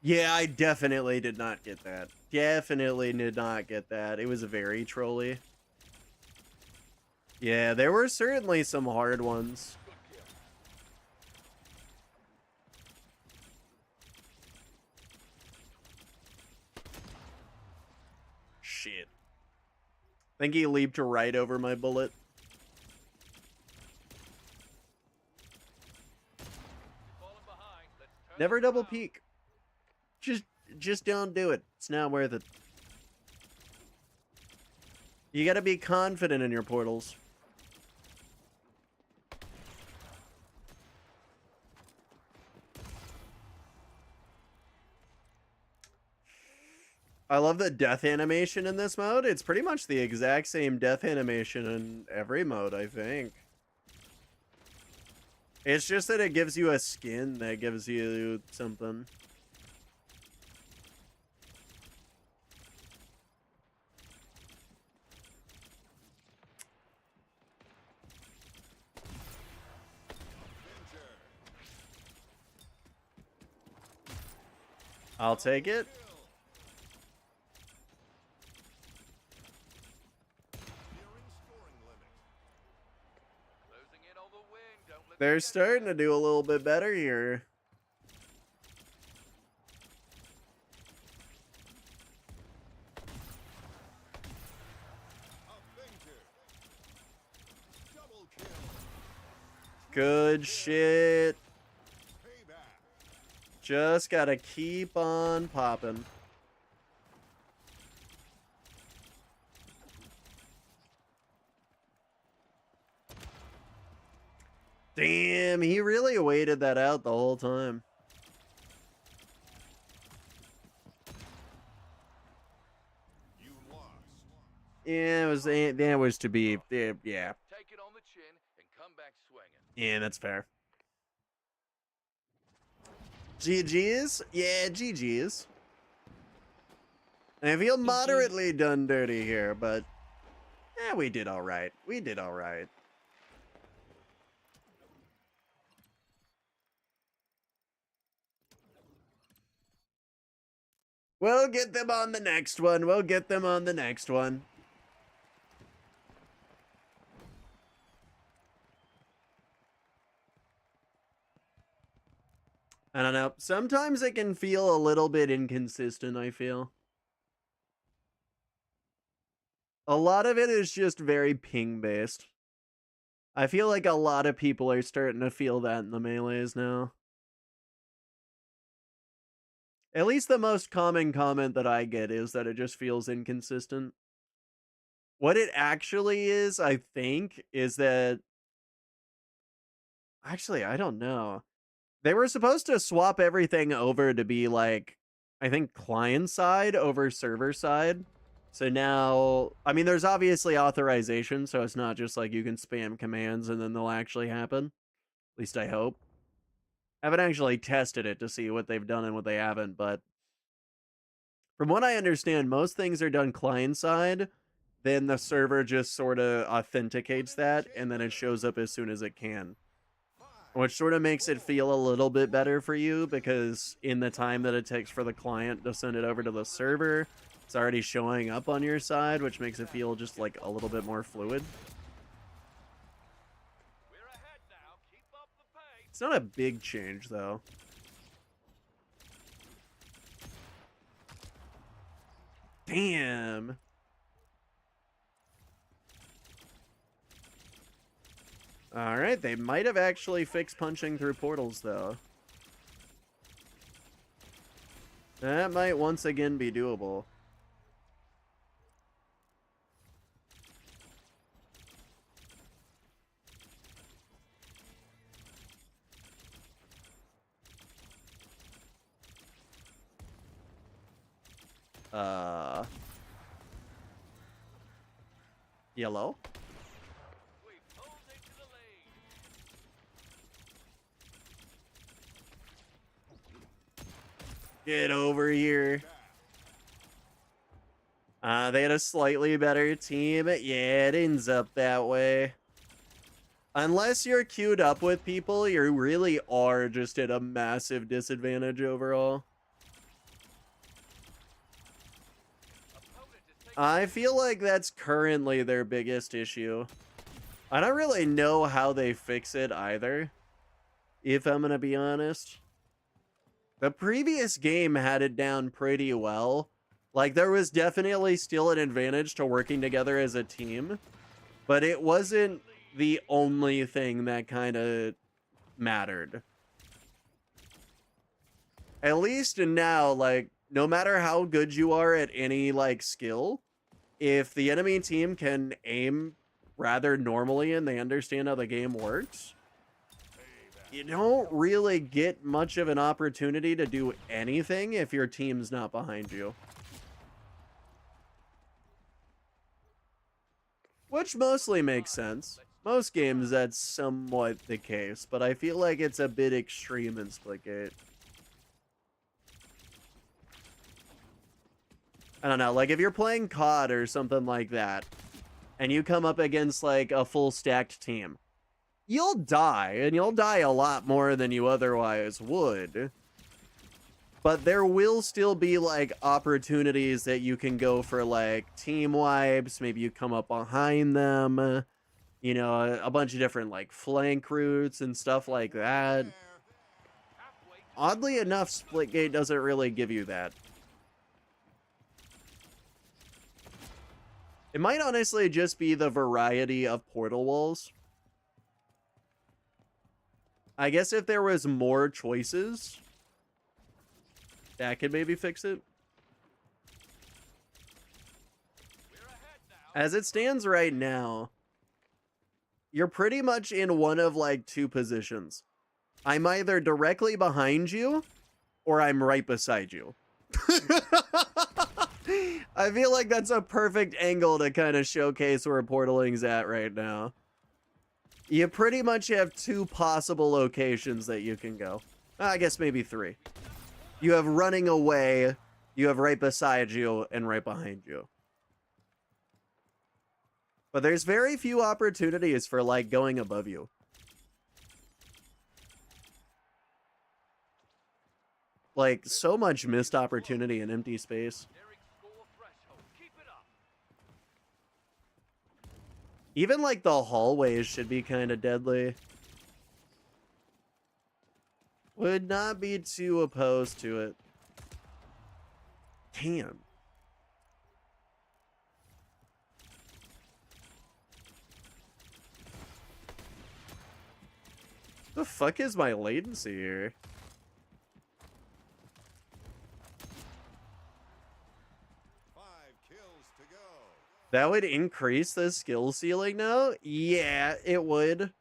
Yeah, I definitely did not get that. Definitely did not get that. It was very trolly. Yeah, there were certainly some hard ones. Good kill. Shit. I think he leaped right over my bullet. Falling behind. Let's turn Never this double around. peek. Just don't do it. It's not worth it. You gotta be confident in your portals. I love the death animation in this mode. It's pretty much the exact same death animation in every mode, I think. It's just that it gives you a skin that gives you something. Avenger. I'll take it. Kill. Nearing scoring limit. Closing in on the wing. Don't let They're them get starting to there. do a little bit better here. Avenger. Double kill. Good shit. Payback. Just gotta keep on popping. Damn, he really waited that out the whole time. You lost. Yeah, that was to be. Yeah, Take it on the chin and come back swinging. yeah, that's fair. GG's? Yeah, GG's. I feel moderately done dirty here, but we did all right. We did all right. We'll get them on the next one. We'll get them on the next one. I don't know. Sometimes it can feel a little bit inconsistent, I feel. A lot of it is just very ping based. I feel like a lot of people are starting to feel that in the melees now. At least the most common comment that I get is that it just feels inconsistent. What it actually is, I think, is that actually, I don't know. They were supposed to swap everything over to be like, I think, client side over server side. So now, I mean, there's obviously authorization, so it's not just like you can spam commands and then they'll actually happen. At least I hope. I haven't actually tested it to see what they've done and what they haven't, but from what I understand, most things are done client side. Then the server just sort of authenticates that, and then it shows up as soon as it can. Which sort of makes it feel a little bit better for you, because in the time that it takes for the client to send it over to the server, it's already showing up on your side, which makes it feel just like a little bit more fluid. We're ahead now. Keep up the pace. It's not a big change, though. Damn. Alright, they might have actually fixed punching through portals, though. That might once again be doable. Yellow? We pulled into the lead. Get over here. They had a slightly better team. Yeah, it ends up that way. Unless you're queued up with people, you really are just at a massive disadvantage overall. Opponent is taking I feel like that's currently their biggest issue. I don't really know how they fix it either, if I'm gonna be honest. The previous game had it down pretty well. Like, there was definitely still an advantage to working together as a team, but it wasn't the only thing that kind of mattered. At least now, like, no matter how good you are at any, like, skill, if the enemy team can aim rather normally and they understand how the game works, you don't really get much of an opportunity to do anything if your team's not behind you. Which mostly makes sense. Most games, that's somewhat the case, but I feel like it's a bit extreme in Splitgate. I don't know, like if you're playing COD or something like that, and you come up against like a full stacked team, you'll die, and you'll die a lot more than you otherwise would. But there will still be like opportunities that you can go for like team wipes, maybe you come up behind them, you know, a bunch of different like flank routes and stuff like that. halfway to Oddly enough, Splitgate doesn't really give you that. It might honestly just be the variety of portal walls. I guess if there was more choices, that could maybe fix it. we're ahead now. As it stands right now, you're pretty much in one of like two positions. I'm either directly behind you or I'm right beside you. I feel like that's a perfect angle to kind of showcase where portaling's at right now. You pretty much have two possible locations that you can go. I guess maybe three. You have running away, you have right beside you, and right behind you. But there's very few opportunities for, like, going above you. Like, so much missed opportunity in empty space. Nearing score threshold. Keep it up. Even, like, the hallways should be kind of deadly. Would not be too opposed to it. Damn. The fuck is my latency here? That would increase the skill ceiling now? Yeah, it would.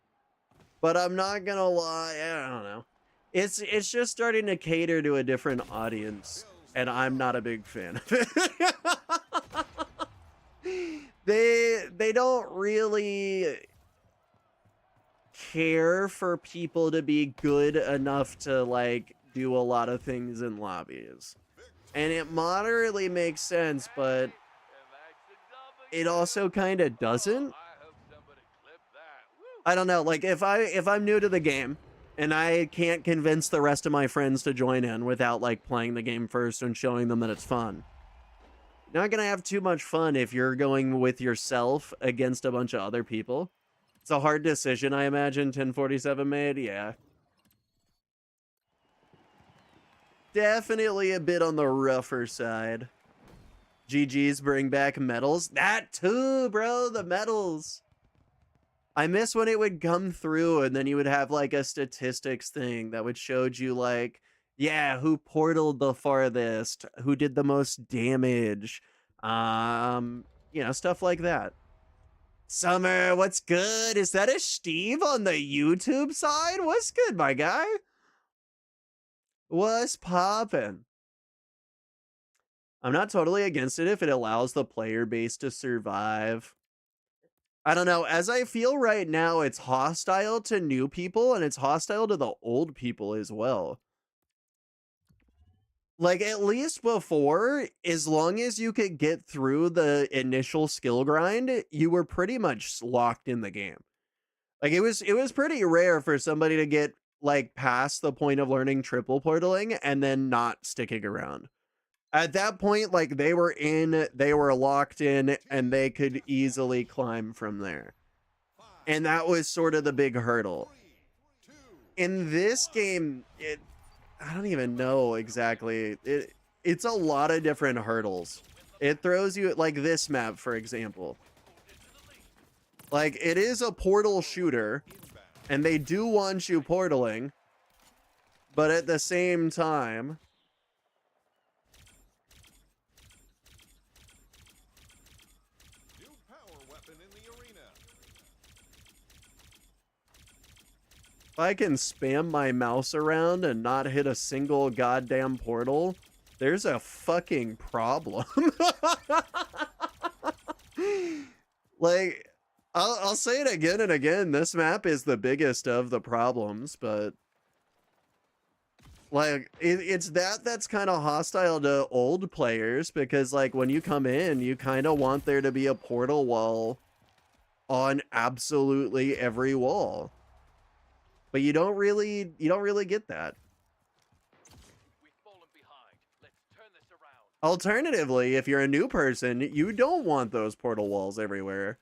But I'm not gonna lie, I don't know. It's just starting to cater to a different audience, and I'm not a big fan of it. They don't really care for people to be good enough to like do a lot of things in lobbies. And it moderately makes sense, but it also kind of doesn't. I don't know, like if I'm new to the game and I can't convince the rest of my friends to join in without like playing the game first and showing them that it's fun, you're not gonna have too much fun if you're going with yourself against a bunch of other people. It's a hard decision, I imagine 1047 made, yeah. Definitely a bit on the rougher side. GG's bring back medals. That too, bro, the medals. I miss when it would come through and then you would have like a statistics thing that would show you like, yeah, who portaled the farthest, who did the most damage, you know, stuff like that. Summer, what's good? Is that a Steve on the YouTube side? What's good, my guy? What's poppin'? I'm not totally against it if it allows the player base to survive. I don't know. As I feel right now, it's hostile to new people and it's hostile to the old people as well. Like, at least before, as long as you could get through the initial skill grind, you were pretty much locked in the game. Like, it was pretty rare for somebody to get like past the point of learning triple portaling and then not sticking around. At that point, like they were locked in and they could easily climb from there. And that was sort of the big hurdle. In this game, I don't even know exactly. It's a lot of different hurdles. It throws you at like this map, for example. Like it is a portal shooter and they do want you portaling, but at the same time, if I can spam my mouse around and not hit a single goddamn portal, there's a fucking problem. Like, I'll say it again and again. This map is the biggest of the problems, but like it's that's kind of hostile to old players because like when you come in, you kind of want there to be a portal wall on absolutely every wall. But you don't really get that. We've fallen behind. Let's turn this around. Alternatively, if you're a new person, you don't want those portal walls everywhere,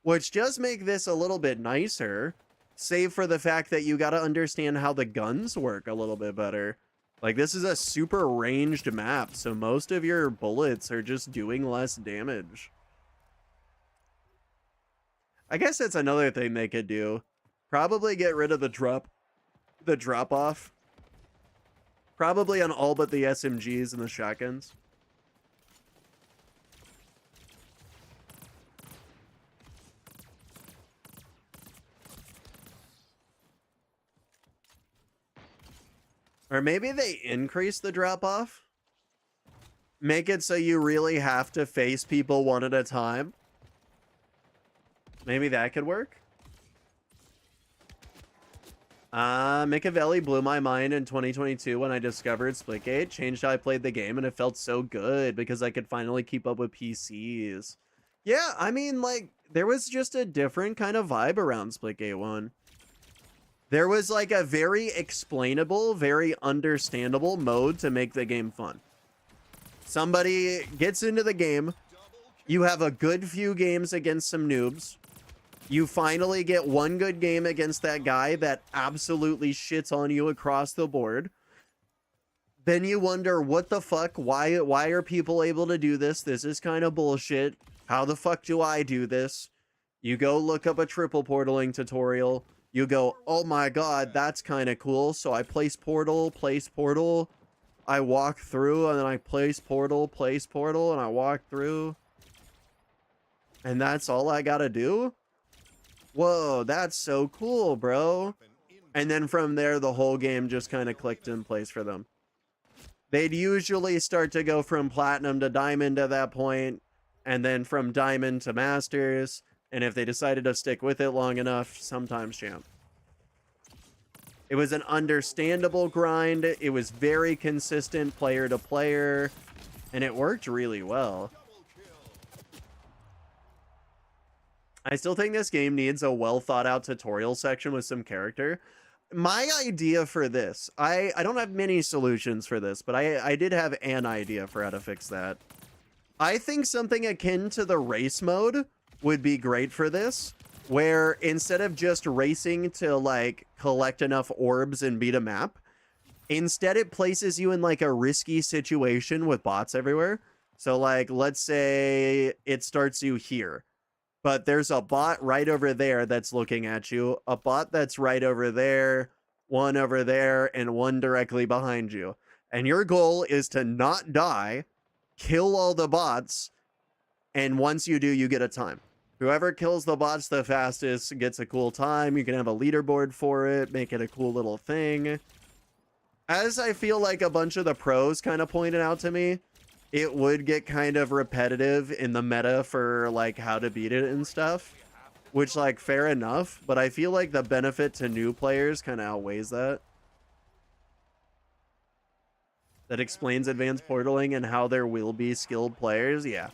which does make this a little bit nicer, save for the fact that you got to understand how the guns work a little bit better. Like, this is a super ranged map, so most of your bullets are just doing less damage. I guess that's another thing they could do. Probably get rid of the drop off. Probably on all but the SMGs and the shotguns. Or maybe they increase the drop off. Make it so you really have to face people one at a time. Maybe that could work. Machiavelli blew my mind in 2022 when I discovered Splitgate. Changed how I played the game, and it felt so good because I could finally keep up with PCs. Yeah, I mean, like, there was just a different kind of vibe around Splitgate 1. There was, like, a very explainable, very understandable mode to make the game fun. Somebody gets into the game, you have a good few games against some noobs, You finally get one good game against that guy that absolutely shits on you across the board. Then you wonder, what the fuck? Why are people able to do this? This is kind of bullshit. How the fuck do I do this? You go look up a triple portaling tutorial. You go, oh my god, that's kind of cool. So I place portal, I walk through, and then I place portal, and I walk through. And that's all I gotta do? Whoa, that's so cool, bro. And then from there, the whole game just kind of clicked in place for them. They'd usually start to go from platinum to diamond at that point, and then from diamond to masters. And if they decided to stick with it long enough, sometimes champ. It was an understandable grind. It was very consistent player to player, and it worked really well. I still think this game needs a well thought out tutorial section with some character. My idea for this, I don't have many solutions for this, but I did have an idea for how to fix that. I think something akin to the race mode would be great for this, where instead of just racing to like collect enough orbs and beat a map, instead it places you in like a risky situation with bots everywhere. So like, let's say it starts you here, but there's a bot right over there that's looking at you, a bot that's right over there, one over there, and one directly behind you. And your goal is to not die, kill all the bots, and once you do, you get a time. Whoever kills the bots the fastest gets a cool time. You can have a leaderboard for it, make it a cool little thing. As I feel like a bunch of the pros kind of pointed out to me, it would get kind of repetitive in the meta for like how to beat it and stuff, which like fair enough, but I feel like the benefit to new players kind of outweighs that. That explains advanced portaling and how there will be skilled players. Yeah.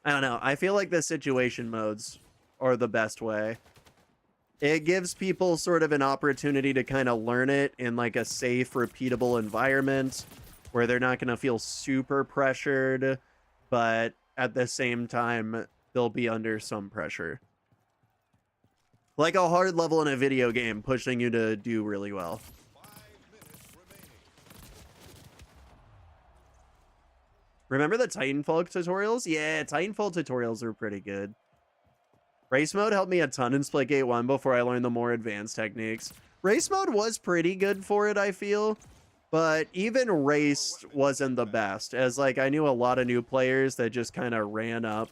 I don't know. I feel like the situation modes are the best way. It gives people sort of an opportunity to kind of learn it in like a safe, repeatable environment where they're not going to feel super pressured, but at the same time, they'll be under some pressure. Like a hard level in a video game pushing you to do really well. 5 minutes remaining. Remember the Titanfall tutorials? Yeah, Titanfall tutorials are pretty good. Race mode helped me a ton in Splitgate 1 before I learned the more advanced techniques. Race mode was pretty good for it, I feel. But even race wasn't the best, as like I knew a lot of new players that just kind of ran up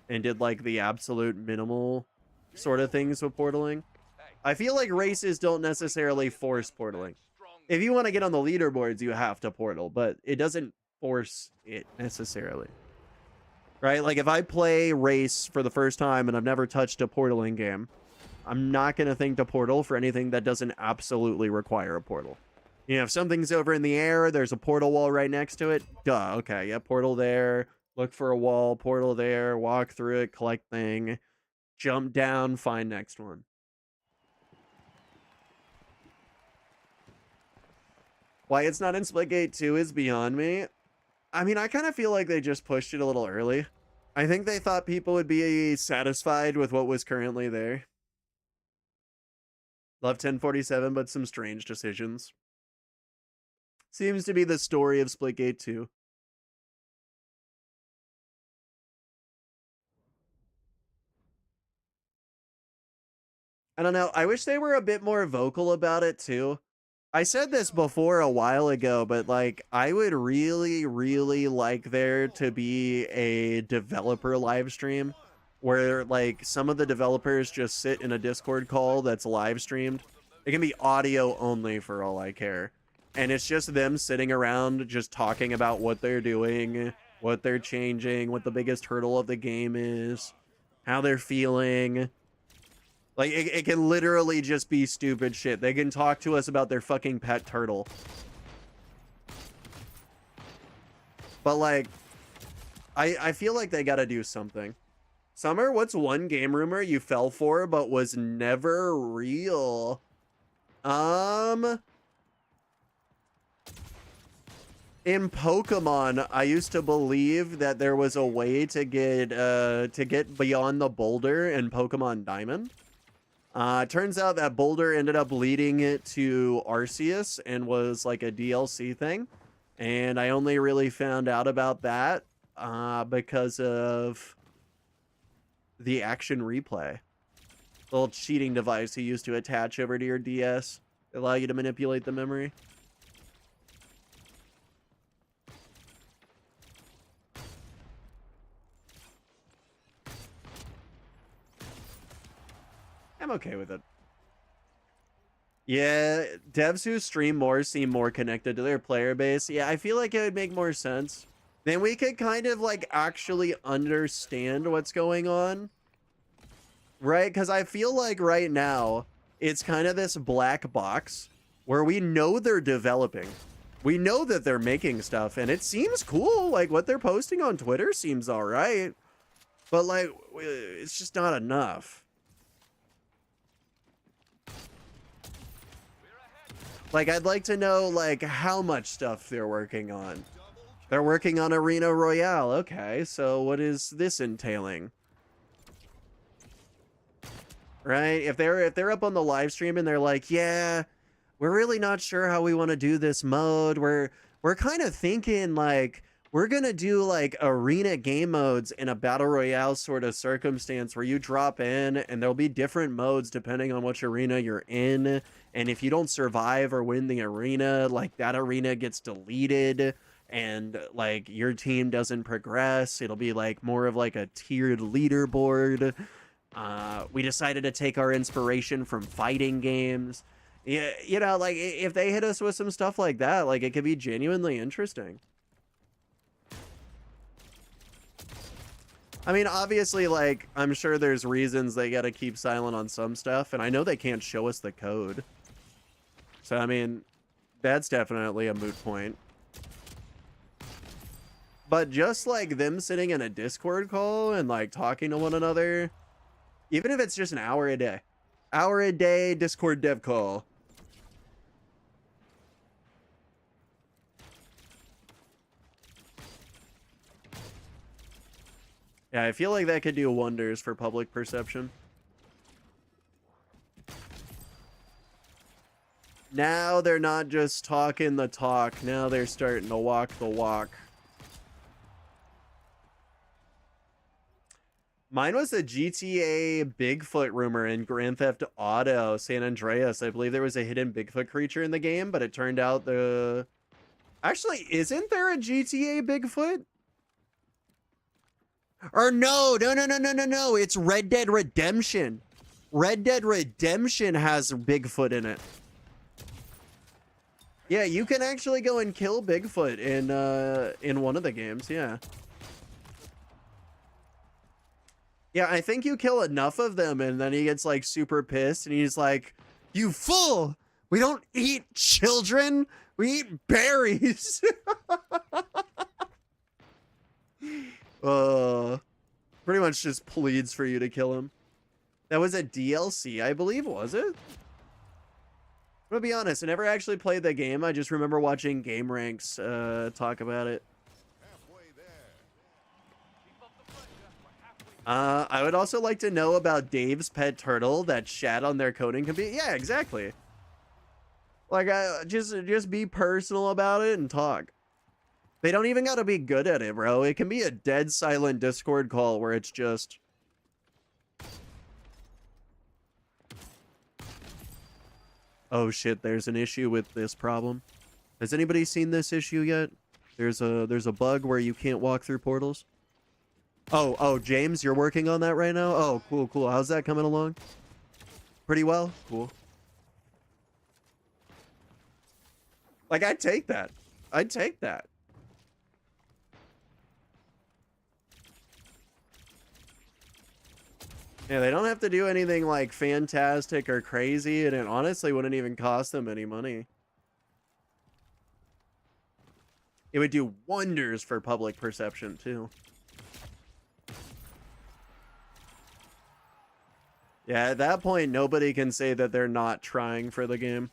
and did like the absolute minimal sort of things with portaling. I feel like races don't necessarily force portaling. If you want to get on the leaderboards, you have to portal, but it doesn't force it necessarily. Right? Like if I play race for the first time and I've never touched a portaling game, I'm not going to think to portal for anything that doesn't absolutely require a portal. You know, if something's over in the air, there's a portal wall right next to it. Duh. Okay. Yeah. Portal there. Look for a wall. Portal there. Walk through it. Collect thing. Jump down. Find next one. Why it's not in Splitgate 2 is beyond me. I mean, I kind of feel like they just pushed it a little early. I think they thought people would be satisfied with what was currently there. Love 1047, but some strange decisions. Seems to be the story of Splitgate 2. I don't know. I wish they were a bit more vocal about it too. I said this before a while ago, but like I would really, really like there to be a developer live stream where like some of the developers just sit in a Discord call that's live streamed. It can be audio only for all I care. And it's just them sitting around just talking about what they're doing, what they're changing, what the biggest hurdle of the game is, how they're feeling. Like, it can literally just be stupid shit. They can talk to us about their fucking pet turtle. But, like, I feel like they gotta do something. Summer, what's one game rumor you fell for but was never real? In Pokemon, I used to believe that there was a way to get beyond the boulder in Pokemon Diamond. Turns out that boulder ended up leading it to Arceus and was like a DLC thing. And I only really found out about that because of the action replay. The little cheating device you used to attach over to your DS. Allow you to manipulate the memory. I'm okay with it. Yeah, devs who stream more seem more connected to their player base. Yeah, I feel like it would make more sense. Then we could kind of like actually understand what's going on. Right? Because I feel like right now, it's kind of this black box where we know they're developing. We know that they're making stuff, and it seems cool. Like, what they're posting on Twitter seems all right. But, like, it's just not enough. Like, I'd like to know, like, how much stuff they're working on. They're working on Arena Royale. Okay, so what is this entailing? Right? If they're up on the live stream and they're like, yeah, we're really not sure how we want to do this mode. We're kind of thinking like we're gonna do like arena game modes in a battle royale sort of circumstance where you drop in and there'll be different modes depending on which arena you're in. And if you don't survive or win the arena, like that arena gets deleted and like your team doesn't progress. It'll be like more of like a tiered leaderboard. We decided to take our inspiration from fighting games. Yeah, you know, like if they hit us with some stuff like that, like it could be genuinely interesting. I mean, obviously, like, I'm sure there's reasons they gotta keep silent on some stuff, and I know they can't show us the code. So, I mean, that's definitely a moot point. But just like them sitting in a Discord call and like talking to one another, even if it's just an hour a day Discord dev call. Yeah, I feel like that could do wonders for public perception. Now they're not just talking the talk. Now they're starting to walk the walk. Mine was a GTA Bigfoot rumor in Grand Theft Auto San Andreas. I believe there was a hidden Bigfoot creature in the game, but it turned out the... Actually, isn't there a GTA Bigfoot? Or no. It's Red Dead Redemption. Red Dead Redemption has Bigfoot in it. Yeah, you can actually go and kill Bigfoot in one of the games, yeah. Yeah, I think you kill enough of them and then he gets like super pissed and he's like, "You fool! We don't eat children, we eat berries." Pretty much just pleads for you to kill him. That was a DLC, I believe, was it? I'm gonna be honest, I never actually played the game. I just remember watching Game Ranks talk about it. I would also like to know about Dave's pet turtle that shat on their coding computer. Yeah, exactly. Like, just be personal about it and talk. They don't even gotta be good at it, bro. It can be a dead silent Discord call where it's just... Oh shit, there's an issue with this problem. Has anybody seen this issue yet? There's a bug where you can't walk through portals. Oh, James, you're working on that right now? Oh, cool. How's that coming along? Pretty well? Cool. Like, I'd take that. I'd take that. Yeah, they don't have to do anything, like, fantastic or crazy, and it honestly wouldn't even cost them any money. It would do wonders for public perception, too. Yeah, at that point, nobody can say that they're not trying for the game.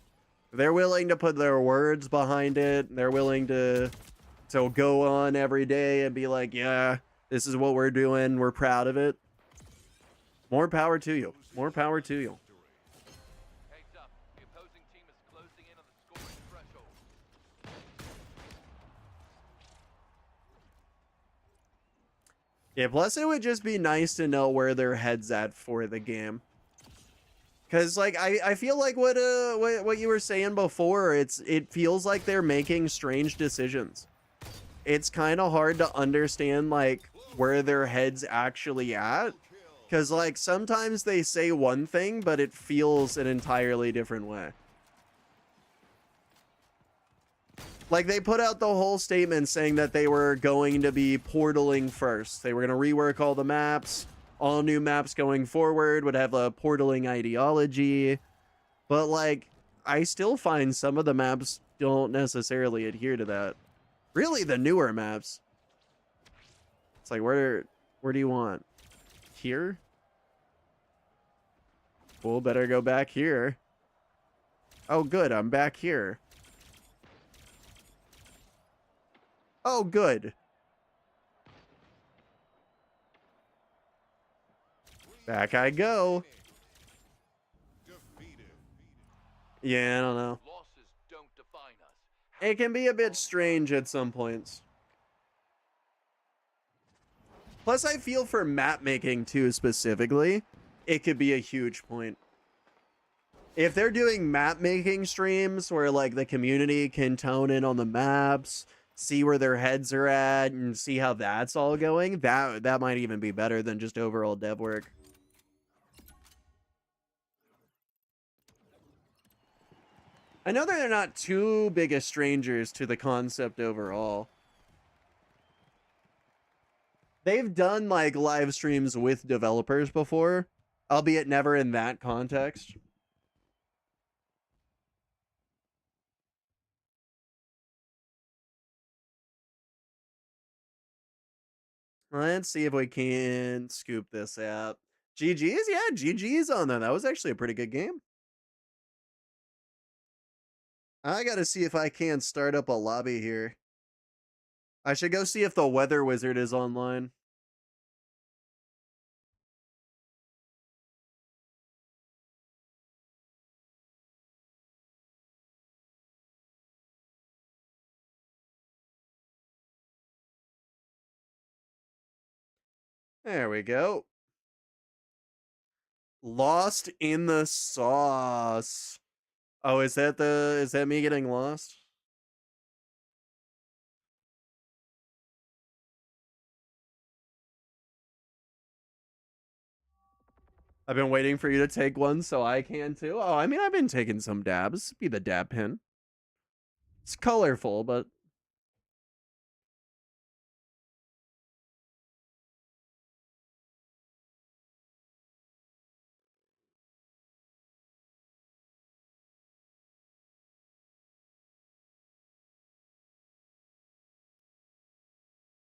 They're willing to put their words behind it. They're willing to to go on every day and be like, yeah, this is what we're doing. We're proud of it. More power to you. More power to you. Heads up, the opposing team is closing in on the scoring threshold. Yeah, plus it would just be nice to know where their head's at for the game. Cause like I feel like what you were saying before, it feels like they're making strange decisions. It's kind of hard to understand like where their head's actually at. Cause like sometimes they say one thing, but it feels an entirely different way. Like they put out the whole statement saying that they were going to be portaling first. They were going to rework all the maps. All new maps going forward would have a portaling ideology. But like, I still find some of the maps don't necessarily adhere to that. Really, the newer maps. It's like, where do you want? Here? Cool, better go back here. Oh, good, I'm back here. Oh, good. Back I go. Defeated. Yeah, I don't know. Losses don't define us. It can be a bit strange at some points. Plus, I feel for map making too, specifically, it could be a huge point. If they're doing map making streams where like the community can tone in on the maps, see where their heads are at, and see how that's all going, that might even be better than just overall dev work. I know that they're not too big of strangers to the concept overall. They've done like live streams with developers before, albeit never in that context. Let's see if we can scoop this out. GG's? Yeah, GG's on that. That was actually a pretty good game. I gotta see if I can start up a lobby here. I should go see if the weather wizard is online. There we go. Lost in the sauce. Oh, is that me getting lost? I've been waiting for you to take one so I can too. Oh, I mean, I've been taking some dabs. Be the dab pin. It's colorful, but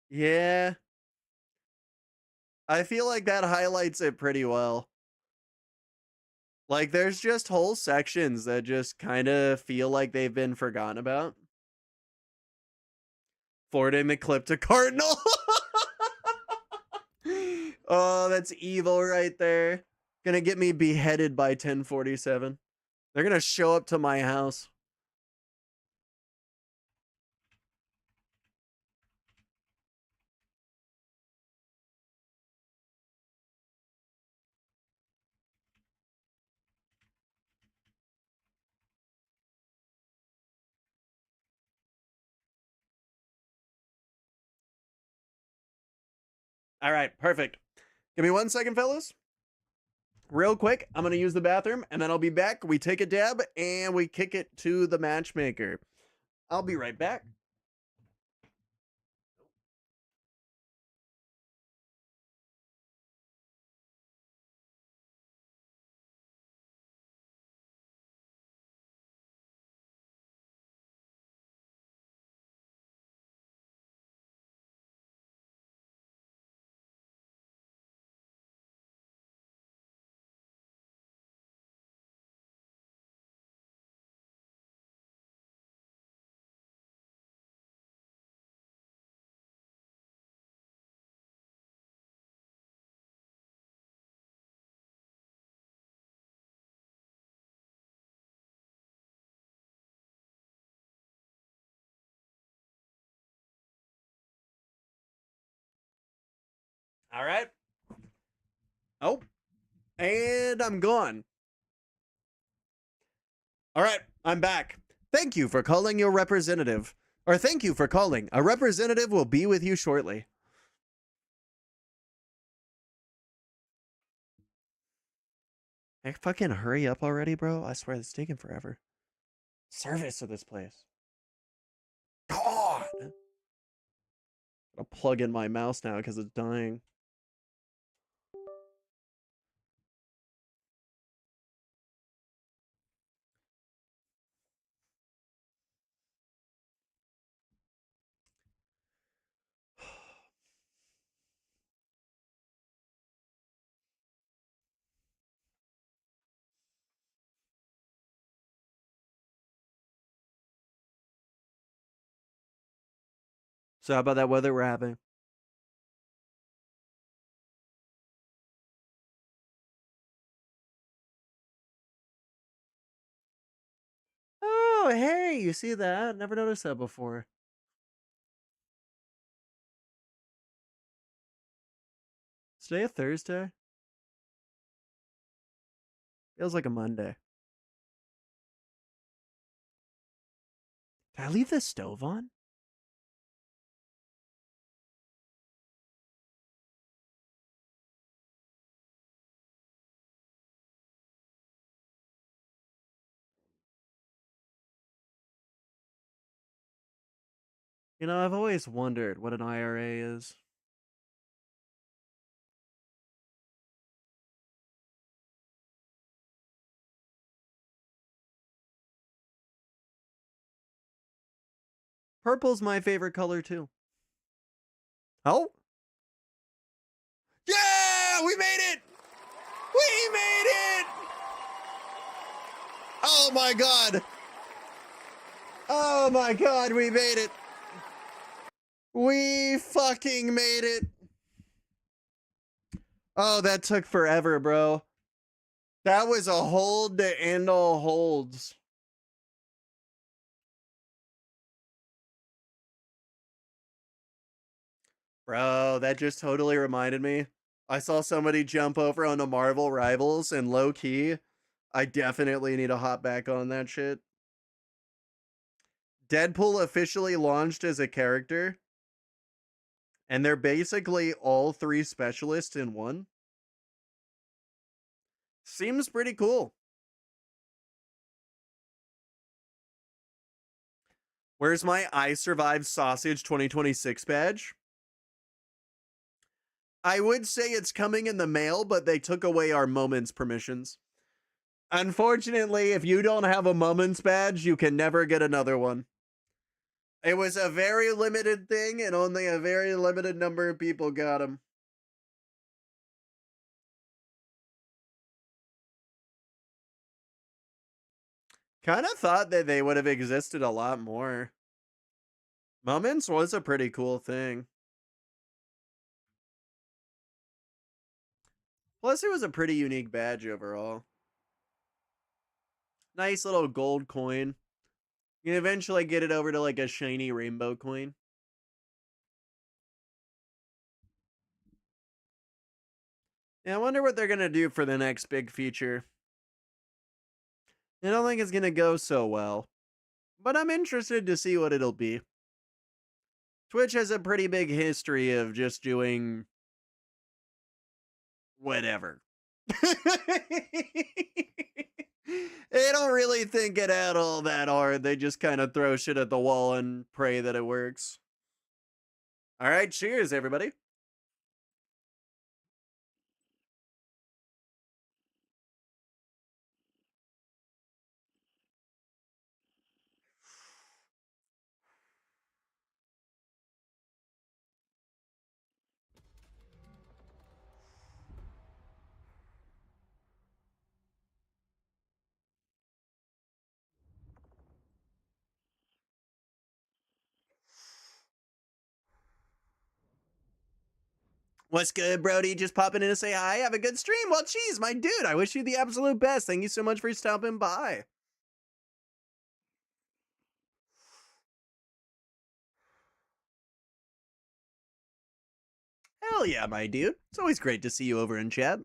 yeah. I feel like that highlights it pretty well. Like, there's just whole sections that just kind of feel like they've been forgotten about. Florida in the clip to Cardinal. Oh, that's evil right there. Gonna get me beheaded by 1047. They're gonna show up to my house. All right, perfect. Give me 1 second, fellas. Real quick, I'm gonna use the bathroom and then I'll be back. We take a dab and we kick it to the matchmaker. I'll be right back. All right. Oh, and I'm gone. All right, I'm back. Thank you for calling your representative. Or thank you for calling. A representative will be with you shortly. Hey, fucking hurry up already, bro. I swear it's taking forever. Service of this place. God. I'll plug in my mouse now because it's dying. So how about that weather we're having? Oh, hey, you see that? Never noticed that before. Is today a Thursday? Feels like a Monday. Did I leave the stove on? You know, I've always wondered what an IRA is. Purple's my favorite color too. Oh? Yeah, we made it! We made it! Oh my god! Oh my god, we made it! We fucking made it! Oh, that took forever, bro. That was a hold to end all holds. Bro, that just totally reminded me. I saw somebody jump over onto Marvel Rivals, and low key, I definitely need to hop back on that shit. Deadpool officially launched as a character, and they're basically all three specialists in one. Seems pretty cool. Where's my I Survived Sausage 2026 badge? I would say it's coming in the mail, but they took away our Moments permissions. Unfortunately, if you don't have a Moments badge, you can never get another one. It was a very limited thing, and only a very limited number of people got them. Kind of thought that they would have existed a lot more. Moments was a pretty cool thing. Plus, it was a pretty unique badge overall. Nice little gold coin. You can eventually get it over to like a shiny rainbow coin. Yeah, I wonder what they're gonna do for the next big feature. I don't think it's gonna go so well, but I'm interested to see what it'll be. Twitch has a pretty big history of just doing whatever. They don't really think it out all that hard. They just kind of throw shit at the wall and pray that it works. All right, cheers, everybody. What's good, Brody? Just popping in to say hi. Have a good stream. Well, geez, my dude, I wish you the absolute best. Thank you so much for stopping by. Hell yeah, my dude. It's always great to see you over in chat.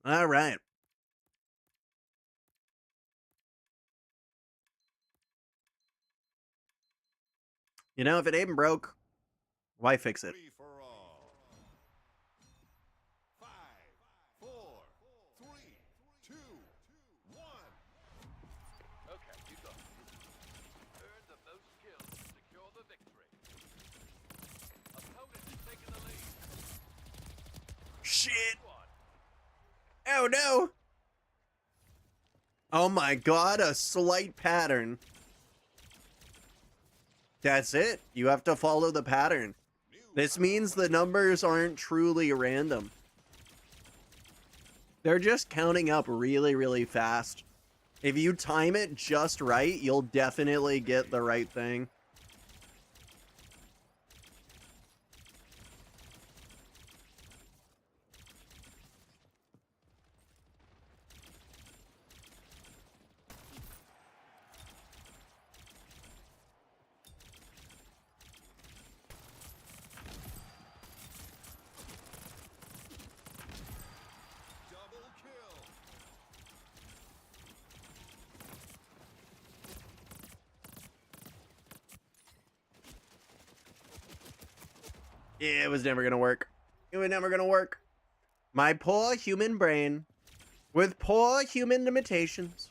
All right. You know, if it ain't broke, why fix it? Free for all. 5, 4, 3, 2, 1. Okay, you got it. Earn the most kills to secure the victory. Opponent is taking the lead. Shit. One. Oh no. Oh my god, a slight pattern. That's it. You have to follow the pattern. This means the numbers aren't truly random. They're just counting up really, really fast. If you time it just right, you'll definitely get the right thing. Double kill. Yeah, it was never gonna work. It was never gonna work. My poor human brain, with poor human limitations.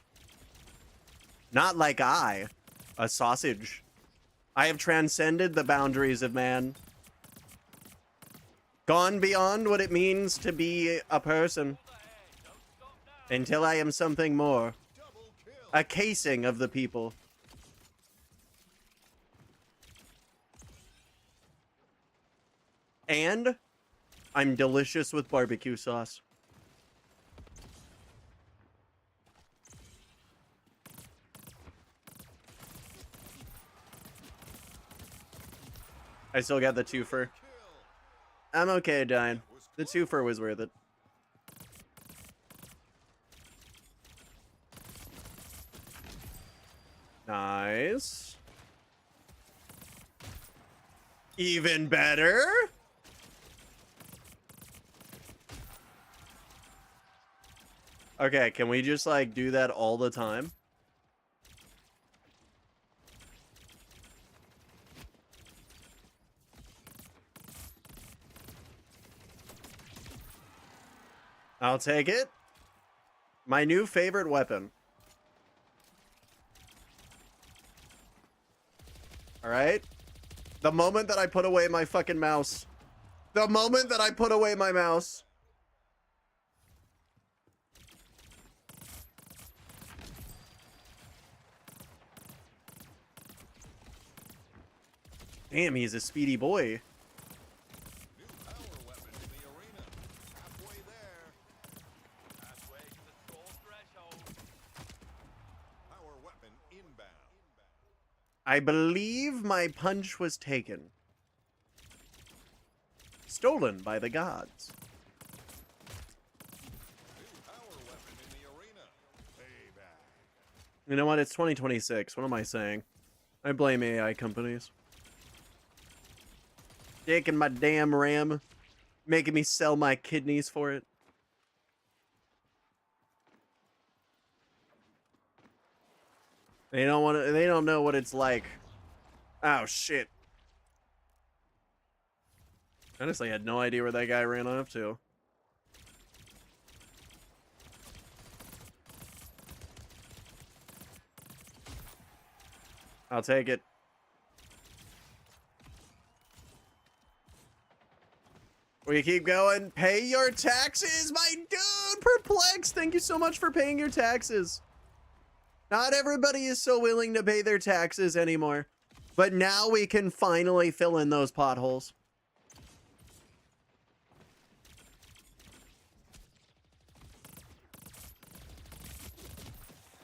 Not like I, a sausage. I have transcended the boundaries of man. Gone beyond what it means to be a person. Until I am something more. Double kill. A casing of the people. And I'm delicious with barbecue sauce. I still got the twofer. Kill. I'm okay dying. The twofer was worth it. Nice. Even better. Okay, can we just like do that all the time? I'll take it. My new favorite weapon. All right. The moment that I put away my fucking mouse. The moment that I put away my mouse. Damn, he's a speedy boy. New power weapon in the arena. Halfway there. Halfway to the score threshold. Power weapon inbound. I believe my punch was taken. Stolen by the gods. New power weapon in the arena. Payback. You know what? It's 2026. What am I saying? I blame AI companies. Taking my damn RAM. Making me sell my kidneys for it. They don't know what it's like. Oh shit. Honestly, I had no idea where that guy ran off to. I'll take it. We keep going. Pay your taxes, my dude. Perplexed. Thank you so much for paying your taxes. Not everybody is so willing to pay their taxes anymore. But now we can finally fill in those potholes.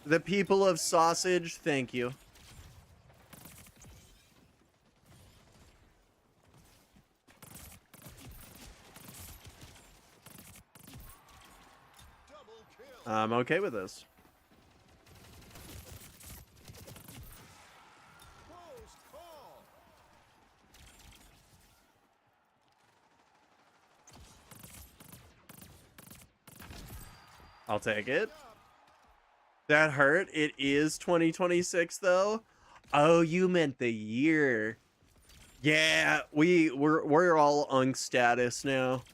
The people of Sausage, thank you. Double kill. I'm okay with this. Close call. I'll take it. That hurt. It is 2026 though. Oh, you meant the year. Yeah, we're all unk status now.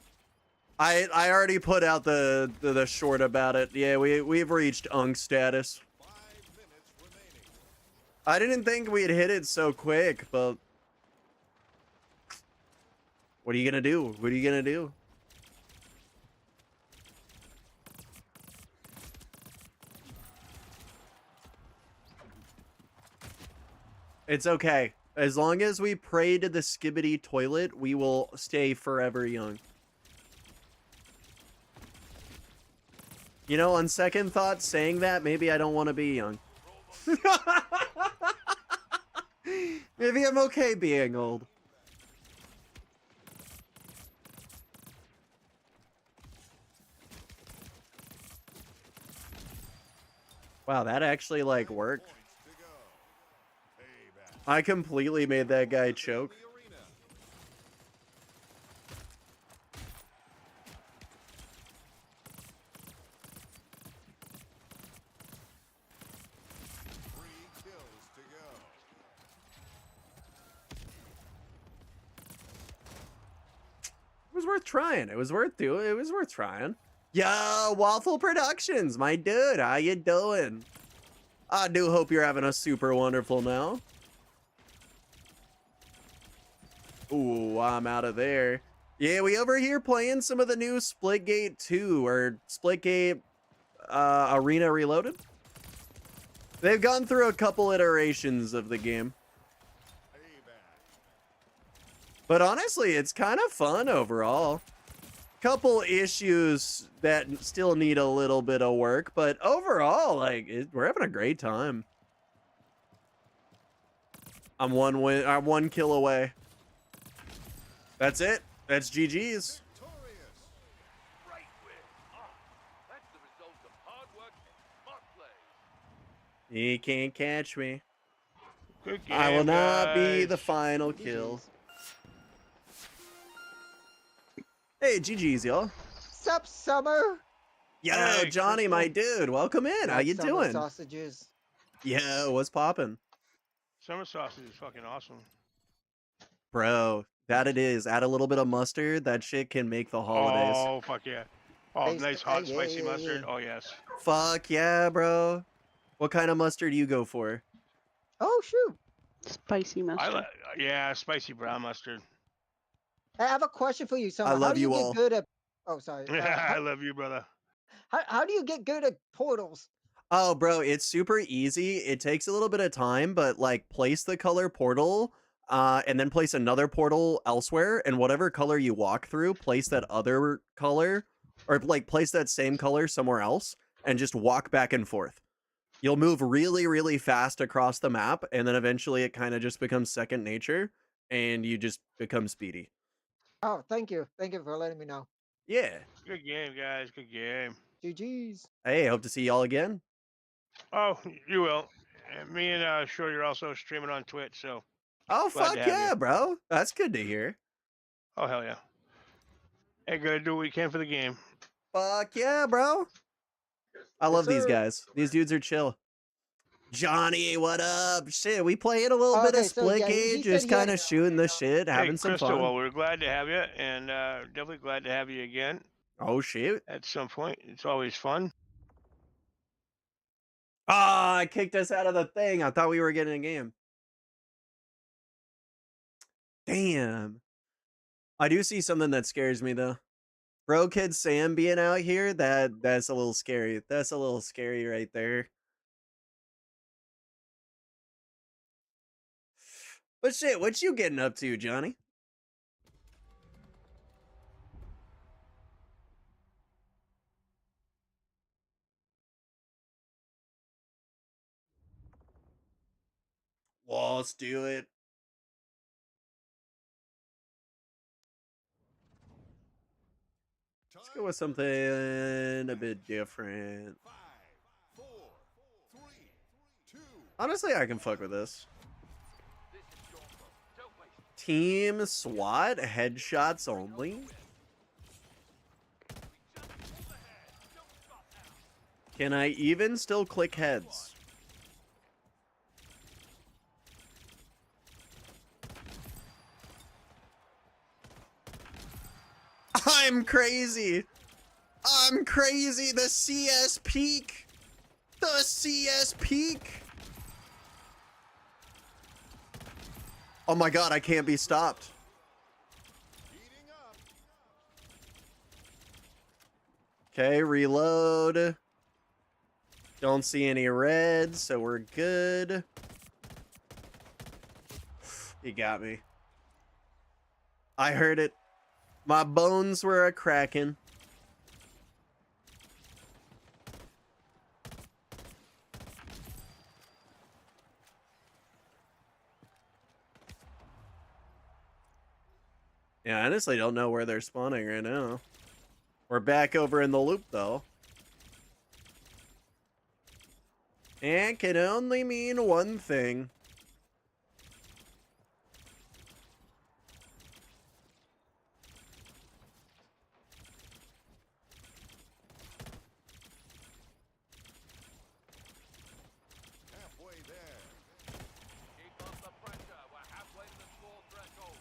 I already put out the short about it. Yeah, we've reached unk status. 5 minutes remaining. I didn't think we'd hit it so quick, but what are you gonna do? What are you gonna do? It's okay. As long as we pray to the skibbity toilet, we will stay forever young. You know, on second thought, saying that, maybe I don't want to be young. Maybe I'm okay being old. Wow, that actually, like, worked. Points to go. Payback. I completely made that guy choke. The arena. Three kills to go. It was worth trying. It was worth doing. It was worth trying. Yo, Waffle Productions, my dude, how you doing? I do hope you're having a super wonderful now. Ooh, I'm out of there. Yeah, we over here playing some of the new Splitgate 2 or Splitgate Arena Reloaded. They've gone through a couple iterations of the game. Payback. But honestly, it's kind of fun overall. Couple issues that still need a little bit of work, but overall, like, we're having a great time. I'm one kill away. That's it. That's GG's. Victorious. Great win. Ah, that's the result of hard work and smart play. You can't catch me. Good game, I will not be guys. the final kill. Hey, GG's, y'all. Sup, Summer? Yo, Hey, Johnny, my dude, welcome in. How Like you summer doing? Sausages. Yo, what's poppin'? Summer sausage is fucking awesome. Bro, that it is. Add a little bit of mustard. That shit can make the holidays. Oh, fuck yeah. Oh, Taste nice it. hot Yeah, spicy yeah, mustard. yeah. Oh, yes. Fuck yeah, bro. What kind of mustard do you go for? Oh, shoot. Spicy I mustard. like, yeah, spicy brown mustard. I have a question for you, Summer. love how do you you get all. good at... Oh, sorry. I love you, brother. How do you get good at portals? Oh, bro, it's super easy. It takes a little bit of time, but like place the color portal, and then place another portal elsewhere, and whatever color you walk through, place that other color, or like place that same color somewhere else, and just walk back and forth. You'll move really, really fast across the map, and then eventually it kind of just becomes second nature, and you just become speedy. Oh, thank you. Thank you for letting me know. Yeah. Good game, guys. Good game. GG's. Hey, hope to see y'all again. Oh, you will. And me and Shorty are also streaming on Twitch, so. Oh, Glad fuck to have yeah, you. bro. That's good to hear. Oh, hell yeah. Hey, gotta do what we can for the game. Fuck yeah, bro. I love these sir. guys. These dudes are chill. Johnny, what up? Shit, we playing a little bit of Okay, so, yeah, he Splitgate, said just he had- kind of shooting the shit, having Hey, some Crystal, fun. well, we're glad to have you, and definitely glad to have you again Oh, shoot. at some point. It's always fun. Ah, it kicked us out of the thing. I thought we were getting a game. Damn. I do see something that scares me, though. Bro Kid Sam being out here, that's a little scary. That's a little scary right there. But shit, what you getting up to, Johnny? Well, let's do it. Let's go with something a bit different. 5, 4, 3, 2. Honestly, I can fuck with this. This is your fault. Don't waste it. Team SWAT, headshots only. We just pulled ahead. Don't stop now. Can I even still click heads? I'm crazy. I'm crazy. The CS peak. The CS peak. Oh my god, I can't be stopped. Heating up. Okay, reload. Don't see any reds, so we're good. He got me. I heard it. My bones were a cracking. Yeah, I honestly don't know where they're spawning right now. We're back over in the loop, though. And can only mean one thing. Halfway there. Keep up the pressure. We're halfway to the score threshold.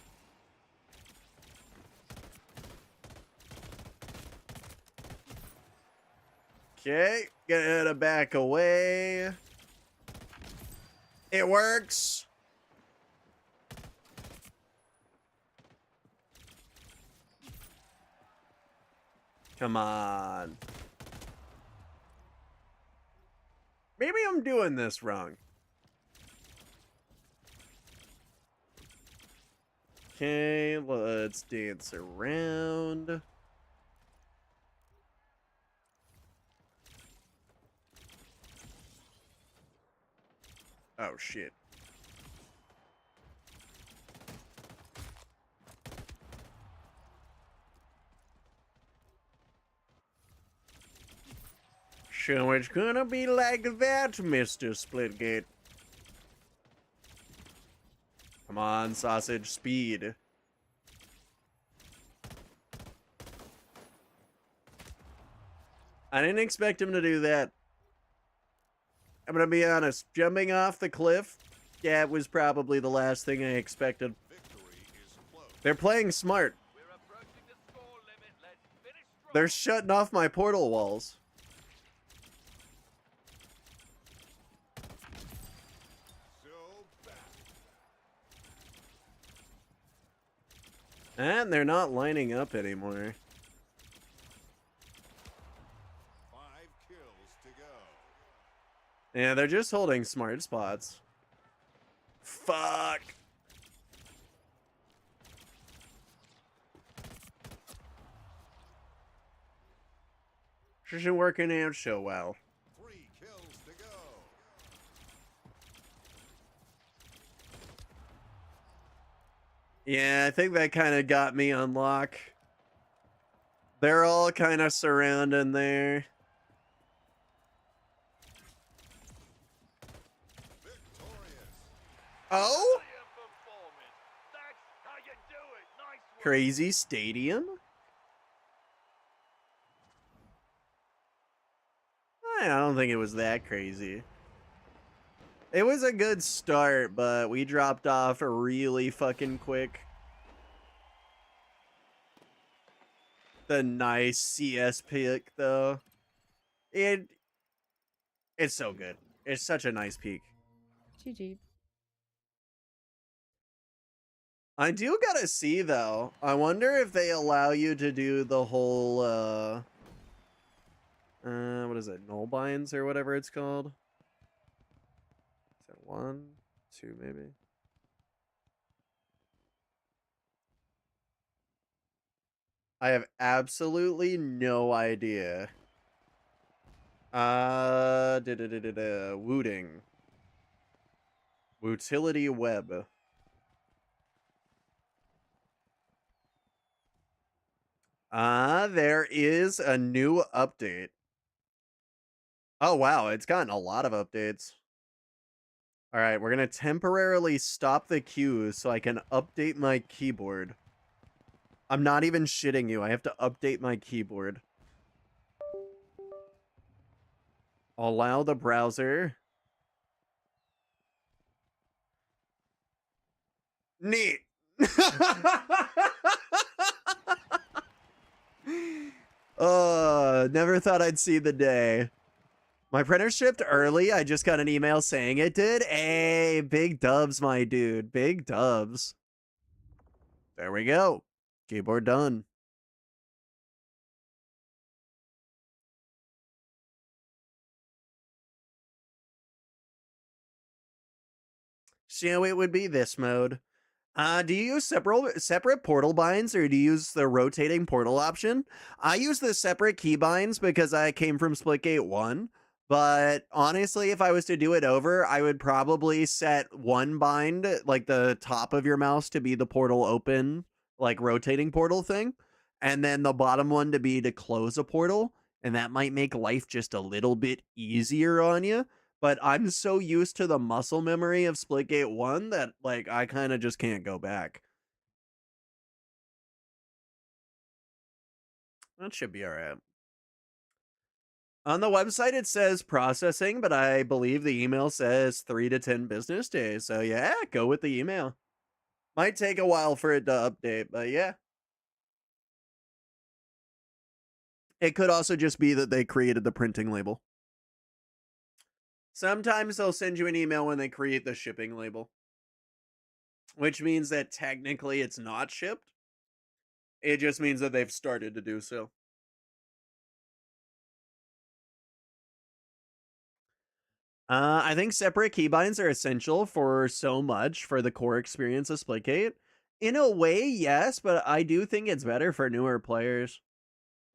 Okay, gonna back away. It works. Come on. Maybe I'm doing this wrong. Okay, let's dance around. Oh, shit. So it's gonna be like that, Mr. Splitgate. Come on, sausage, speed. I didn't expect him to do that. I'm gonna be honest, jumping off the cliff, yeah, it was probably the last thing I expected. Victory is close. They're playing smart. We're approaching the score limit. Let's finish strong. They're shutting off my portal walls. So back. And they're not lining up anymore. 5 kills to go. Yeah, they're just holding smart spots. Fuck. This isn't working out so well. 3 kills to go. Yeah, I think that kind of got me on lock. They're all kind of surrounding there. Victorious. Oh? Brilliant performance. That's how you do it. Nice work. Crazy Stadium? I don't think it was that crazy. It was a good start, but we dropped off really fucking quick. The nice CS pick, though. It's so good. It's such a nice peak. GG. I do gotta see, though. I wonder if they allow you to do the whole, what is it? Null binds or whatever it's called? Is it 1, 2, maybe? I have absolutely no idea. Wooting. Utility web. There is a new update. Oh, wow. It's gotten a lot of updates. All right, we're going to temporarily stop the queue so I can update my keyboard. I'm not even shitting you. I have to update my keyboard. Allow the browser. Neat. Never thought I'd see the day. My printer shipped early. I just got an email saying it did. Hey, big dubs, my dude. Big dubs. There we go. Keyboard done. So it would be this mode. Do you use separate portal binds or do you use the rotating portal option? I use the separate key binds because I came from Splitgate 1. But honestly, if I was to do it over, I would probably set one bind, like the top of your mouse, to be the portal open, like rotating portal thing. And then the bottom one to be to close a portal. And that might make life just a little bit easier on you. But I'm so used to the muscle memory of Splitgate 1 that, like, I kind of just can't go back. That should be all right. On the website, it says processing, but I believe the email says 3 to 10 business days. So, yeah, go with the email. Might take a while for it to update, but yeah. It could also just be that they created the printing label. Sometimes they'll send you an email when they create the shipping label, which means that technically it's not shipped. It just means that they've started to do so. I think separate keybinds are essential for so much for the core experience of Splitgate. In a way, yes, but I do think it's better for newer players.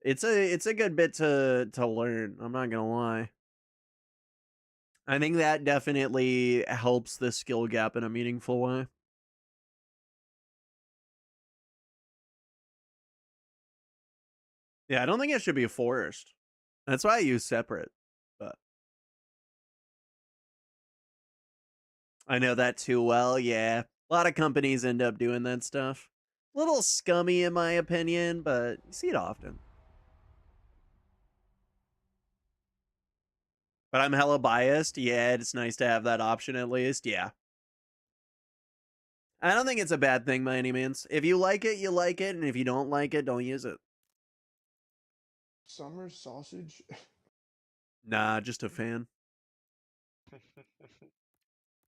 It's a good bit to learn. I'm not gonna lie. I think that definitely helps the skill gap in a meaningful way. Yeah, I don't think it should be forced. That's why I use separate. But I know that too well. Yeah, a lot of companies end up doing that stuff. A little scummy in my opinion, but you see it often. But I'm hella biased. Yeah, it's nice to have that option at least. Yeah. I don't think it's a bad thing by any means. If you like it, you like it. And if you don't like it, don't use it. Summer sausage. Nah, just a fan.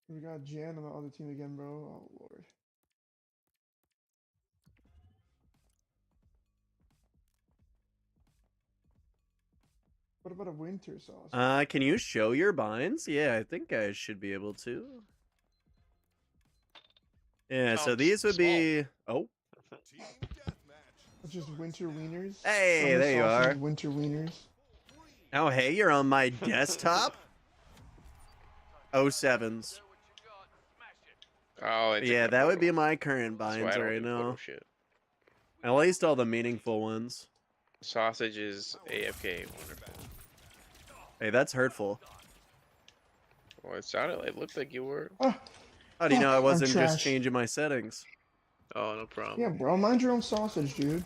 We got Jan on the other team again, bro. Oh lord. What about a winter sausage? Can you show your binds? Yeah, I think I should be able to. Yeah, so Sounds these would small. be. Oh, Team deathmatch. Just winter wieners. hey, Summer there you sausage, are. Winter wieners. Oh, hey, you're on my desktop. 07s. Show what you got. Smash it. Oh, it's Yeah, that would be my current That's why binds I don't right do photo now. shit. At least all the meaningful ones. Sausage is AFK. Wonderful. Hey, that's hurtful. Well, it sounded like, it looked like you were. Oh, How do you know I fuck, I'm wasn't just trash. changing my settings? Oh, no problem. Yeah, bro. Mind your own sausage, dude.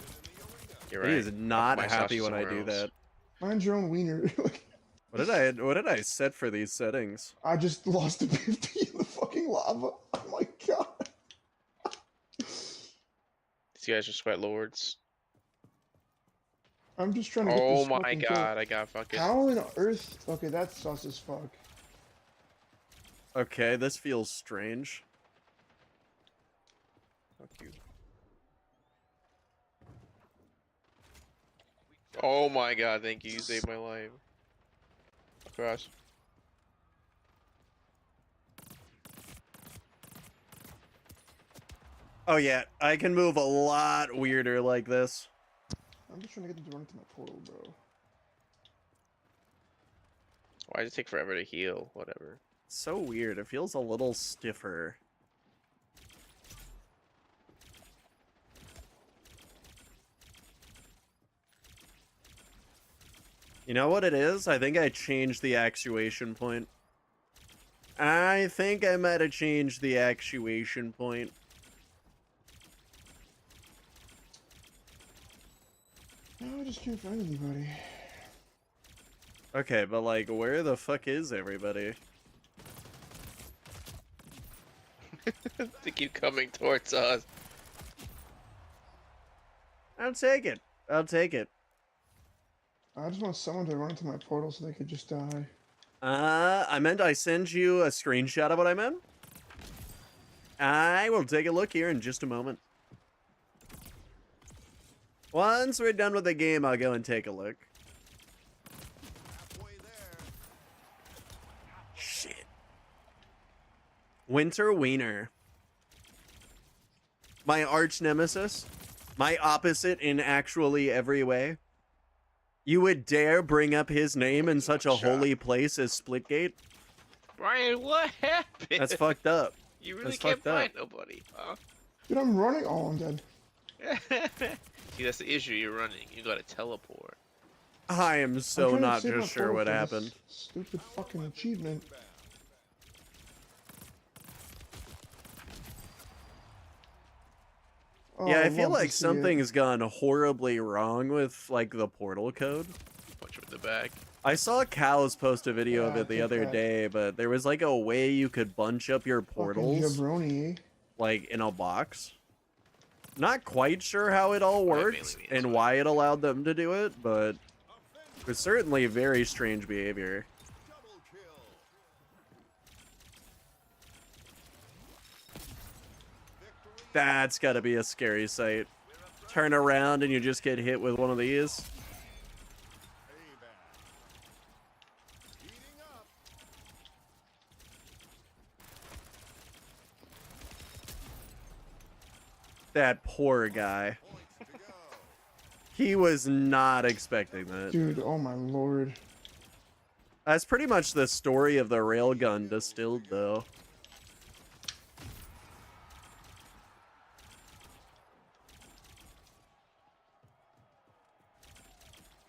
You're He right. is not My happy sausage when I somewhere do else. that. Mind your own wiener. What did I set for these settings? I just lost a 50 in the fucking lava. Oh my god. These guys are sweat lords. I'm just trying to get Oh this my fucking kill. god, I got fucking. How in earth? Okay, that's sus as fuck. Okay, this feels strange. Fuck you. Oh my god, thank you. You saved my life. Cross. Oh yeah, I can move a lot weirder like this. I'm just trying to get them to run into my portal, bro. Why does it take forever to heal? Whatever. So weird. It feels a little stiffer. You know what it is? I think I changed the actuation point. I think I might have changed the actuation point. No, I just can't find anybody. Okay, but like, where the fuck is everybody? They keep coming towards us. I'll take it. I'll take it. I just want someone to run into my portal so they could just die. I meant I send you a screenshot of what I meant. I will take a look here in just a moment. Once we're done with the game, I'll go and take a look. Halfway there. Shit. Winter Wiener. My arch nemesis. My opposite in actually every way. You would dare bring up his name in such a holy place as Splitgate? Brian, what happened? That's fucked up. You really that's can't fucked up. find nobody, huh? Dude, I'm running. Oh, I'm dead. See, that's the issue. You're running. You gotta teleport. I am I'm so trying to not save my just sure portal what for this happened. Stupid fucking achievement. Oh, Yeah, I feel love to like see it. something's gone horribly wrong with like the portal code. Punch him in the back. I saw Cows post a video of Yeah, it the take other that. day, but there was like a way you could bunch up your Fucking portals jabroni, eh? like in a box. Not quite sure how it all Probably worked mainly means and what- why it allowed them to do it, but it was certainly very strange behavior. Double kill. Victory. That's gotta be a scary sight. Turn around and you just get hit with one of these. Payback. Heating up. That poor guy. Points to go. He was not expecting that. Dude, oh my lord. That's pretty much the story of the railgun distilled, though.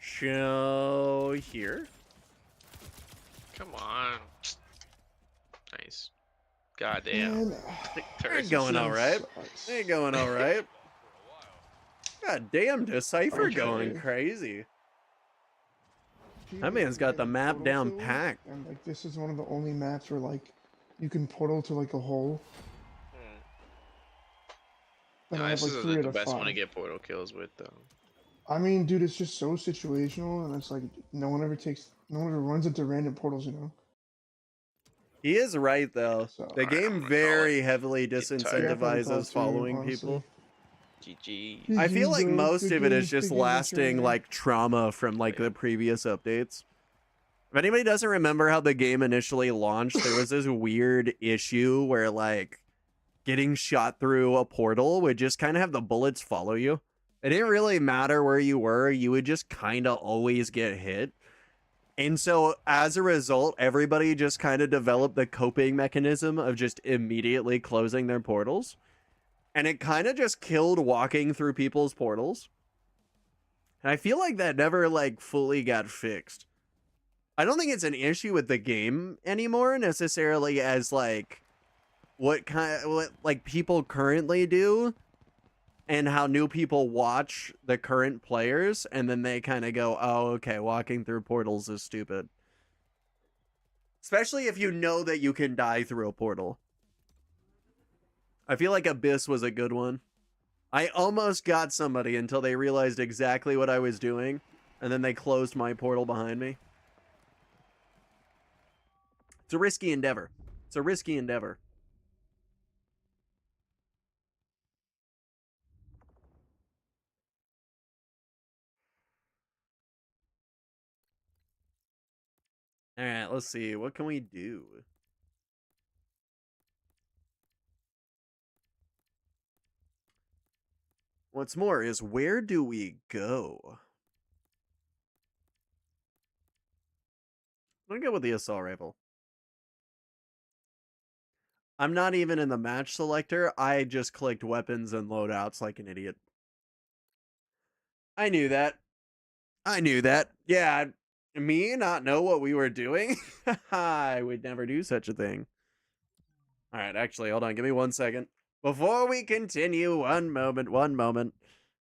Show here. Come on. Nice. Goddamn. Man, They're Turrets going shit all right. sucks. They're going all right. God damn, Decipher Okay. going crazy. Dude, That man's got the getting map portal down kills, packed. And like this is one of the only maps where like you can portal to like a hole. And No, I have this like is 3 out the of best 5. one to get portal kills with, though. I mean, dude, it's just so situational, and it's like no one ever runs into random portals, you know. He is right, though. So The I'm game gonna call very heavily tired. Yeah, I probably call it disincentivizes too, following honestly. people. GG. I feel like bro, most good of it game, is just good game, lasting Trevor. like trauma from like the previous updates. If anybody doesn't remember how the game initially launched, there was this weird issue where like getting shot through a portal would just kind of have the bullets follow you. It didn't really matter where you were, you would just kind of always get hit. And so as a result, everybody just kind of developed the coping mechanism of just immediately closing their portals. And it kind of just killed walking through people's portals. And I feel like that never like fully got fixed. I don't think it's an issue with the game anymore necessarily as like what like people currently do and how new people watch the current players and then they kind of go, "Oh, okay, walking through portals is stupid." Especially if you know that you can die through a portal. I feel like Abyss was a good one. I almost got somebody until they realized exactly what I was doing, and then they closed my portal behind me. It's a risky endeavor. It's a risky endeavor. All right, let's see. What can we do? What's more is where do we go? I'm gonna go with the assault rifle. I'm not even in the match selector. I just clicked weapons and loadouts like an idiot. I knew that. I knew that. Yeah, me not know what we were doing? I would never do such a thing. All right, actually, hold on. Give me 1 second. Before we continue, one moment.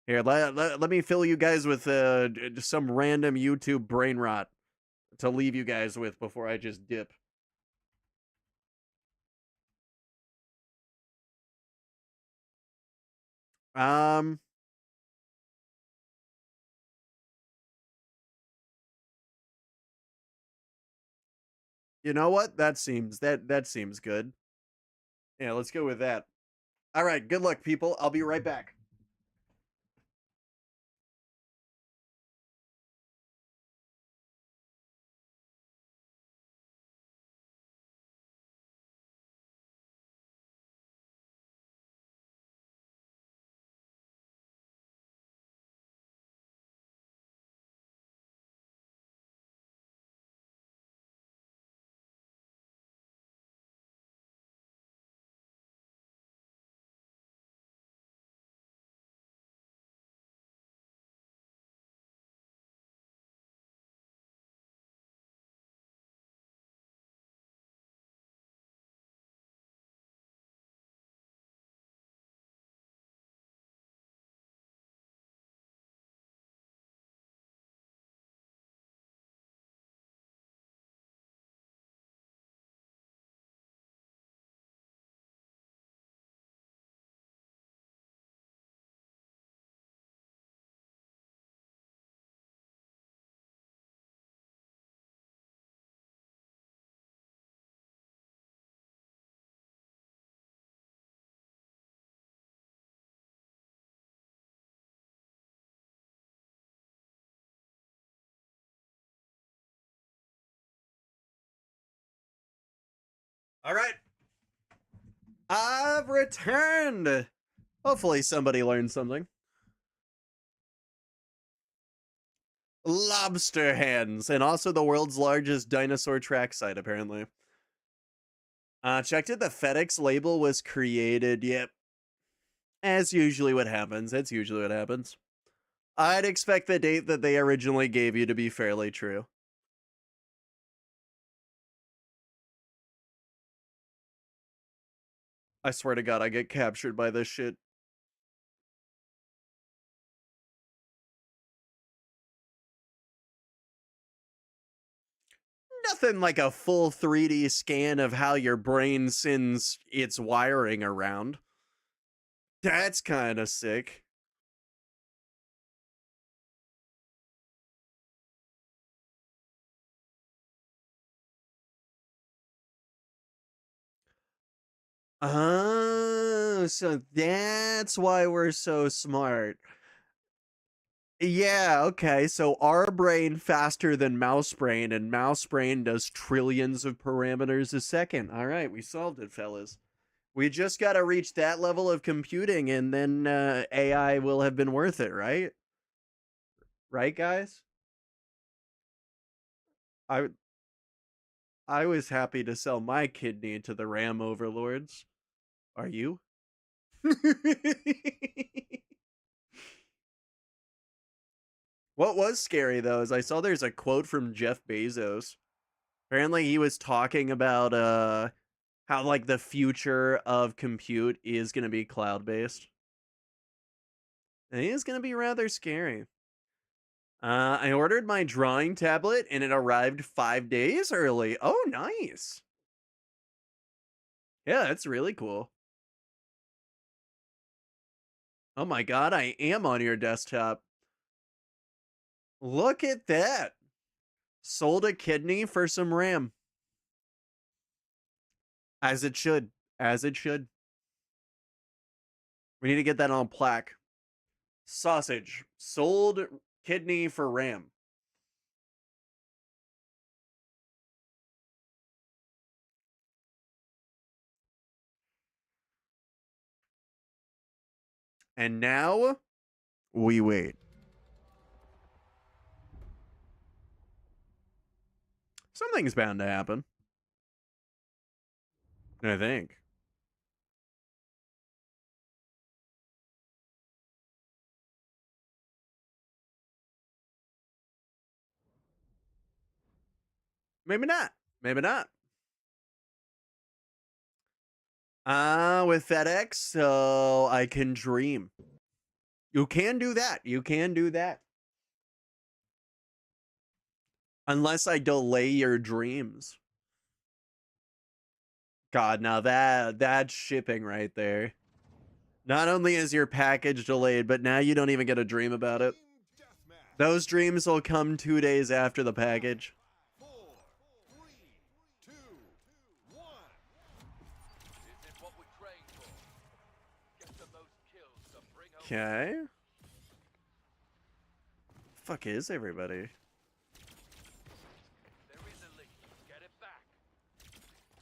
Here, let me fill you guys with just some random YouTube brain rot. to leave you guys with before I just dip. Um, you know what? That seems good. Yeah, let's go with that. All right, good luck, people. I'll be right back. All right. I've returned. Hopefully somebody learned something. Lobster hands, and also the world's largest dinosaur track site, apparently. Checked it. The FedEx label was created. Yep. As usually what happens. That's usually what happens. I'd expect the date that they originally gave you to be fairly true. I swear to God, I get captured by this shit. Nothing like a full 3D scan of how your brain sends its wiring around. That's kind of sick. Oh, so that's why we're so smart. Yeah, okay. So our brain faster than mouse brain, and mouse brain does trillions of parameters a second. All right, we solved it, fellas. We just got to reach that level of computing, and then AI will have been worth it, right? Right, guys? I I was happy to sell my kidney to the RAM overlords. Are you? What was scary though is I saw there's a quote from Jeff Bezos. Apparently he was talking about how like the future of compute is going to be cloud-based. And it is going to be rather scary. I ordered my drawing tablet and it arrived 5 days early. Oh, nice. Yeah, that's really cool. Oh my God, I am on your desktop. Look at that. Sold a kidney for some RAM. As it should. As it should. We need to get that on a plaque. Sausage. Sold kidney for RAM. And now we wait. Something's bound to happen. I think. Maybe not. Maybe not. With FedEx, so I can dream. You can do that. You can do that. Unless I delay your dreams. God, now that's shipping right there. Not only is your package delayed, but now you don't even get a dream about it. Team deathmatch. Those dreams will come 2 days after the package. 4, 3, 2, 1. This is what we trained for. Get the most kills to bring home. Okay. Fuck is everybody? There is a lead. Get it back.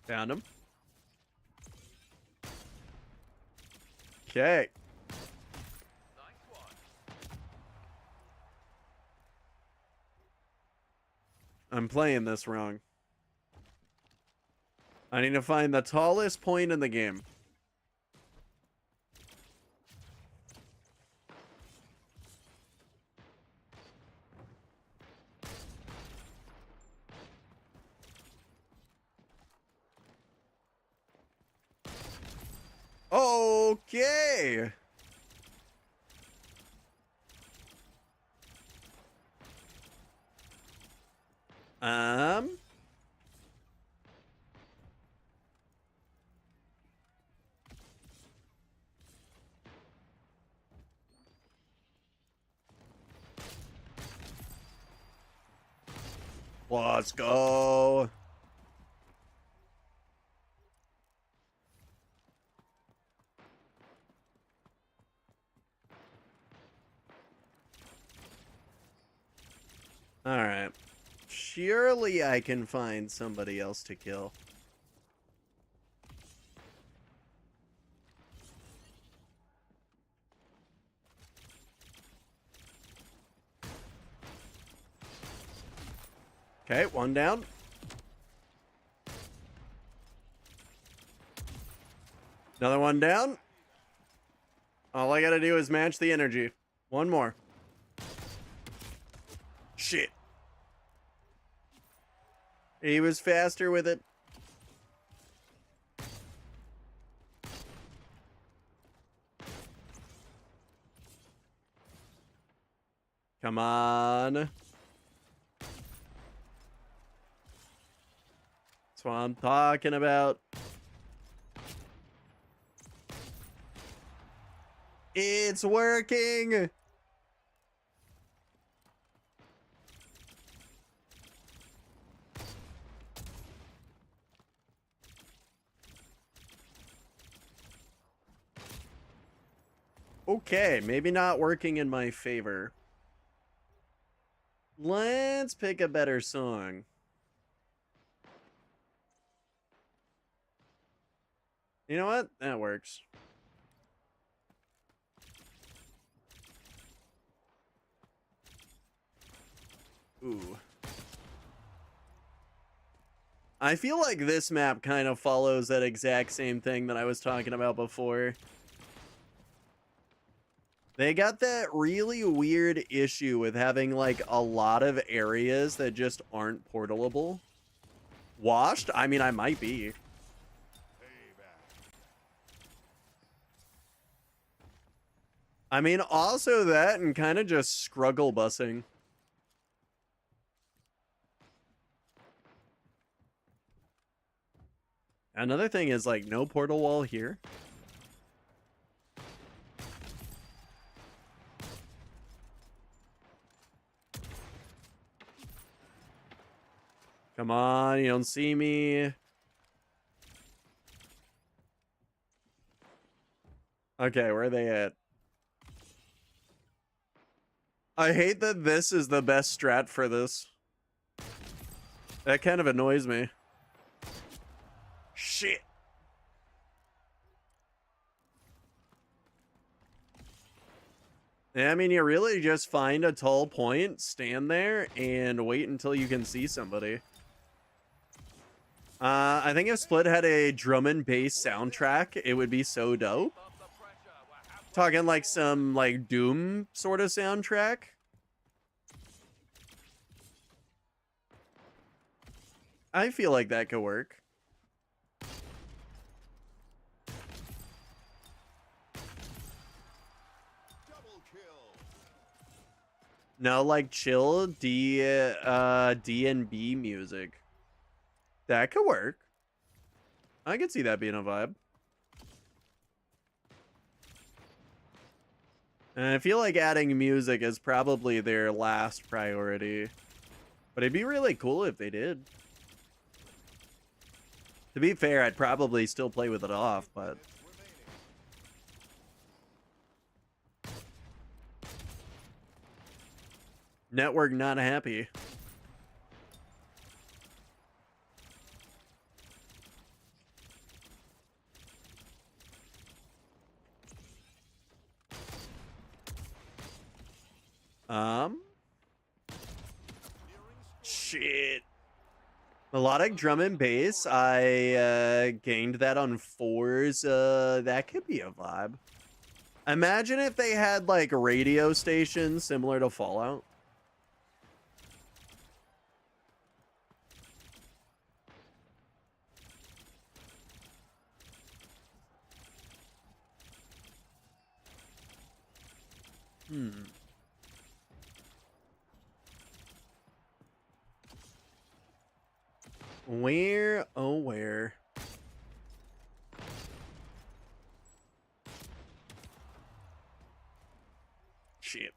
Found him. Okay. Nice one. I'm playing this wrong. I need to find the tallest point in the game. Okay. Let's go. All right. Surely I can find somebody else to kill. Okay, one down. Another one down. All I gotta do is match the energy. One more. Shit. He was faster with it. Come on. That's what I'm talking about. It's working. Okay, maybe not working in my favor. Let's pick a better song. You know what? That works. Ooh. I feel like this map kind of follows that exact same thing that I was talking about before. They got that really weird issue with having like a lot of areas that just aren't portalable. Washed? I mean, I might be. Payback. I mean, also that and kind of just struggle busing. Another thing is like no portal wall here. Come on, you don't see me. Okay, where are they at? I hate that this is the best strat for this. That kind of annoys me. Shit. Yeah, I mean, you really just find a tall point, stand there, and wait until you can see somebody. I think if Split had a drum and bass soundtrack, it would be so dope. Up the pressure. We're halfway. Talking like some like Doom sort of soundtrack. I feel like that could work. Double kill. No, like chill D&B music. That could work. I could see that being a vibe. And I feel like adding music is probably their last priority. But it'd be really cool if they did. To be fair, I'd probably still play with it off, but... Network not happy. Shit. Melodic drum and bass. I gained that on 4s. That could be a vibe. Imagine if they had like radio stations similar to Fallout. Where? Oh, where? Shit.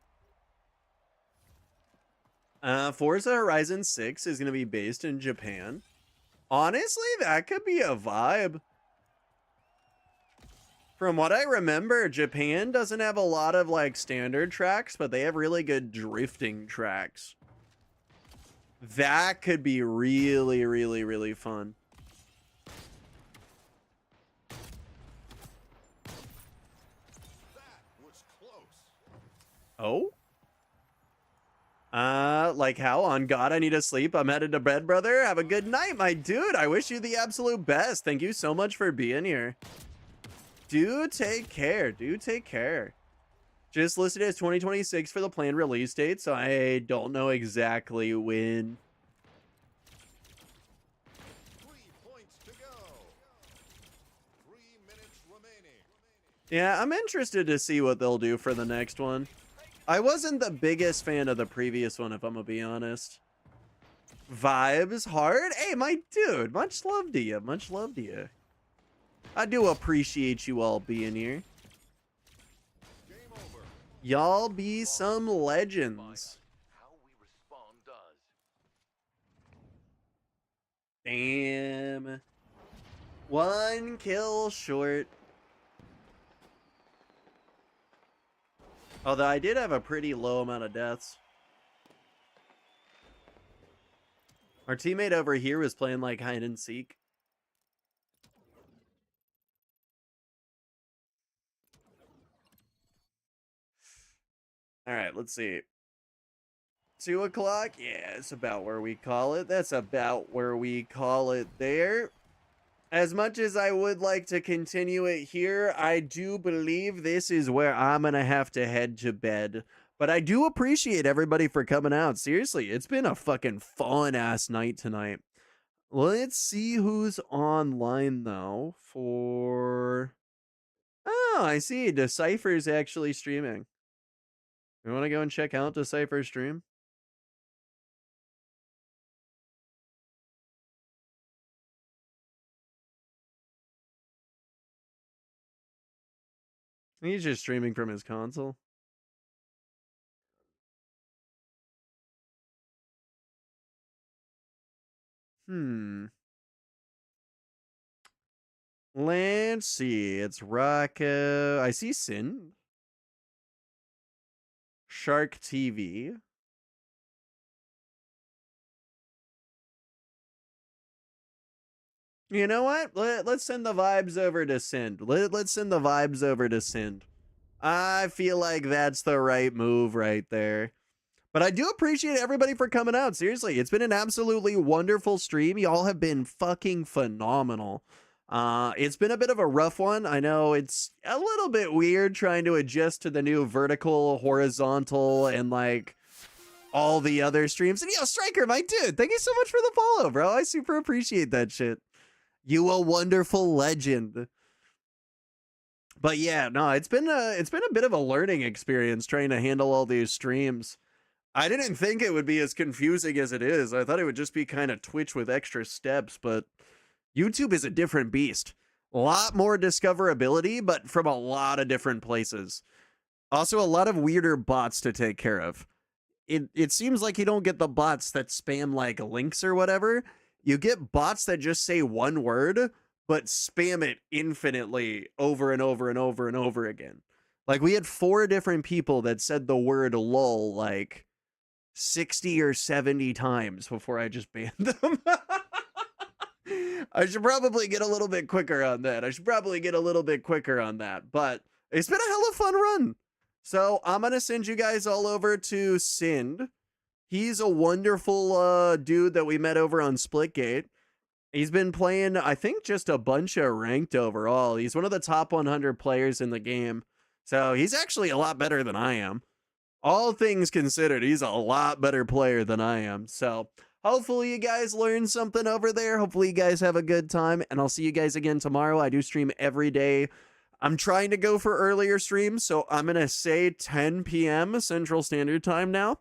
Forza Horizon 6 is going to be based in Japan. Honestly, that could be a vibe. From what I remember, Japan doesn't have a lot of like standard tracks, but they have really good drifting tracks. That could be really, really, really fun. That was close. Oh? Like how? On God, I need to sleep. I'm headed to bed, brother. Have a good night, my dude. I wish you the absolute best. Thank you so much for being here. Do take care. Do take care. Just listed as 2026 for the planned release date, so I don't know exactly when. 3 points to go. 3 minutes remaining. Yeah, I'm interested to see what they'll do for the next one. I wasn't the biggest fan of the previous one, if I'm gonna be honest. Vibes hard? Hey, my dude, much love to you. Much love to you. I do appreciate you all being here. Game over. Y'all be some legends. How we respond does. Damn. 1 kill short. Although I did have a pretty low amount of deaths. Our teammate over here was playing like hide and seek. All right, let's see. 2 o'clock? Yeah, it's about where we call it. That's about where we call it there. As much as I would like to continue it here, I do believe this is where I'm going to have to head to bed. But I do appreciate everybody for coming out. Seriously, it's been a fucking fun-ass night tonight. Let's see who's online, though, for... Oh, I see. Decipher's actually streaming. You want to go and check out Decipher's stream? He's just streaming from his console. Let's see. It's Rocco. I see Sin. Shark TV. You know what? Let's send the vibes over to Sind. Let's send the vibes over to Sind. I feel like that's the right move right there. But I do appreciate everybody for coming out. Seriously, it's been an absolutely wonderful stream. Y'all have been fucking phenomenal. It's been a bit of a rough one. I know it's a little bit weird trying to adjust to the new vertical, horizontal, and like all the other streams. And yo, Striker, my dude, thank you so much for the follow, bro. I super appreciate that shit. You a wonderful legend. But yeah, no, it's been a bit of a learning experience trying to handle all these streams. I didn't think it would be as confusing as it is. I thought it would just be kind of Twitch with extra steps, but YouTube is a different beast. A lot more discoverability, but from a lot of different places. Also, a lot of weirder bots to take care of. It seems like you don't get the bots that spam like links or whatever. You get bots that just say one word, but spam it infinitely over and over and over and over again. Like we had 4 different people that said the word lol like 60 or 70 times before I just banned them. I should probably get a little bit quicker on that. But it's been a hell of a fun run. So I'm going to send you guys all over to Sind. He's a wonderful dude that we met over on Splitgate. He's been playing, I think, just a bunch of ranked overall. He's one of the top 100 players in the game. So he's actually a lot better than I am. All things considered, he's a lot better player than I am. So hopefully you guys learned something over there. Hopefully you guys have a good time. And I'll see you guys again tomorrow. I do stream every day. I'm trying to go for earlier streams, so I'm going to say 10 p.m. Central Standard Time now.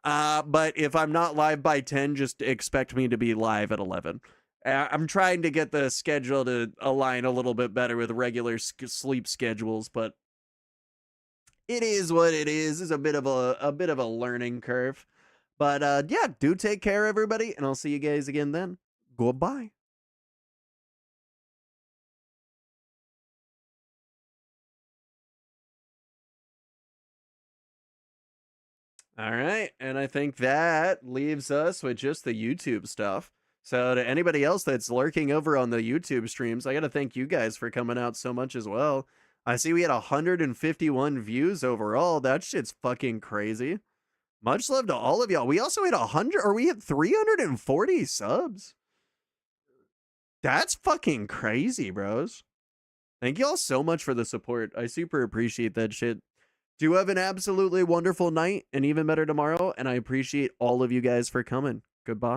But if I'm not live by 10, just expect me to be live at 11. I'm trying to get the schedule to align a little bit better with regular sleep schedules, but it is what it is. It's a bit of a learning curve. But yeah, do take care, everybody, and I'll see you guys again then. Goodbye. All right, and I think that leaves us with just the YouTube stuff. So to anybody else that's lurking over on the YouTube streams, I got to thank you guys for coming out so much as well. I see we had 151 views overall. That shit's fucking crazy. Much love to all of y'all. We also hit 340 subs. That's fucking crazy, bros. Thank y'all so much for the support. I super appreciate that shit. Do have an absolutely wonderful night and even better tomorrow. And I appreciate all of you guys for coming. Goodbye.